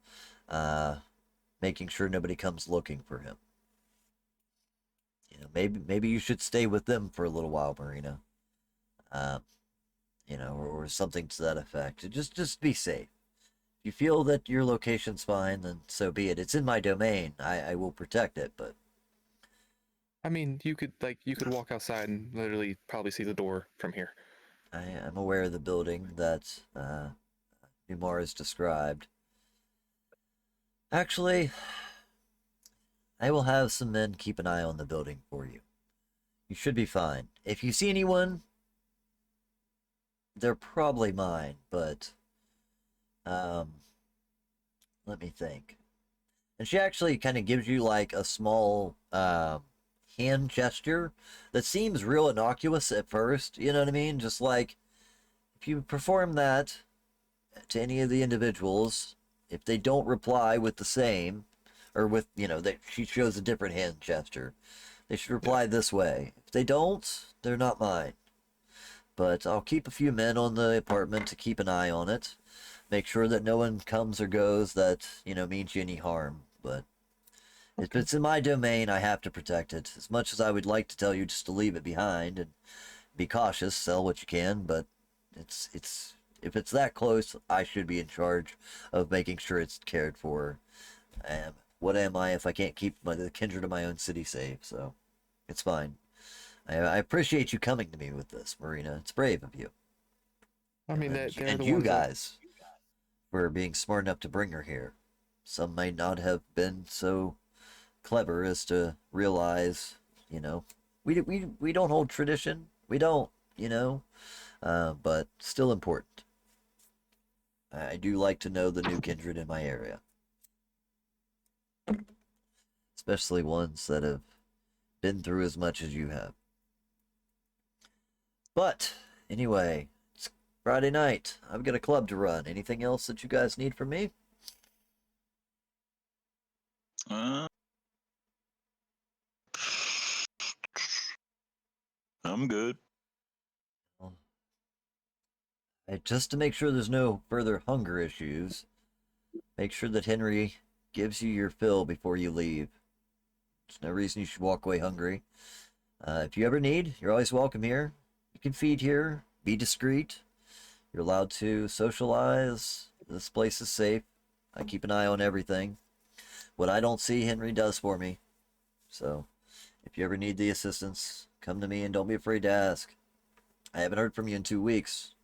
making sure nobody comes looking for him. Maybe you should stay with them for a little while, Marina. Or something to that effect. Just be safe. If you feel that your location's fine, then so be it. It's in my domain. I will protect it, but... I mean, you could walk outside and literally probably see the door from here. I am aware of the building that Umar has described. Actually, I will have some men keep an eye on the building for you. You should be fine. If you see anyone, they're probably mine, but let me think. And she actually kind of gives you like a small hand gesture that seems real innocuous at first, you know what I mean? Just like, if you perform that to any of the individuals, if they don't reply with the same, or with, she shows a different hand gesture, they should reply this way. If they don't, they're not mine. But I'll keep a few men on the apartment to keep an eye on it. Make sure that no one comes or goes that, means you any harm. But if it's in my domain, I have to protect it. As much as I would like to tell you just to leave it behind and be cautious, sell what you can, but if it's that close, I should be in charge of making sure it's cared for. What am I if I can't keep the kindred of my own city safe? So it's fine. I appreciate you coming to me with this, Marina. It's brave of you. I mean, and you guys for being smart enough to bring her here. Some may not have been so clever is to realize, we don't hold tradition. We don't, but still important. I do like to know the new kindred in my area, especially ones that have been through as much as you have. But anyway, it's Friday night. I've got a club to run. Anything else that you guys need from me? I'm good. Just to make sure there's no further hunger issues, make sure that Henry gives you your fill before you leave. There's no reason you should walk away hungry. If you ever need, you're always welcome here. You can feed here, be discreet. You're allowed to socialize. This place is safe. I keep an eye on everything. What I don't see, Henry does for me. So, if you ever need the assistance, come to me and don't be afraid to ask. I haven't heard from you in 2 weeks.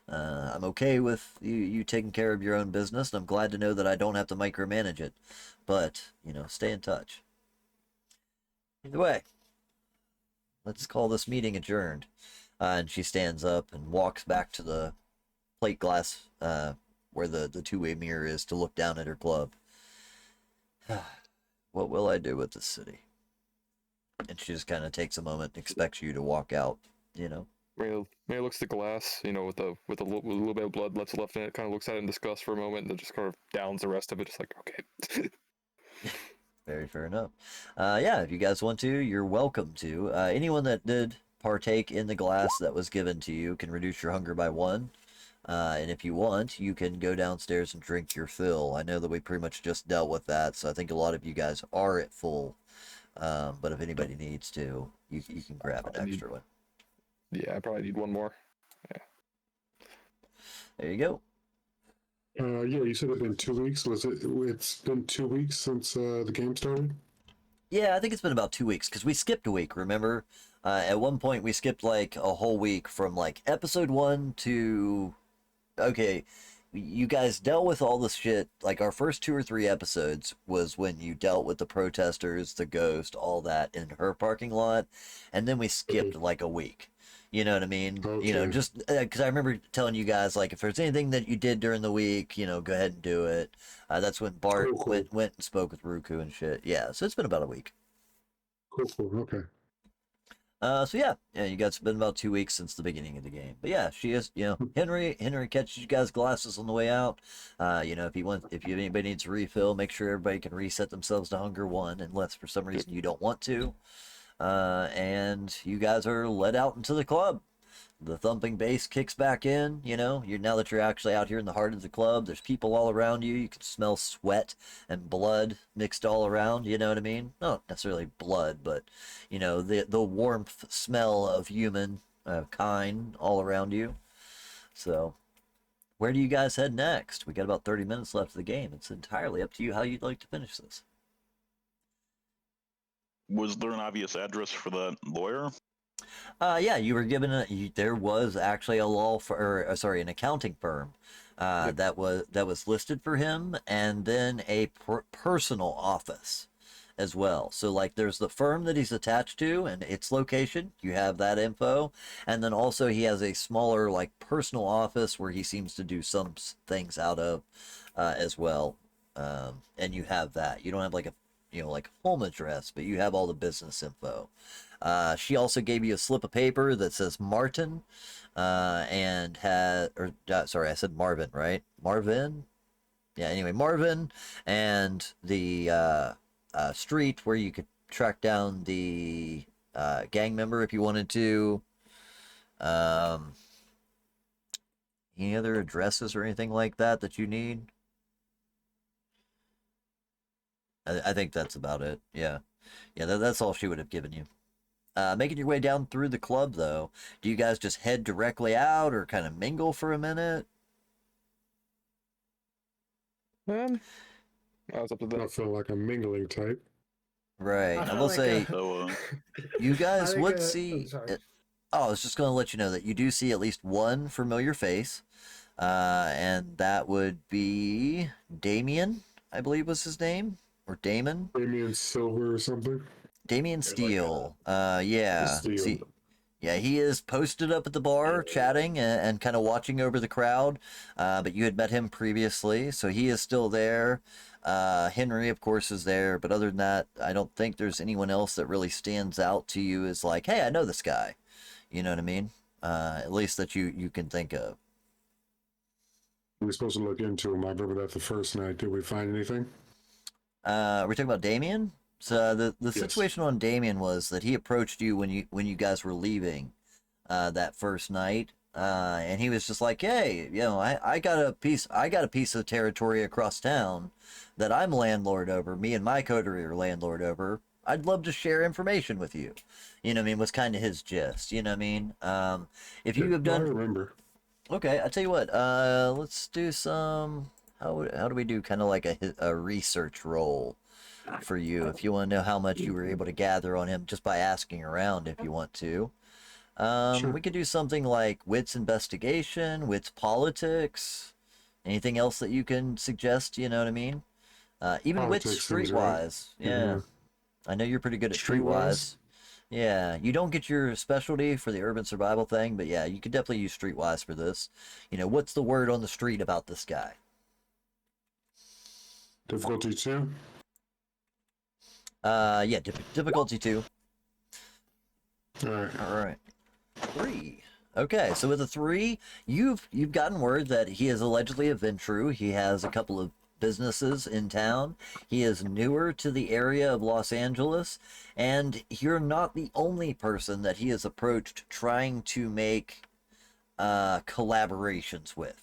I'm okay with you taking care of your own business, and I'm glad to know that I don't have to micromanage it. But, stay in touch. Either way, let's call this meeting adjourned. And she stands up and walks back to the plate glass where the two-way mirror is to look down at her club. What will I do with this city? And she just kind of takes a moment and expects you to walk out, May looks at the glass, with a little bit of blood left in it, kind of looks at it in disgust for a moment, and then just kind of downs the rest of it, just like, okay. Very fair enough. Yeah, if you guys want to, you're welcome to. Anyone that did partake in the glass that was given to you can reduce your hunger by 1. And if you want, you can go downstairs and drink your fill. I know that we pretty much just dealt with that, so I think a lot of you guys are at full. But if anybody needs to, you can grab an extra one. Yeah, I probably need one more. Yeah. There you go. Yeah, you said it's been 2 weeks. It's been 2 weeks since the game started? Yeah, I think it's been about 2 weeks, because we skipped a week, remember? At one point, we skipped, like, a whole week from, like, episode 1 to... Okay, you guys dealt with all this shit. Like, our first 2 or 3 episodes was when you dealt with the protesters, the ghost, all that in her parking lot, and then we skipped, like, a week. You know what I mean? Okay. Just because I remember telling you guys, like, if there's anything that you did during the week, go ahead and do it. That's when Bart Cool. went and spoke with Ruku and shit. Yeah, so it's been about a week. Cool. Okay. So yeah, you guys, it's been about 2 weeks since the beginning of the game. But yeah, she is, Henry catches you guys glasses on the way out. If anybody needs a refill, make sure everybody can reset themselves to hunger 1, unless for some reason you don't want to. And you guys are led out into the club. The thumping bass kicks back in, you're now that you're actually out here in the heart of the club, there's people all around you. You can smell sweat and blood mixed all around, you know what I mean? Not necessarily blood, but the warmth smell of human kind all around you. So where do you guys head next? We got about 30 minutes left of the game. It's entirely up to you how you'd like to finish this. Was there an obvious address for the lawyer? Yeah, you were given there was actually an accounting firm that was listed for him, and then a personal office as well. So like there's the firm that he's attached to and its location, you have that info, and then also he has a smaller like personal office where he seems to do some things out of as well. And you have that. You don't have like a like home address, but you have all the business info. She also gave you a slip of paper that says Martin, and sorry, I said Marvin, right? Marvin? Yeah, anyway, Marvin, and the street where you could track down the gang member if you wanted to. Any other addresses or anything like that you need? I think that's about it. Yeah. That's all she would have given you. Making your way down through the club, though, do you guys just head directly out or kind of mingle for a minute? I was up to I that. feel like a mingling type. Right. I will like say, So, you guys would oh, see... sorry. I was just going to let you know that you do see at least one familiar face, and that would be Damien, I believe was his name. or Damon. Damien Silver or something. Damian There's like Steele. Yeah. Steele. See, yeah, he is posted up at the bar chatting and kind of watching over the crowd. But you had met him previously, so he is still there. Henry, of course, is there. But other than that, I don't think there's anyone else that really stands out to you as like, hey, I know this guy. You know what I mean? At least that you can think of. We were supposed to look into him. I remember that the first night. Did we find anything? We're talking about Damien. So the Yes. situation on Damien was that he approached you when you guys were leaving that first night, and he was just like, "Hey, I got a piece of territory across town that I'm landlord over. Me and my coterie are landlord over. I'd love to share information with you." You know what I mean? Was kind of his gist. You know what I mean? If you have I done remember. okay, I tell you what. Let's do some. How do we do kind of like a research roll for you if you want to know how much you were able to gather on him just by asking around if you want to. Sure. We could do something like wits investigation, wits politics, anything else that you can suggest, you know what I mean? Even wits Politics seems right. streetwise. Yeah. I know you're pretty good at Streetwise? streetwise. Yeah, you don't get your specialty for the urban survival thing, but yeah, you could definitely use streetwise for this. What's the word on the street about this guy? Difficulty 2? Yeah, difficulty 2. All right. All right. 3. Okay, so with a 3, you've gotten word that he is allegedly a Ventru. He has a couple of businesses in town. He is newer to the area of Los Angeles, and you're not the only person that he has approached trying to make collaborations with.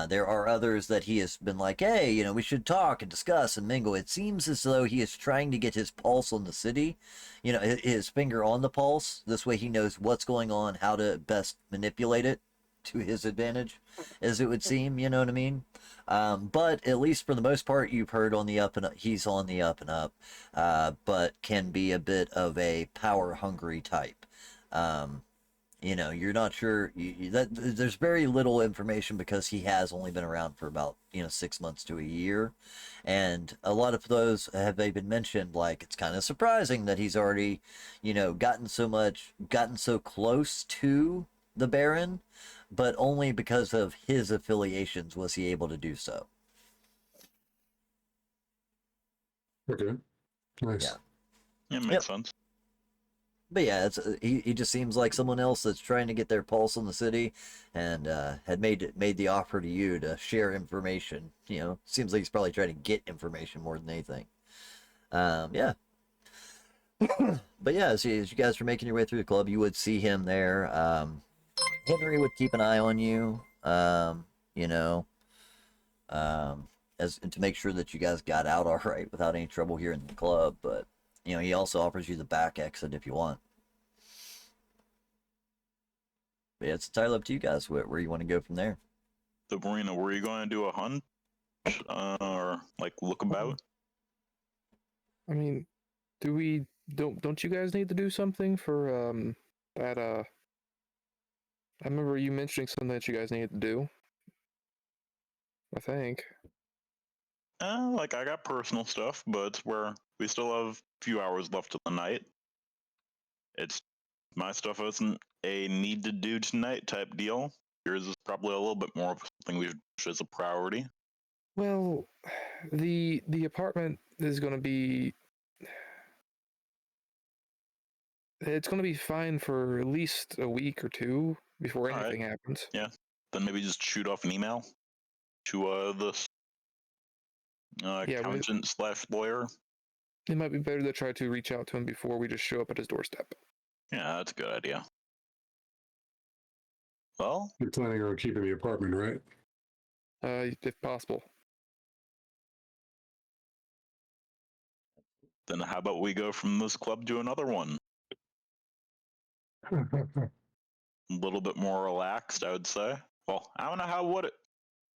There are others that he has been like, hey, we should talk and discuss and mingle. It seems as though he is trying to get his pulse on the city, his finger on the pulse. This way he knows what's going on, how to best manipulate it to his advantage, as it would seem, you know what I mean? But at least for the most part, you've heard on the up and up, he's on the up and up, but can be a bit of a power-hungry type. You're not sure that there's very little information because he has only been around for about 6 months to a year, and a lot of those have been mentioned. Like, it's kind of surprising that he's already gotten so close to the Baron, but only because of his affiliations was he able to do so. Okay. Nice. Yeah. Yeah, makes sense. But yeah, he just seems like someone else that's trying to get their pulse on the city, and had made the offer to you to share information. Seems like he's probably trying to get information more than anything. Yeah. But yeah, as you guys are making your way through the club, you would see him there. Henry would keep an eye on you. As to make sure that you guys got out all right without any trouble here in the club, but. He also offers you the back exit if you want. But yeah, it's entirely up to you guys where you want to go from there. The Marina, were you going to do a hunt? Or, like, look about? I mean, don't you guys need to do something for that I remember you mentioning something that you guys needed to do. I think. Like, I got personal stuff, but we still have a few hours left of the night. My stuff isn't a need to do tonight type deal. Yours is probably a little bit more of something we should push as a priority. Well, the apartment is going to be. It's going to be fine for at least a week or two before anything happens. Yeah. Then maybe just shoot off an email to this accountant/lawyer. It might be better to try to reach out to him before we just show up at his doorstep. Yeah, that's a good idea. Well, You're planning on keeping the apartment, right? If possible. then how about we go from this club to another one? A little bit more relaxed, I would say. Well, I don't know, how would it?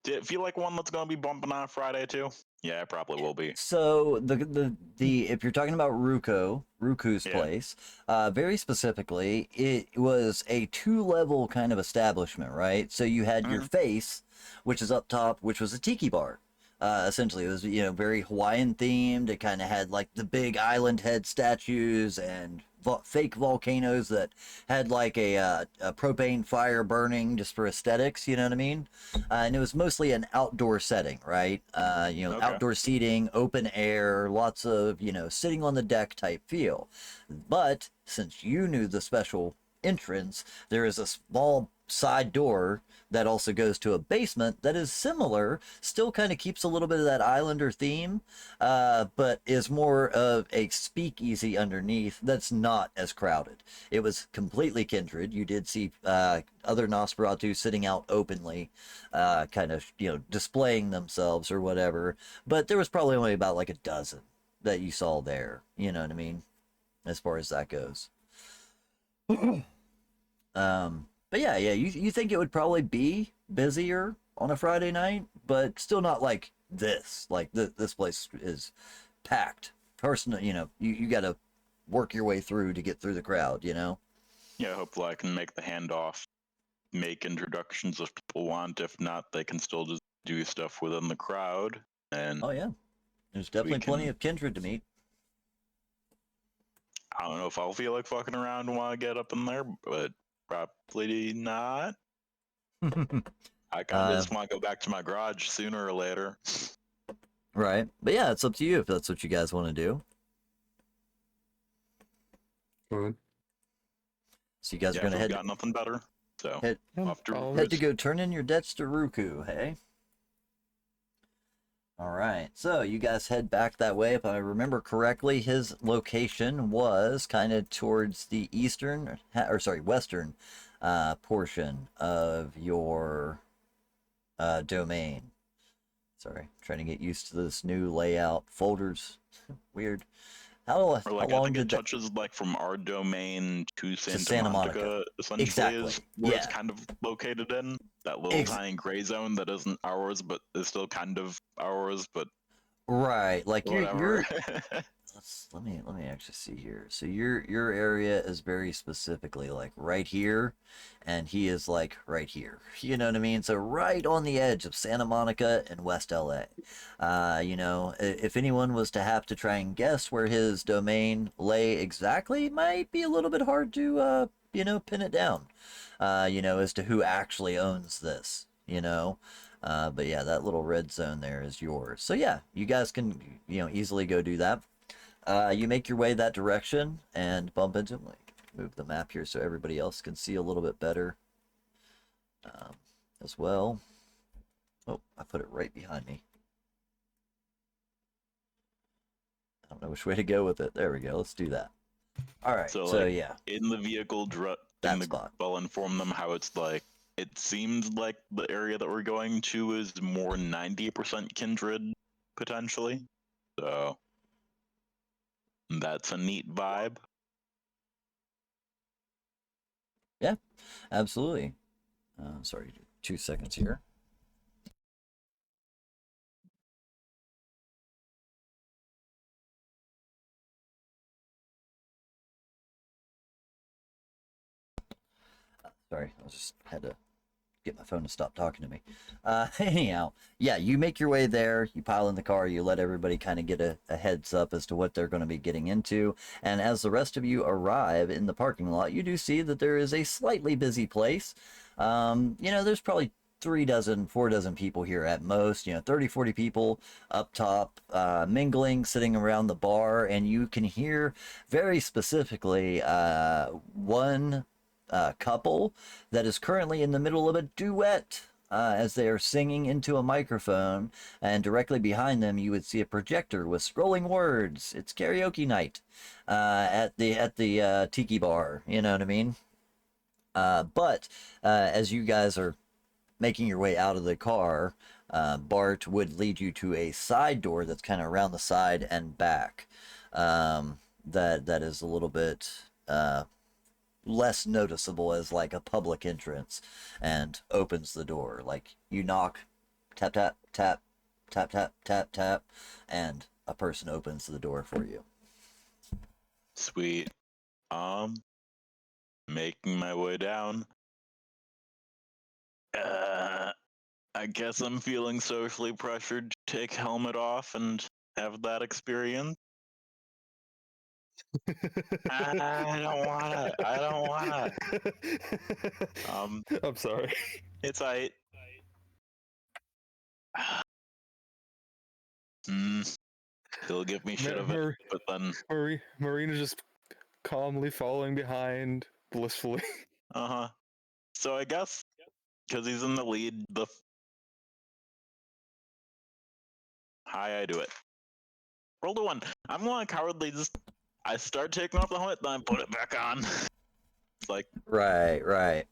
Did it feel like one that's going to be bumping on Friday too? Yeah, it probably will be. So the if you're talking about Ruku's Yeah. place, very specifically, it was a 2-level kind of establishment, right? So you had your face, which is up top, which was a tiki bar. Essentially, it was very Hawaiian themed. It kind of had like the big island head statues and fake volcanoes that had like a propane fire burning just for aesthetics. You know what I mean? And it was mostly an outdoor setting, right? Okay. Outdoor seating, open air, lots of sitting on the deck type feel. But since you knew the special entrance, there is a small side door that also goes to a basement that is similar, still kind of keeps a little bit of that Islander theme, but is more of a speakeasy underneath that's not as crowded. It was completely kindred. You did see other Nosferatu sitting out openly, kind of, displaying themselves or whatever, but there was probably only about like a dozen that you saw there. You know what I mean? As far as that goes. But yeah, you think it would probably be busier on a Friday night, but still not like this. Like this place is packed. Personal, you got to work your way through to get through the crowd. Yeah, hopefully I can make the handoff, make introductions if people want. If not, they can still just do stuff within the crowd. And Oh yeah, there's definitely plenty of kindred to meet. I don't know if I'll feel like fucking around and want to get up in there, but probably not. I kind of just want to go back to my garage sooner or later. Right, but yeah, it's up to you if that's what you guys want to do. Fine. So you guys Yeah, are gonna if head we've got nothing better. So head, off to head to go turn in your debts to Ruku, hey? All right, so you guys head back that way. If I remember correctly, his location was kind of towards the western portion of your domain. Sorry, trying to get used to this new layout. Folders, weird. or How like I long think did it that? touches like from our domain to Santa Monica. Monica, essentially Exactly. is where it's Yeah. kind of located in. That little tiny gray zone that isn't ours, but is still kind of ours, but Right. Like whatever. let me actually see here. So your area is very specifically like right here, and he is like right here. You know what I mean? So right on the edge of Santa Monica and West LA. If anyone was to have to try and guess where his domain lay exactly, might be a little bit hard to pin it down. As to who actually owns this. But yeah, that little red zone there is yours. So yeah, you guys can easily go do that. You make your way that direction and bump into them. Like, move the map here so everybody else can see a little bit better as well. Oh, I put it right behind me. I don't know which way to go with it. There we go. Let's do that. All right. So yeah, in the vehicle, I'll inform them how it's like. It seems like the area that we're going to is more 90% kindred, potentially. So that's a neat vibe. yeah, absolutely. Sorry, 2 seconds here. Sorry, I just had to get my phone to stop talking to me. Anyhow, yeah, you make your way there, you pile in the car, you let everybody kind of get a heads up as to what they're going to be getting into. And as the rest of you arrive in the parking lot, you do see that there is a slightly busy place. There's probably 4 dozen people here at most, 30, 40 people up top, mingling, sitting around the bar, and you can hear very specifically one couple that is currently in the middle of a duet as they are singing into a microphone, and directly behind them you would see a projector with scrolling words. It's karaoke night at the tiki bar. You know what I mean? But as you guys are making your way out of the car, Bart would lead you to a side door that's kind of around the side and back. That is a little bit less noticeable as like a public entrance, and opens the door. Like you knock, tap tap tap tap tap tap tap, and a person opens the door for you. Sweet. Making my way down. I guess I'm feeling socially pressured to take helmet off and have that experience. I don't wanna. I don't wanna. I'm sorry. It's I. He'll give me shit of it, but then. Marina's just calmly following behind, blissfully. So I guess because he's in the lead, I do it. Roll the 1. I'm going to cowardly just. I start taking off the helmet, then I put it back on. It's like. Right.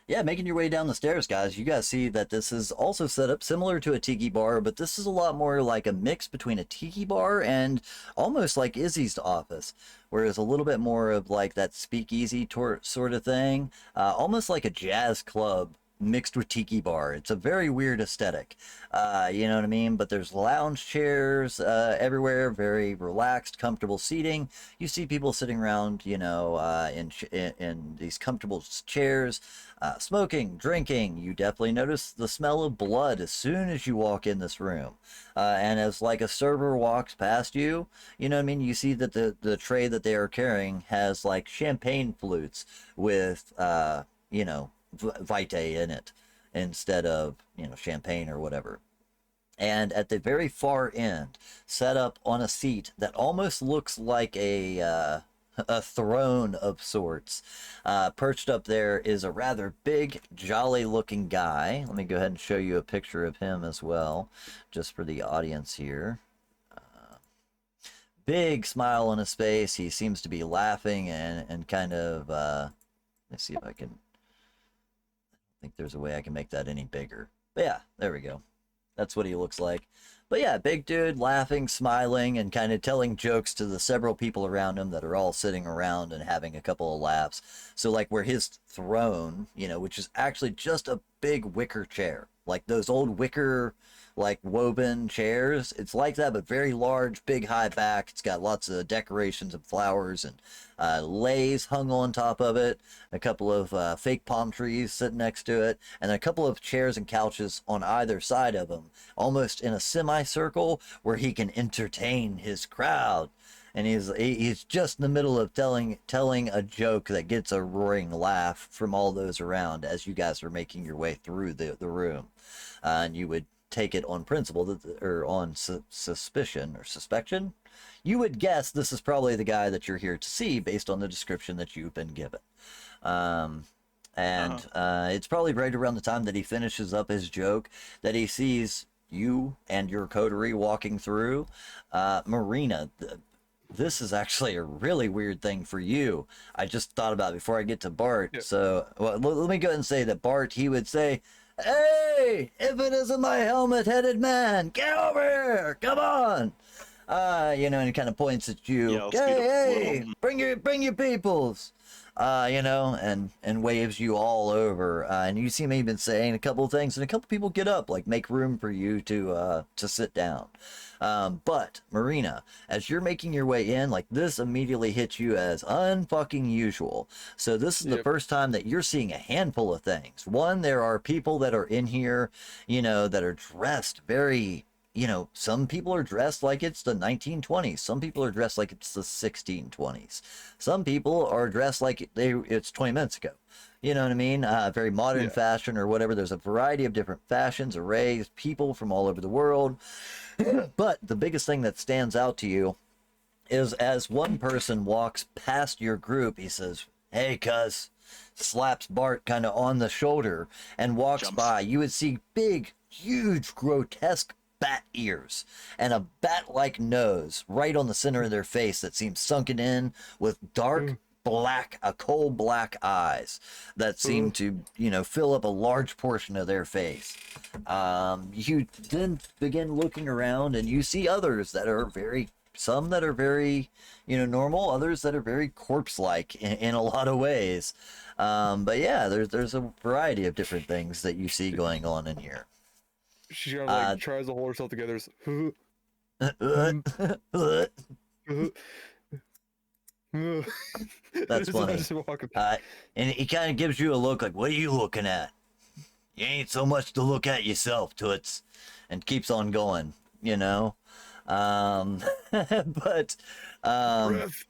Yeah, making your way down the stairs, guys, you guys see that this is also set up similar to a tiki bar, but this is a lot more like a mix between a tiki bar and almost like Izzy's office, whereas a little bit more of like that speakeasy sort of thing, almost like a jazz club mixed with tiki bar. It's a very weird aesthetic, you know what I mean? But there's lounge chairs everywhere, very relaxed, comfortable seating. You see people sitting around, you know, in these comfortable chairs, smoking, drinking. You definitely notice the smell of blood as soon as you walk in this room. And as like a server walks past you, you know what I mean? You see that the tray that they are carrying has like champagne flutes with, you know, Vitae in it instead of, you know, champagne or whatever. And at the very far end, set up on a seat that almost looks like a throne of sorts, perched up there is a rather big, jolly-looking guy. Let me go ahead and show you a picture of him as well, just for the audience here. Big smile on his face. He seems to be laughing and kind of, let's see if I can, I think there's a way I can make that any bigger. But yeah, there we go. That's what he looks like. But yeah, big dude, laughing, smiling, and kind of telling jokes to the several people around him that are all sitting around and having a couple of laughs. So like where his throne, you know, which is actually just a big wicker chair, like those old wicker, like woven chairs. It's like that, but very large, big, high back. It's got lots of decorations and flowers and leis hung on top of it, a couple of fake palm trees sitting next to it, and a couple of chairs and couches on either side of him, almost in a semicircle where he can entertain his crowd. And he's just in the middle of telling a joke that gets a roaring laugh from all those around as you guys are making your way through the room. And you would take it on principle or on suspicion or suspection. You would guess this is probably the guy that you're here to see based on the description that you've been given. It's probably right around the time that he finishes up his joke that he sees you and your coterie walking through. Marina, this is actually a really weird thing for you. I just thought about it before I get to Bart. Yeah. So let me go ahead and say that Bart, he would say, "Hey, if it isn't my helmet-headed man, get over here! Come on!" You know, and he kind of points at you. Yeah, hey, bring your peoples. You know, and waves you all over. And you see me even saying a couple of things, and a couple people get up, like make room for you to sit down. But Marina, as you're making your way in, like this immediately hits you as unfucking usual. So this is the first time that you're seeing a handful of things. One, there are people that are in here, you know, that are dressed very, you know, some people are dressed like it's the 1920s. Some people are dressed like it's the 1620s. Some people are dressed like it's 20 minutes ago. You know what I mean? Very modern fashion or whatever. There's a variety of different fashions, arrays, people from all over the world. But the biggest thing that stands out to you is as one person walks past your group, he says, "Hey, cuz," slaps Bart kind of on the shoulder and walks by. You would see big, huge, grotesque bat ears and a bat-like nose right on the center of their face that seems sunken in with dark black, coal black eyes that seem to, you know, fill up a large portion of their face. You then begin looking around and you see others that are some that are very, you know, normal, others that are very corpse-like in a lot of ways. But yeah, there's a variety of different things that you see going on in here. She kind of like tries to hold herself together. That's funny. And he kind of gives you a look like, "What are you looking at? You ain't so much to look at yourself, Toots. And keeps on going, you know? But, Breath.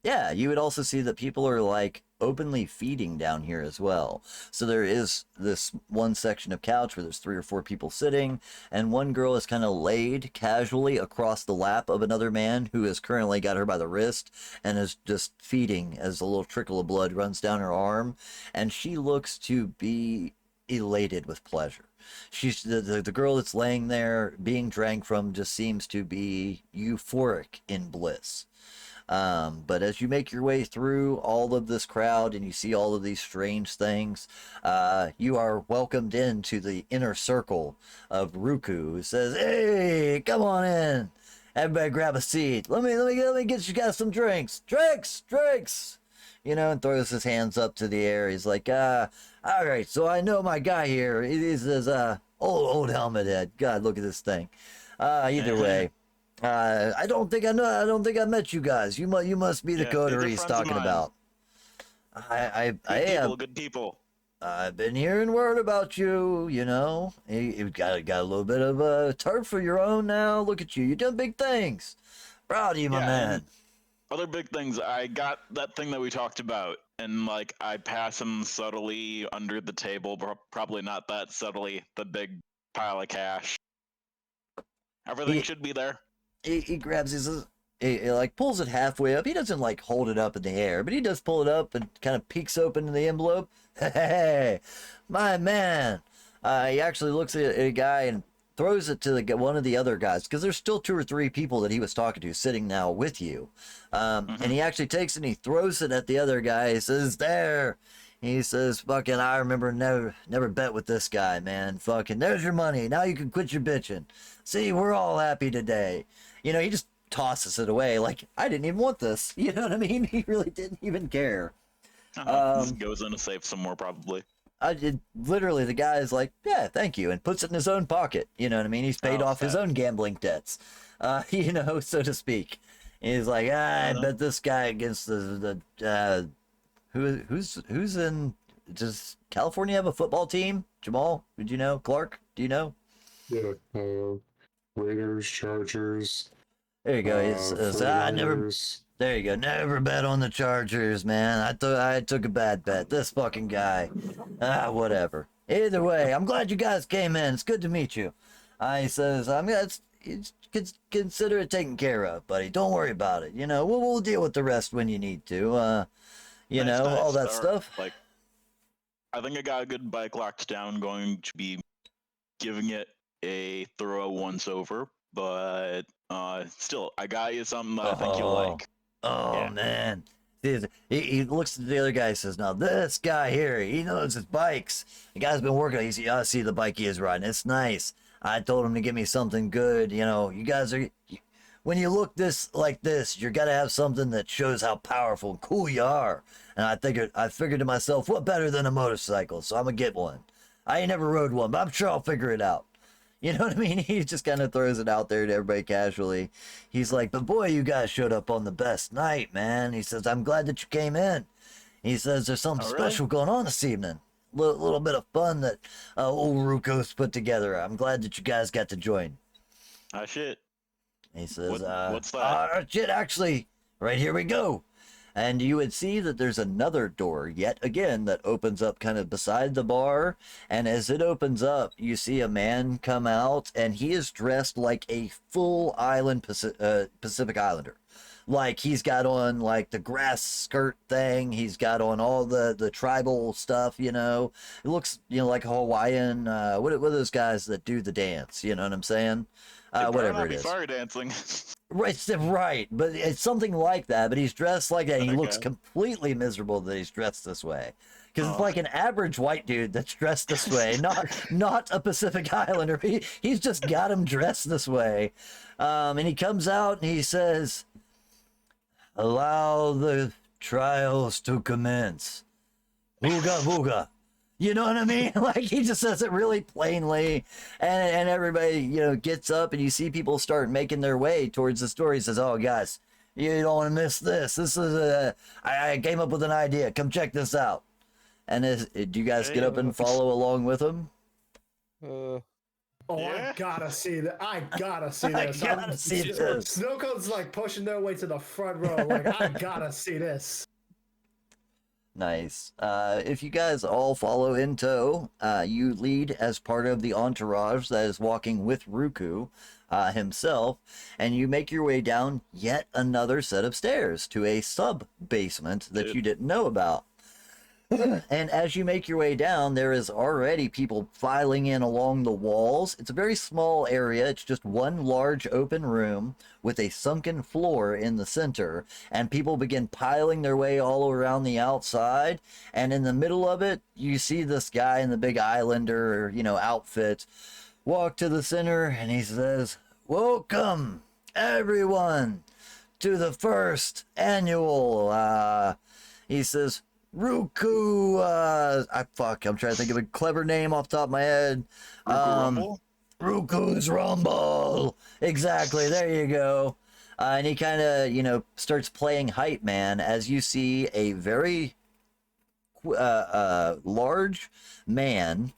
yeah, you would also see that people are like openly feeding down here as well. So there is this one section of couch where there's 3 or 4 people sitting, and one girl is kind of laid casually across the lap of another man who has currently got her by the wrist and is just feeding as a little trickle of blood runs down her arm, and she looks to be elated with pleasure. She's the girl that's laying there being drank from just seems to be euphoric in bliss. But as you make your way through all of this crowd and you see all of these strange things, you are welcomed into the inner circle of Ruku, who says, "Hey, come on in. Everybody grab a seat. Let me get you guys some drinks. Drinks. You know," and throws his hands up to the air. He's like, all right, so I know my guy here. He says, old helmet head. God, look at this thing. Either way. I don't think I met you guys. You must be the coterie he's talking about. I am Good people. I've been hearing word about you. You know, you got a little bit of a turf for your own now. Look at you. You're doing big things. Proud of you, my man. Other big things. I got that thing that we talked about, and like I pass him subtly under the table, probably not that subtly. The big pile of cash. Everything should be there. He grabs he like pulls it halfway up. He doesn't like hold it up in the air, but he does pull it up and kind of peeks open the envelope. Hey, my man. He actually looks at a guy and throws it to one of the other guys, because there's still 2 or 3 people that he was talking to sitting now with you. And he actually takes it and he throws it at the other guy. He says, "There." He says, "Fucking, I remember never bet with this guy, man. Fucking, there's your money. Now you can quit your bitching. See, we're all happy today." You know, he just tosses it away like, I didn't even want this. You know what I mean? He really didn't even care. Goes in to save some more, probably. Literally, the guy is like, "Yeah, thank you," and puts it in his own pocket. You know what I mean? He's paid off his own gambling debts, you know, so to speak. He's like, I bet this guy against who's in, does California have a football team? Jamal, did you know? Clark, do you know? Yeah, Raiders, Chargers. There you go. There you go. Never bet on the Chargers, man. I took a bad bet. This fucking guy. Whatever. Either way, I'm glad you guys came in. It's good to meet you. He says, consider it taken care of, buddy. Don't worry about it. You know, we'll deal with the rest when you need to. Nice. All that stuff. Like, I think I got a good bike locked down. Going to be giving it a thorough once over, but still, I got you something that I think you'll like. Man. He looks at the other guy and says, "Now this guy here, he knows his bikes. The guy's been working. I see the bike he is riding. It's nice. I told him to give me something good. You know, you guys are, when you look like this, you're gotta have something that shows how powerful and cool you are." And I figured to myself, what better than a motorcycle? So I'm gonna get one. I ain't never rode one, but I'm sure I'll figure it out. You know what I mean? He just kind of throws it out there to everybody casually. He's like, "But boy, you guys showed up on the best night, man." He says, "I'm glad that you came in." He says, "There's something special going on this evening. Little bit of fun that old Ruko's put together. I'm glad that you guys got to join." Shit. He says, what's that? Shit, actually, right here we go. And you would see that there's another door yet again that opens up kind of beside the bar. And as it opens up, you see a man come out, and he is dressed like a full island Pacific Islander. Like, he's got on like the grass skirt thing. He's got on all the tribal stuff, you know. It looks, you know, like a Hawaiian, what are those guys that do the dance? You know what I'm saying? Whatever it is. Fire dancing. Right, but it's something like that. But he's dressed like that. And he looks completely miserable that he's dressed this way, because it's like an average white dude that's dressed this way, not a Pacific Islander. He's just got him dressed this way, and he comes out and he says, "Allow the trials to commence. Booga booga." You know what I mean? Like, he just says it really plainly, and everybody, you know, gets up, and you see people start making their way towards the store. He says, "Oh, guys, you don't want to miss this. This is I came up with an idea. Come check this out." And do you guys get up and follow along with him? Uh, Oh, Yeah. I gotta see that. I gotta see I this. gotta see this. Snowcone's like pushing their way to the front row. Like, I gotta see this. Nice. If you guys all follow in tow, you lead as part of the entourage that is walking with Ruku himself, and you make your way down yet another set of stairs to a sub basement that you didn't know about. And as you make your way down, there is already people filing in along the walls. It's a very small area. It's just one large open room with a sunken floor in the center, and people begin piling their way all around the outside. And in the middle of it, you see this guy in the big Islander, outfit walk to the center, and he says, "Welcome, everyone, to the first annual," he says, Ruku, I'm trying to think of a clever name off the top of my head. Rumble? Ruku's Rumble. Exactly, there you go. And he kind of, starts playing hype man as you see a very large man,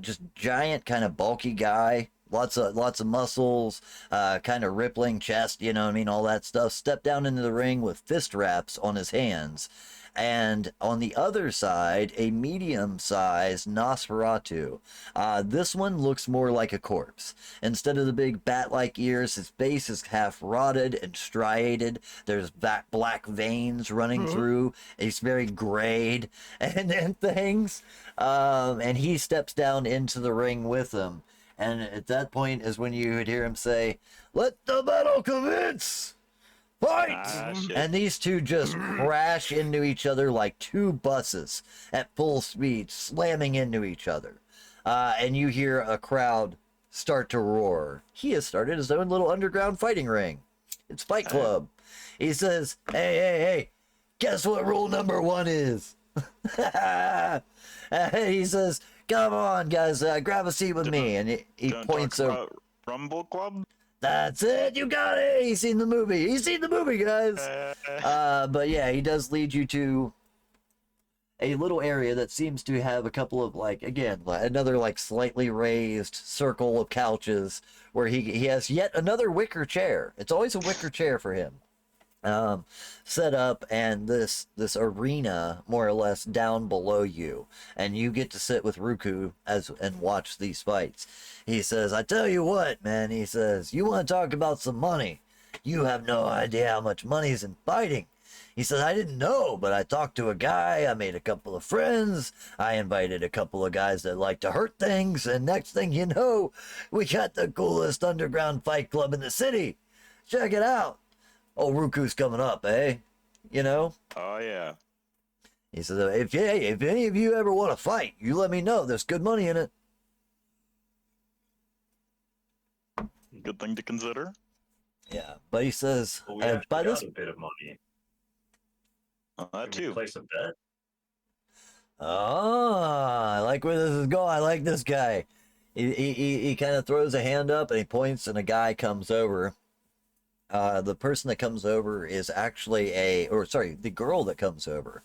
just giant, kind of bulky guy, lots of muscles, kind of rippling chest, all that stuff, step down into the ring with fist wraps on his hands. And on the other side, a medium-sized Nosferatu. This one looks more like a corpse. Instead of the big bat-like ears, his face is half rotted and striated. There's black veins running through. He's very grayed and things. And he steps down into the ring with them. And at that point is when you would hear him say, "Let the battle commence! Fight!" And these two just crash into each other like two buses at full speed, slamming into each other. And you hear a crowd start to roar. He has started his own little underground fighting ring. It's Fight Club. He says, hey, guess what rule number 1 is? He says, "Come on, guys, grab a seat with me." And he points over. Rumble Club? That's it. You got it. He's seen the movie. Guys. But yeah, he does lead you to a little area that seems to have a couple of, another slightly raised circle of couches where he has yet another wicker chair. It's always a wicker chair for him. Set up, and this arena more or less down below you, and you get to sit with Ruku and watch these fights. He says, "I tell you what, man," he says, "you want to talk about some money? You have no idea how much money's in fighting." He says, "I didn't know, but I talked to a guy, I made a couple of friends, I invited a couple of guys that like to hurt things, and next thing you know, we got the coolest underground fight club in the city. Check it out. Oh, Ruku's coming up, eh? Oh, yeah. He says, if any of you ever want to fight, you let me know. There's good money in it." Good thing to consider. Yeah, but he says, Well, we actually by got this... a bit of money. That Can we too. place a bet? Oh, I like where this is going. I like this guy. He kind of throws a hand up and he points, and a guy comes over. The person that comes over is actually the girl that comes over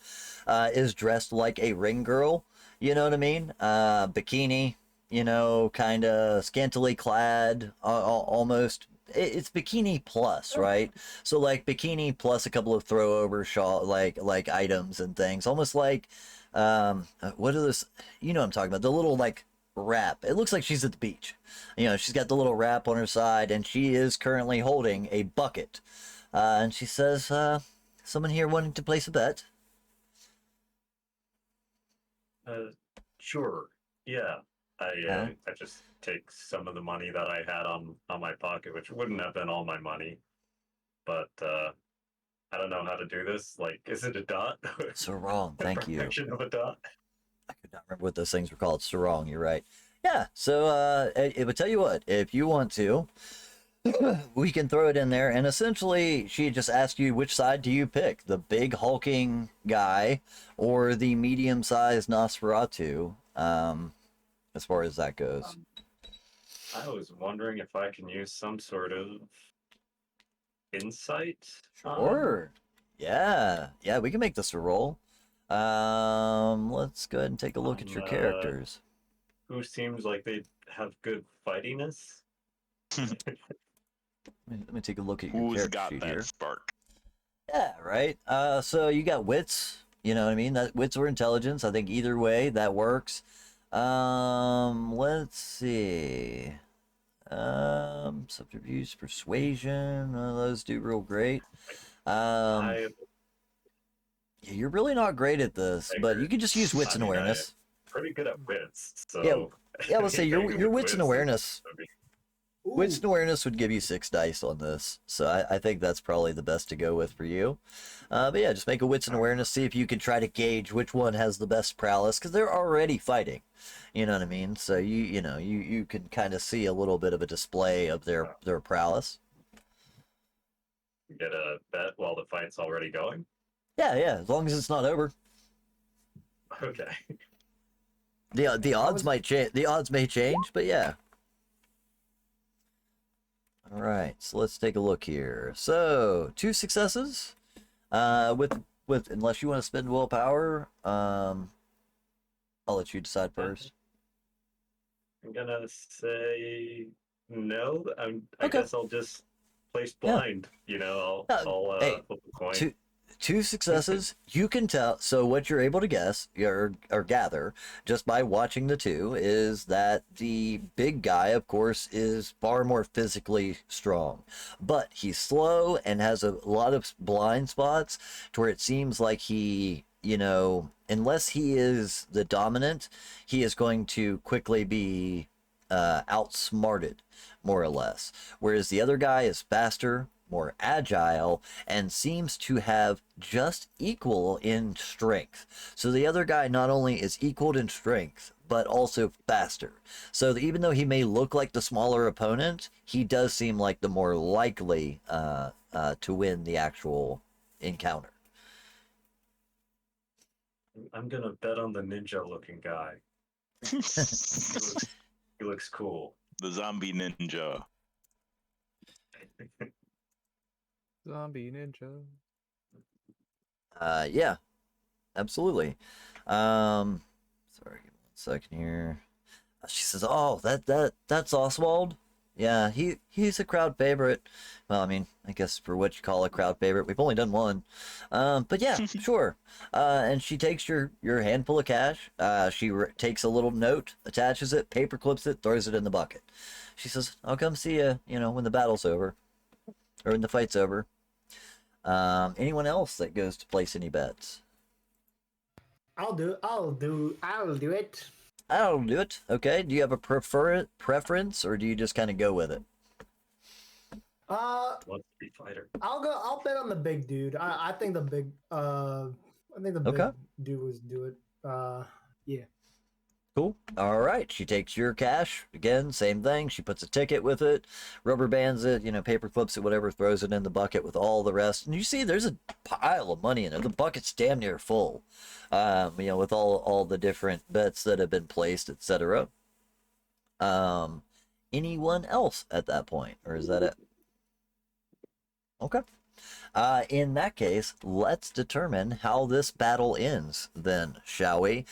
is dressed like a ring girl. You know what I mean? Bikini, kind of scantily clad, almost. It's bikini plus, right? So like bikini plus a couple of throwover shawl, like items and things, almost like, what are those? What I'm talking about? The little wrap. It looks like she's at the beach. She's got the little wrap on her side, and she is currently holding a bucket. And she says, "Someone here wanting to place a bet?" Sure. Yeah. I just take some of the money that I had on my pocket, which wouldn't have been all my money, but I don't know how to do this. Is it a dot? Sarong, thank you. Fraction of a dot. I could not remember what those things were called. Sarong, you're right. Yeah, so it would tell you what, if you want to, we can throw it in there, and essentially she just asks you, which side do you pick? The big hulking guy or the medium-sized Nosferatu, as far as that goes. I was wondering if I can use some sort of insight. Sure. Yeah, we can make this a roll. Let's go ahead and take a look at your characters. Who seems like they have good fightiness? Let me take a look at your Who's character got sheet that here. spark? Yeah, right. So you got wits. You know what I mean? That wits or intelligence. I think either way that works. Let's see. Subterfuge, persuasion. Those do real great. I Yeah, you're really not great at this, but you can just use wits and awareness. I'm pretty good at wits, Yeah, so yeah. Let's say your anything with wits and wits awareness. would be- Wits and awareness would give you 6 dice on this, so I think that's probably the best to go with for you. But yeah, just make a wits and awareness. See if you can try to gauge which one has the best prowess, because they're already fighting. You know what I mean? So you can kind of see a little bit of a display of their prowess. Get a bet while the fight's already going. Yeah, as long as it's not over. Okay. The odds might change. The odds may change, but yeah. All right, so let's take a look here. So 2 successes. With unless you want to spend willpower, I'll let you decide first. I'm gonna say no. I Okay. guess I'll just place blind. You know, I'll Hey, flip a coin. Two successes. You can tell. So what you're able to guess or gather just by watching the 2 is that the big guy, of course, is far more physically strong, but he's slow and has a lot of blind spots to where it seems like he, unless he is the dominant, he is going to quickly be outsmarted, more or less. Whereas the other guy is faster, more agile, and seems to have just equal in strength. So the other guy not only is equal in strength, but also faster. So even though he may look like the smaller opponent, he does seem like the more likely to win the actual encounter. I'm gonna bet on the ninja-looking guy. He looks cool. The zombie ninja. Zombie ninja. Yeah, absolutely. Sorry, give me 1 second here. She says, "Oh, that's Oswald. Yeah, he's a crowd favorite. Well, I mean, I guess for what you call a crowd favorite, we've only done one. But yeah, sure. And she takes your handful of cash. She takes a little note, attaches it, paper clips it, throws it in the bucket. She says, "I'll come see you, when the battle's over, or when the fight's over." Anyone else that goes to place any bets? I'll do it. I'll do it. Okay. Do you have a preference, or do you just kind of go with it? One Street Fighter. I'll bet on the big dude. I think the big Okay. big dude was do it. Yeah. Cool. All right. She takes your cash. Again, same thing. She puts a ticket with it, rubber bands it, paper clips it, whatever, throws it in the bucket with all the rest. And you see there's a pile of money in there. The bucket's damn near full, with all the different bets that have been placed, etc. Anyone else at that point? Or is that it? Okay. In that case, let's determine how this battle ends then, shall we?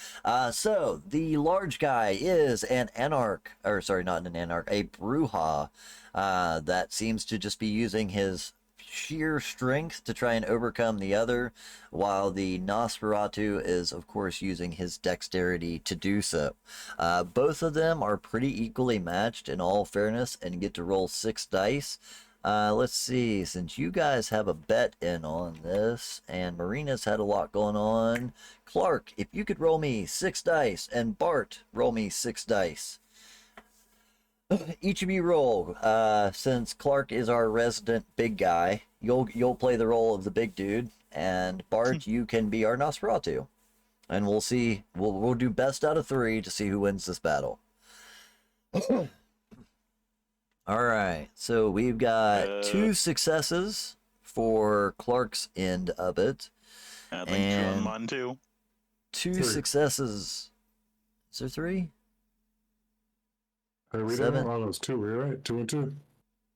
So the large guy is an anarch, or sorry, not an anarch, a Bruja, that seems to just be using his sheer strength to try and overcome the other, while the Nosferatu is, of course, using his dexterity to do so. Both of them are pretty equally matched in all fairness and get to roll 6 dice. Let's see, since you guys have a bet in on this, and Marina's had a lot going on, Clark, if you could roll me 6 dice, and Bart, roll me 6 dice. Each of you roll. Since Clark is our resident big guy, you'll play the role of the big dude, and Bart, you can be our Nosferatu. And we'll see, we'll do best out of 3 to see who wins this battle. All right, so we've got 2 successes for Clark's end of it. I think 2 on mine too. 2 3. successes. Is there 3? Hey, we 7. don't know. It's 2, right? 2 and 2.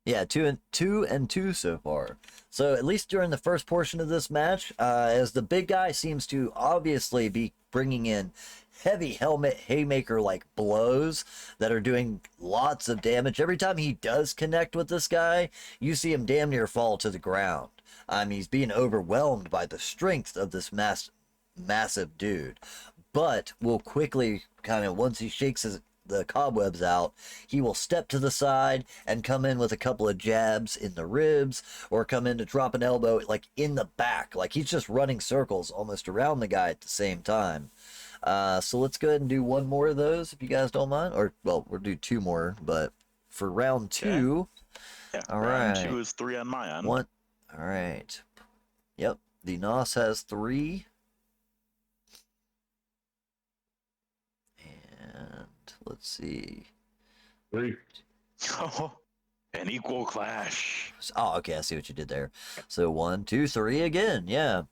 Yeah, two and two so far. So at least during the first portion of this match, as the big guy seems to obviously be bringing in heavy helmet haymaker like blows that are doing lots of damage. Every time he does connect with this guy, you see him damn near fall to the ground. He's being overwhelmed by the strength of this massive dude. But will quickly kind of, once he shakes the cobwebs out, he will step to the side and come in with a couple of jabs in the ribs, or come in to drop an elbow like in the back, like he's just running circles almost around the guy at the same time. So let's go ahead and do one more of those if you guys don't mind, or well, we'll do two more, but for round two. Yeah, all round right, 2 is 3 on my end. one. All right, yep, the Nos has 3. And let's see. Three. Oh, an equal clash. Oh, okay, I see what you did there. So 1, 2, 3 again, yeah.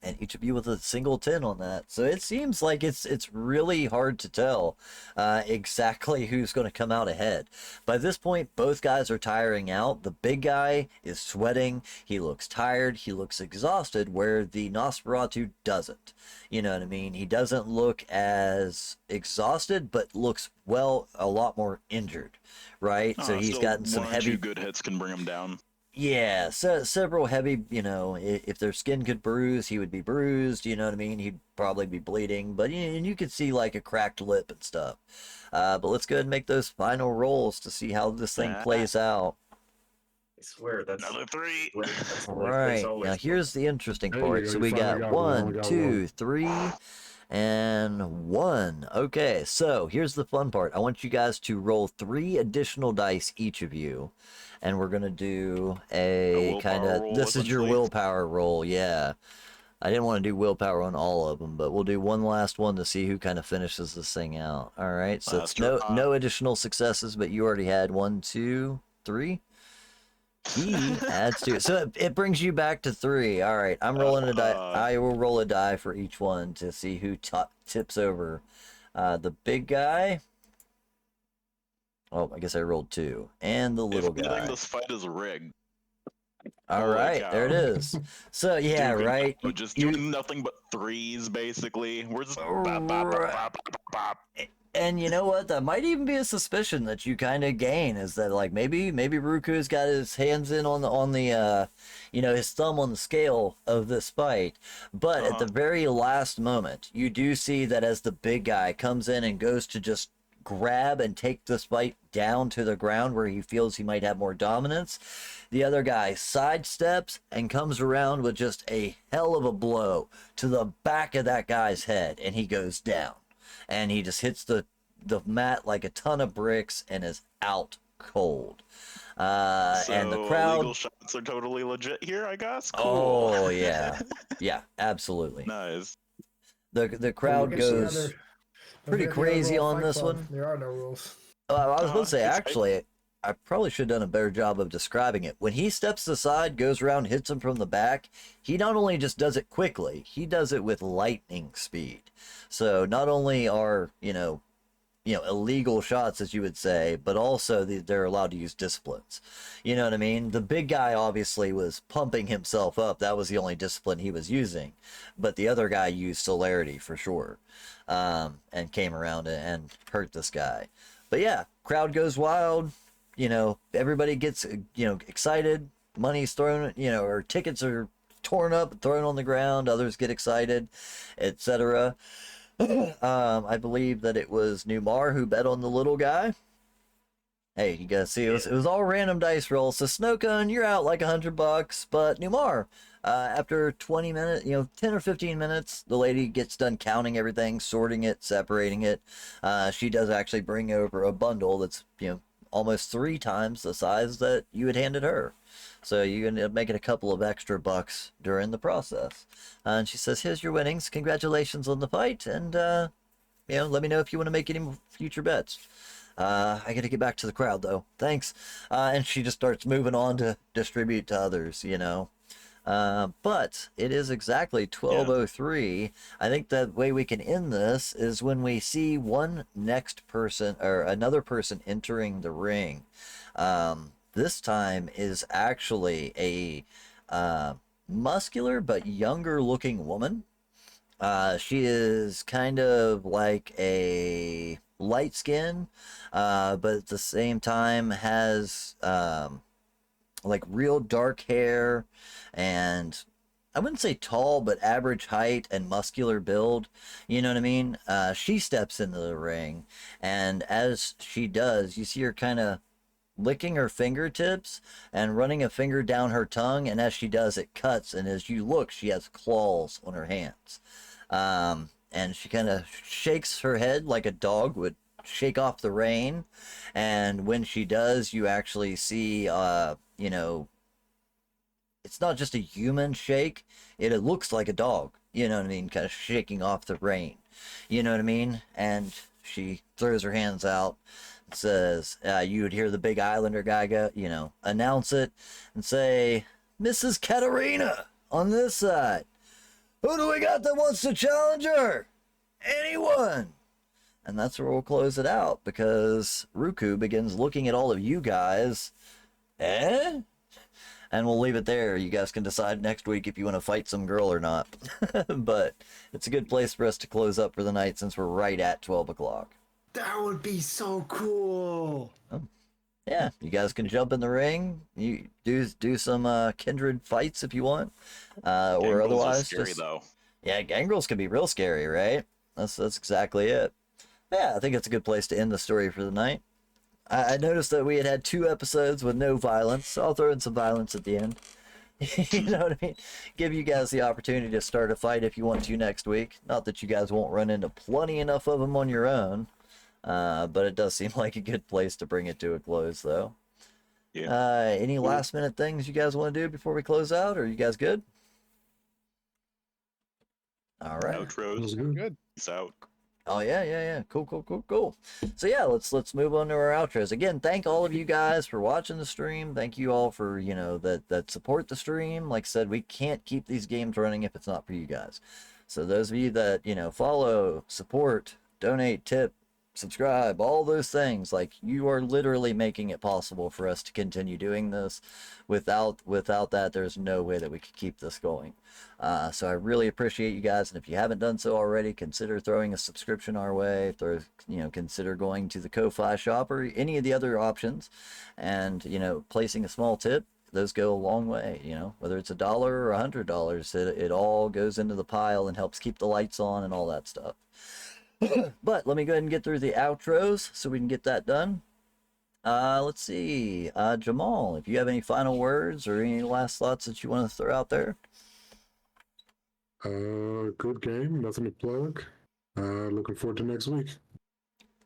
And each of you with a single 10 on that. So it seems like it's really hard to tell exactly who's going to come out ahead. By this point, both guys are tiring out. The big guy is sweating. He looks tired. He looks exhausted, where the Nosferatu doesn't. You know what I mean? He doesn't look as exhausted, but looks, well, a lot more injured, right? So he's Still gotten some one or heavy... two good hits can bring him down. Yeah, so several heavy, you know, if their skin could bruise, he would be bruised, you know what I mean? He'd probably be bleeding, but and you could see like a cracked lip and stuff. But let's go ahead and make those final rolls to see how this thing plays out. I swear that's Another 3. that's the All way right, things always now look. here's the interesting There you part. go, So you we finally got got one, only 1, got 2, one. 3, and 1. Okay, so here's the fun part. I want you guys to roll 3 additional dice, each of you. And we're going to do a kind willpower of, roll, this is your essentially? willpower roll, yeah. I didn't want to do willpower on all of them, but we'll do one last one to see who kind of finishes this thing out. All right, so it's no additional successes, but you already had 1, 2, 3. He adds 2. So it brings you back to 3. All right, I'm rolling a die. I will roll a die for each one to see who tips over. The big guy. Oh, I guess I rolled 2. And the little guy. I think this fight is rigged. All Holy right, cow. there it is. So yeah, Dude, right. we're just doing nothing but 3s, basically. We're just bop, bop, bop, Right. bop, bop, bop. And you know what? That might even be a suspicion that you kind of gain, is that like maybe Ruku's got his hands in on the you know, his thumb on the scale of this fight. But at the very last moment, you do see that as the big guy comes in and goes to just grab and take this fight down to the ground where he feels he might have more dominance, the other guy sidesteps and comes around with just a hell of a blow to the back of that guy's head, and he goes down. And he just hits the mat like a ton of bricks and is out cold. And the crowd... Illegal shots are totally legit here, I guess? Cool. Oh, yeah. Yeah, absolutely. Nice. The crowd goes pretty crazy on this one. There are no rules. I was going to say, it's actually, I probably should have done a better job of describing it. When he steps aside, goes around, hits him from the back, he not only just does it quickly, he does it with lightning speed. So not only are, you know, illegal shots, as you would say, but also they're allowed to use disciplines. You know what I mean? The big guy obviously was pumping himself up. That was the only discipline he was using. But the other guy used celerity for sure, and came around and hurt this guy. But yeah, crowd goes wild. You know, everybody gets, you know, excited. Money's thrown, you know, or tickets are torn up, thrown on the ground. Others get excited, etc. I believe that it was Numar who bet on the little guy. Hey, you guys see, it was all random dice rolls. So Snowcone, you're out like $100, but Numar, after 20 minutes, you know, 10 or 15 minutes, the lady gets done counting everything, sorting it, separating it. She does actually bring over a bundle that's, you know, almost 3 times the size that you had handed her. So you end up making a couple of extra bucks during the process. And she says, here's your winnings. Congratulations on the fight. And, you know, let me know if you want to make any future bets. I got to get back to the crowd, though. Thanks. And she just starts moving on to distribute to others, you know. But it is exactly 12:03. I think the way we can end this is when we see one next person or another person entering the ring. this time is actually a muscular but younger looking woman. She is kind of like a light skin, but at the same time has like real dark hair, and I wouldn't say tall, but average height and muscular build. You know what I mean? She steps into the ring, and as she does, you see her kind of licking her fingertips and running a finger down her tongue, and as she does, it cuts, and as you look, she has claws on her hands. And she kind of shakes her head like a dog would shake off the rain, and when she does, you actually see, you know, it's not just a human shake, it looks like a dog, you know what I mean, kind of shaking off the rain, you know what I mean, and she throws her hands out, says, you would hear the big Islander guy go, you know, announce it and say, Mrs. Katerina on this side. Who do we got that wants to challenge her? Anyone? And that's where we'll close it out, because Ruku begins looking at all of you guys. Eh? And we'll leave it there. You guys can decide next week if you want to fight some girl or not. But it's a good place for us to close up for the night since we're right at 12 o'clock. That would be so cool. Yeah, you guys can jump in the ring. You do some kindred fights if you want, or Gangrels are otherwise scary, just though. yeah, gangrels can be real scary, right? That's exactly it. Yeah, I think it's a good place to end the story for the night. I noticed that we had 2 episodes with no violence, so I'll throw in some violence at the end. You know what I mean? Give you guys the opportunity to start a fight if you want to next week. Not that you guys won't run into plenty enough of them on your own, but it does seem like a good place to bring it to a close, though. Yeah. Any last minute things you guys want to do before we close out? Are you guys good? All right. Outros. Good. Peace out. Oh yeah. Cool. So yeah, let's move on to our outros. Again, thank all of you guys for watching the stream. Thank you all for, you know, that support the stream. Like I said, we can't keep these games running if it's not for you guys. So those of you that, you know, follow, support, donate, tip, subscribe, all those things, like, you are literally making it possible for us to continue doing this. Without that, there's no way that we could keep this going. So I really appreciate you guys, and if you haven't done so already, consider throwing a subscription our way. Consider going to the Ko-Fi shop or any of the other options, and, you know, placing a small tip. Those go a long way, you know, whether it's $1 or $100, it all goes into the pile and helps keep the lights on and all that stuff. But let me go ahead and get through the outros so we can get that done. Let's see, Jamal, if you have any final words or any last thoughts that you want to throw out there. Good game, nothing to plug. Looking forward to next week.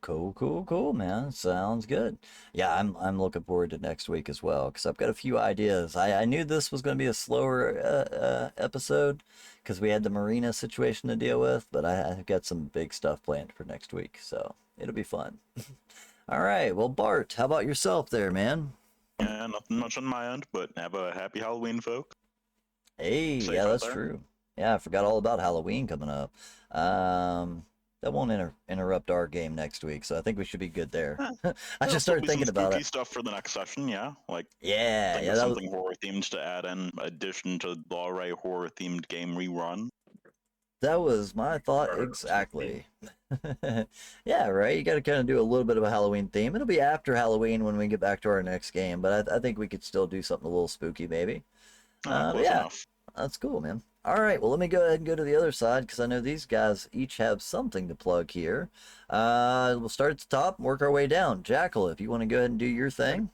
Cool, man. Sounds good. Yeah, I'm looking forward to next week as well, because I've got a few ideas. I knew this was going to be a slower episode because we had the marina situation to deal with, but I've got some big stuff planned for next week, so it'll be fun. All right, well, Bart, how about yourself there, man? Yeah, nothing much on my end, but have a happy Halloween, folk. Hey, Safe yeah, out that's there. true. Yeah, I forgot all about Halloween coming up. That won't interrupt our game next week, so I think we should be good there. I There'll just still started be some thinking about spooky it. stuff for the next session, yeah. Like, Yeah, think yeah, of that was, something horror themed to add in addition to the already horror themed game rerun. that was my thought Or exactly. Yeah, right. You got to kind of do a little bit of a Halloween theme. It'll be after Halloween when we get back to our next game, but I think we could still do something a little spooky, maybe. Close Yeah, enough. that's cool, man. All right, well, let me go ahead and go to the other side because I know these guys each have something to plug here. We'll start at the top and work our way down. Jackal, if you want to go ahead and do your thing.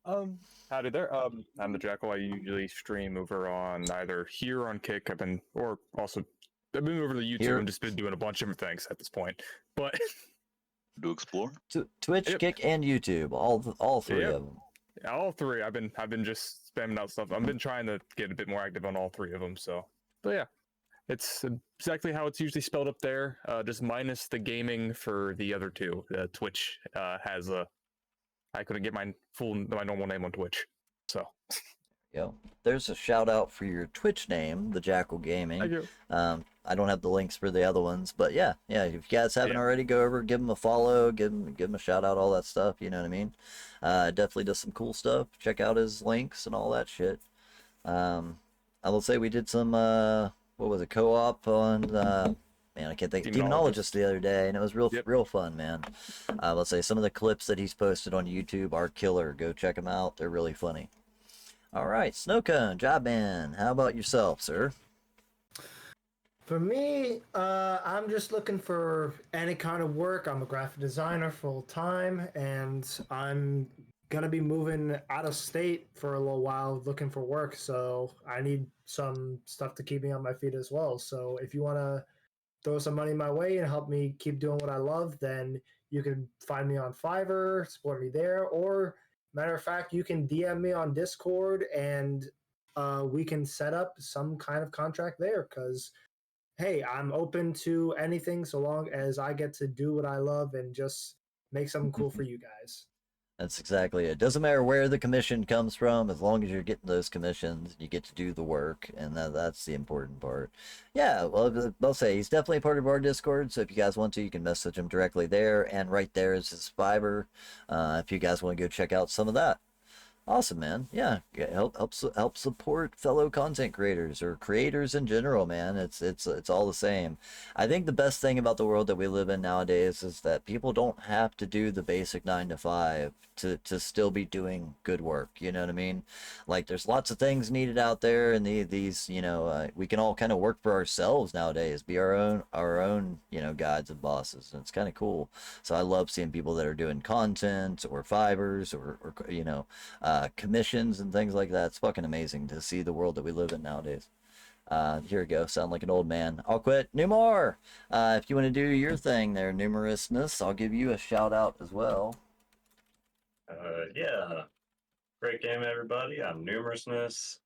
Howdy there. I'm the Jackal. I usually stream over on either here on Kick. I've been over to YouTube Here. and just been doing a bunch of different things at this point. But Do explore. Twitch, Yep. Kick, and YouTube, all three Yep. of them. all 3, I've been just spamming out stuff. I've been trying to get a bit more active on all 3 of them. So, but yeah, it's exactly how it's usually spelled up there. Just minus the gaming for the other 2. Twitch has a. I couldn't get my normal name on Twitch, so. go. There's a shout out for your Twitch name, the Jackal Gaming. Thank you. I don't have the links for the other ones, but yeah. If you guys haven't Yeah. already, go over, give him a follow, give him a shout out, all that stuff. You know what I mean? Definitely does some cool stuff. Check out his links and all that shit. I will say we did some what was it, co-op on man, I can't think, Demonologist the other day, and it was real fun, man. Let's say some of the clips that he's posted on YouTube are killer. Go check them out. They're really funny. All right, Snowcone, Jobman, how about yourself, sir? For me, I'm just looking for any kind of work. I'm a graphic designer full time, and I'm gonna be moving out of state for a little while looking for work. So I need some stuff to keep me on my feet as well. So if you want to throw some money my way and help me keep doing what I love, then you can find me on Fiverr, support me there, or matter of fact, you can DM me on Discord and we can set up some kind of contract there because hey, I'm open to anything so long as I get to do what I love and just make something cool for you guys. That's exactly it. Doesn't matter where the commission comes from, as long as you're getting those commissions, you get to do the work, and that's the important part. Yeah, well, I'll say he's definitely part of our Discord, so if you guys want to, you can message him directly there, and right there is his Fiverr, if you guys want to go check out some of that. Awesome, man. Yeah, help support fellow content creators or creators in general, man. It's all the same. I think the best thing about the world that we live in nowadays is that people don't have to do the basic 9 to 5 to still be doing good work. You know what I mean? Like there's lots of things needed out there, and these we can all kind of work for ourselves nowadays, be our own guides and bosses, and it's kind of cool. So I love seeing people that are doing content or Fivers or commissions and things like that. It's fucking amazing to see the world that we live in nowadays. Here we go. Sound like an old man. I'll quit. Numar! If you want to do your thing there, numerousness, I'll give you a shout out as well. Yeah. Great game, everybody. I'm Numerousness.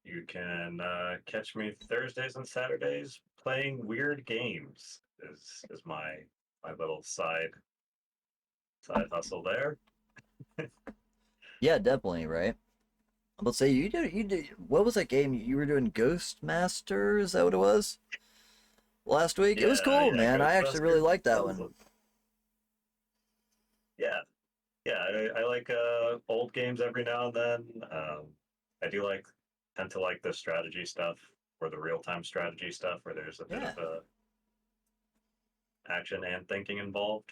You can catch me Thursdays and Saturdays playing weird games. Is my little side hustle there. Yeah, definitely, right? Let's say you did what was that game you were doing? Ghost Master? Is that what it was? Last week? It was cool, man. I actually really liked that one. Yeah, I like old games every now and then. I do tend to like the strategy stuff or the real-time strategy stuff where there's a bit of action and thinking involved.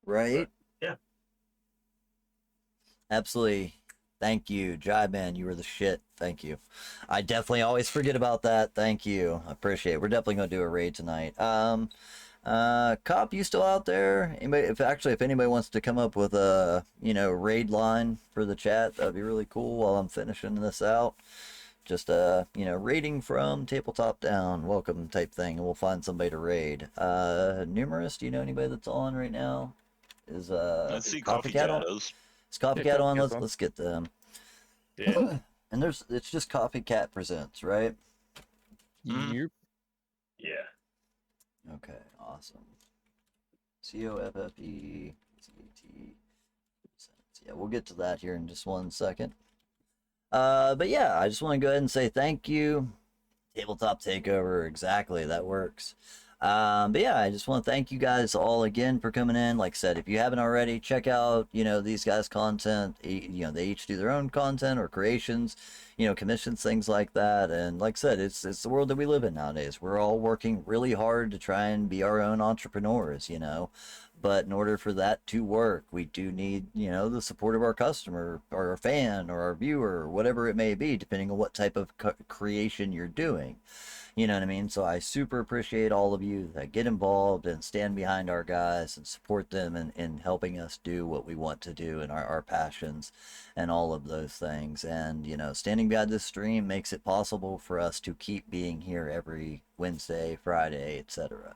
Right? But, yeah. Absolutely. Thank you, Jive Man. You were the shit. Thank you. I definitely always forget about that. Thank you. I appreciate it. We're definitely gonna do a raid tonight. Cop, you still out there? Anybody, if anybody wants to come up with a raid line for the chat, that'd be really cool while I'm finishing this out. Just raiding from tabletop down, welcome type thing, and we'll find somebody to raid. Numerous, do you know anybody that's on right now? Is Let's see, Coffee Cat on? Is Coffee Cat on? Let's get them. Yeah. And it's just Coffee Cat Presents, right? Yep. Yeah. Okay, awesome. COFFE. Yeah, we'll get to that here in just 1 second. But yeah, I just want to go ahead and say thank you. Tabletop Takeover, exactly, that works. But yeah, I just want to thank you guys all again for coming in. Like I said, if you haven't already, check out, these guys' content. They each do their own content or creations, commissions, things like that. And like I said, it's the world that we live in nowadays. We're all working really hard to try and be our own entrepreneurs, But in order for that to work, we do need, the support of our customer or our fan or our viewer, or whatever it may be, depending on what type of creation you're doing. You know what I mean? So I super appreciate all of you that get involved and stand behind our guys and support them in helping us do what we want to do and our passions and all of those things. And, standing behind this stream makes it possible for us to keep being here every Wednesday, Friday, etc.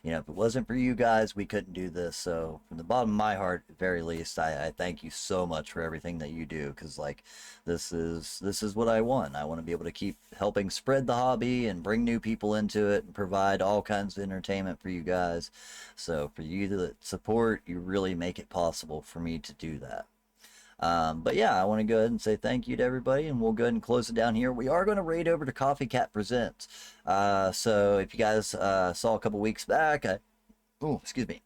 If it wasn't for you guys, we couldn't do this. So from the bottom of my heart, at very least, I thank you so much for everything that you do. Because this is what I want. I want to be able to keep helping spread the hobby and bring new people into it and provide all kinds of entertainment for you guys. So for you to support, you really make it possible for me to do that. But yeah, I want to go ahead and say thank you to everybody, and we'll go ahead and close it down here. We are going to raid over to Coffee Cat Presents. So if you guys saw a couple weeks back, excuse me,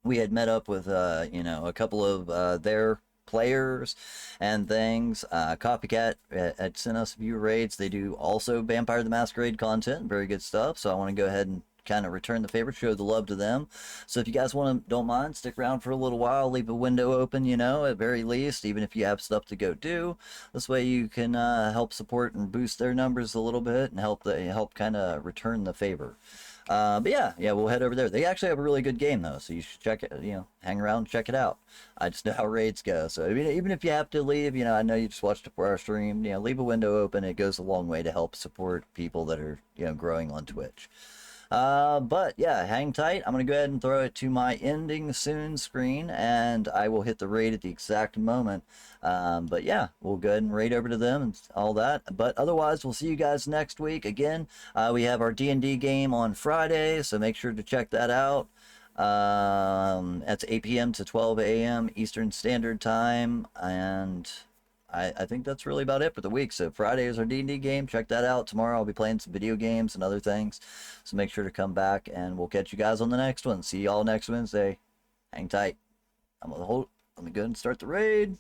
we had met up with a couple of their players and things. Copycat had sent us a few raids. They do also Vampire the Masquerade content, very good stuff. So I want to go ahead and kind of return the favor, show the love to them. So if you guys don't mind, stick around for a little while, leave a window open, at very least, even if you have stuff to go do. This way you can help support and boost their numbers a little bit and help kind of return the favor. But yeah, we'll head over there. They actually have a really good game though, so you should check it. Hang around and check it out. I just know how raids go, so even if you have to leave, I know you just watched our stream. Leave a window open. It goes a long way to help support people that are growing on Twitch. But yeah, hang tight. I'm going to go ahead and throw it to my ending soon screen, and I will hit the raid at the exact moment. But yeah, we'll go ahead and raid over to them and all that. But otherwise, we'll see you guys next week. Again, we have our D&D game on Friday, so make sure to check that out. That's 8 p.m. to 12 a.m. Eastern Standard Time, and I think that's really about it for the week. So Friday is our D&D game. Check that out. Tomorrow I'll be playing some video games and other things. So make sure to come back, and we'll catch you guys on the next one. See y'all next Wednesday. Hang tight. Let me go ahead and start the raid.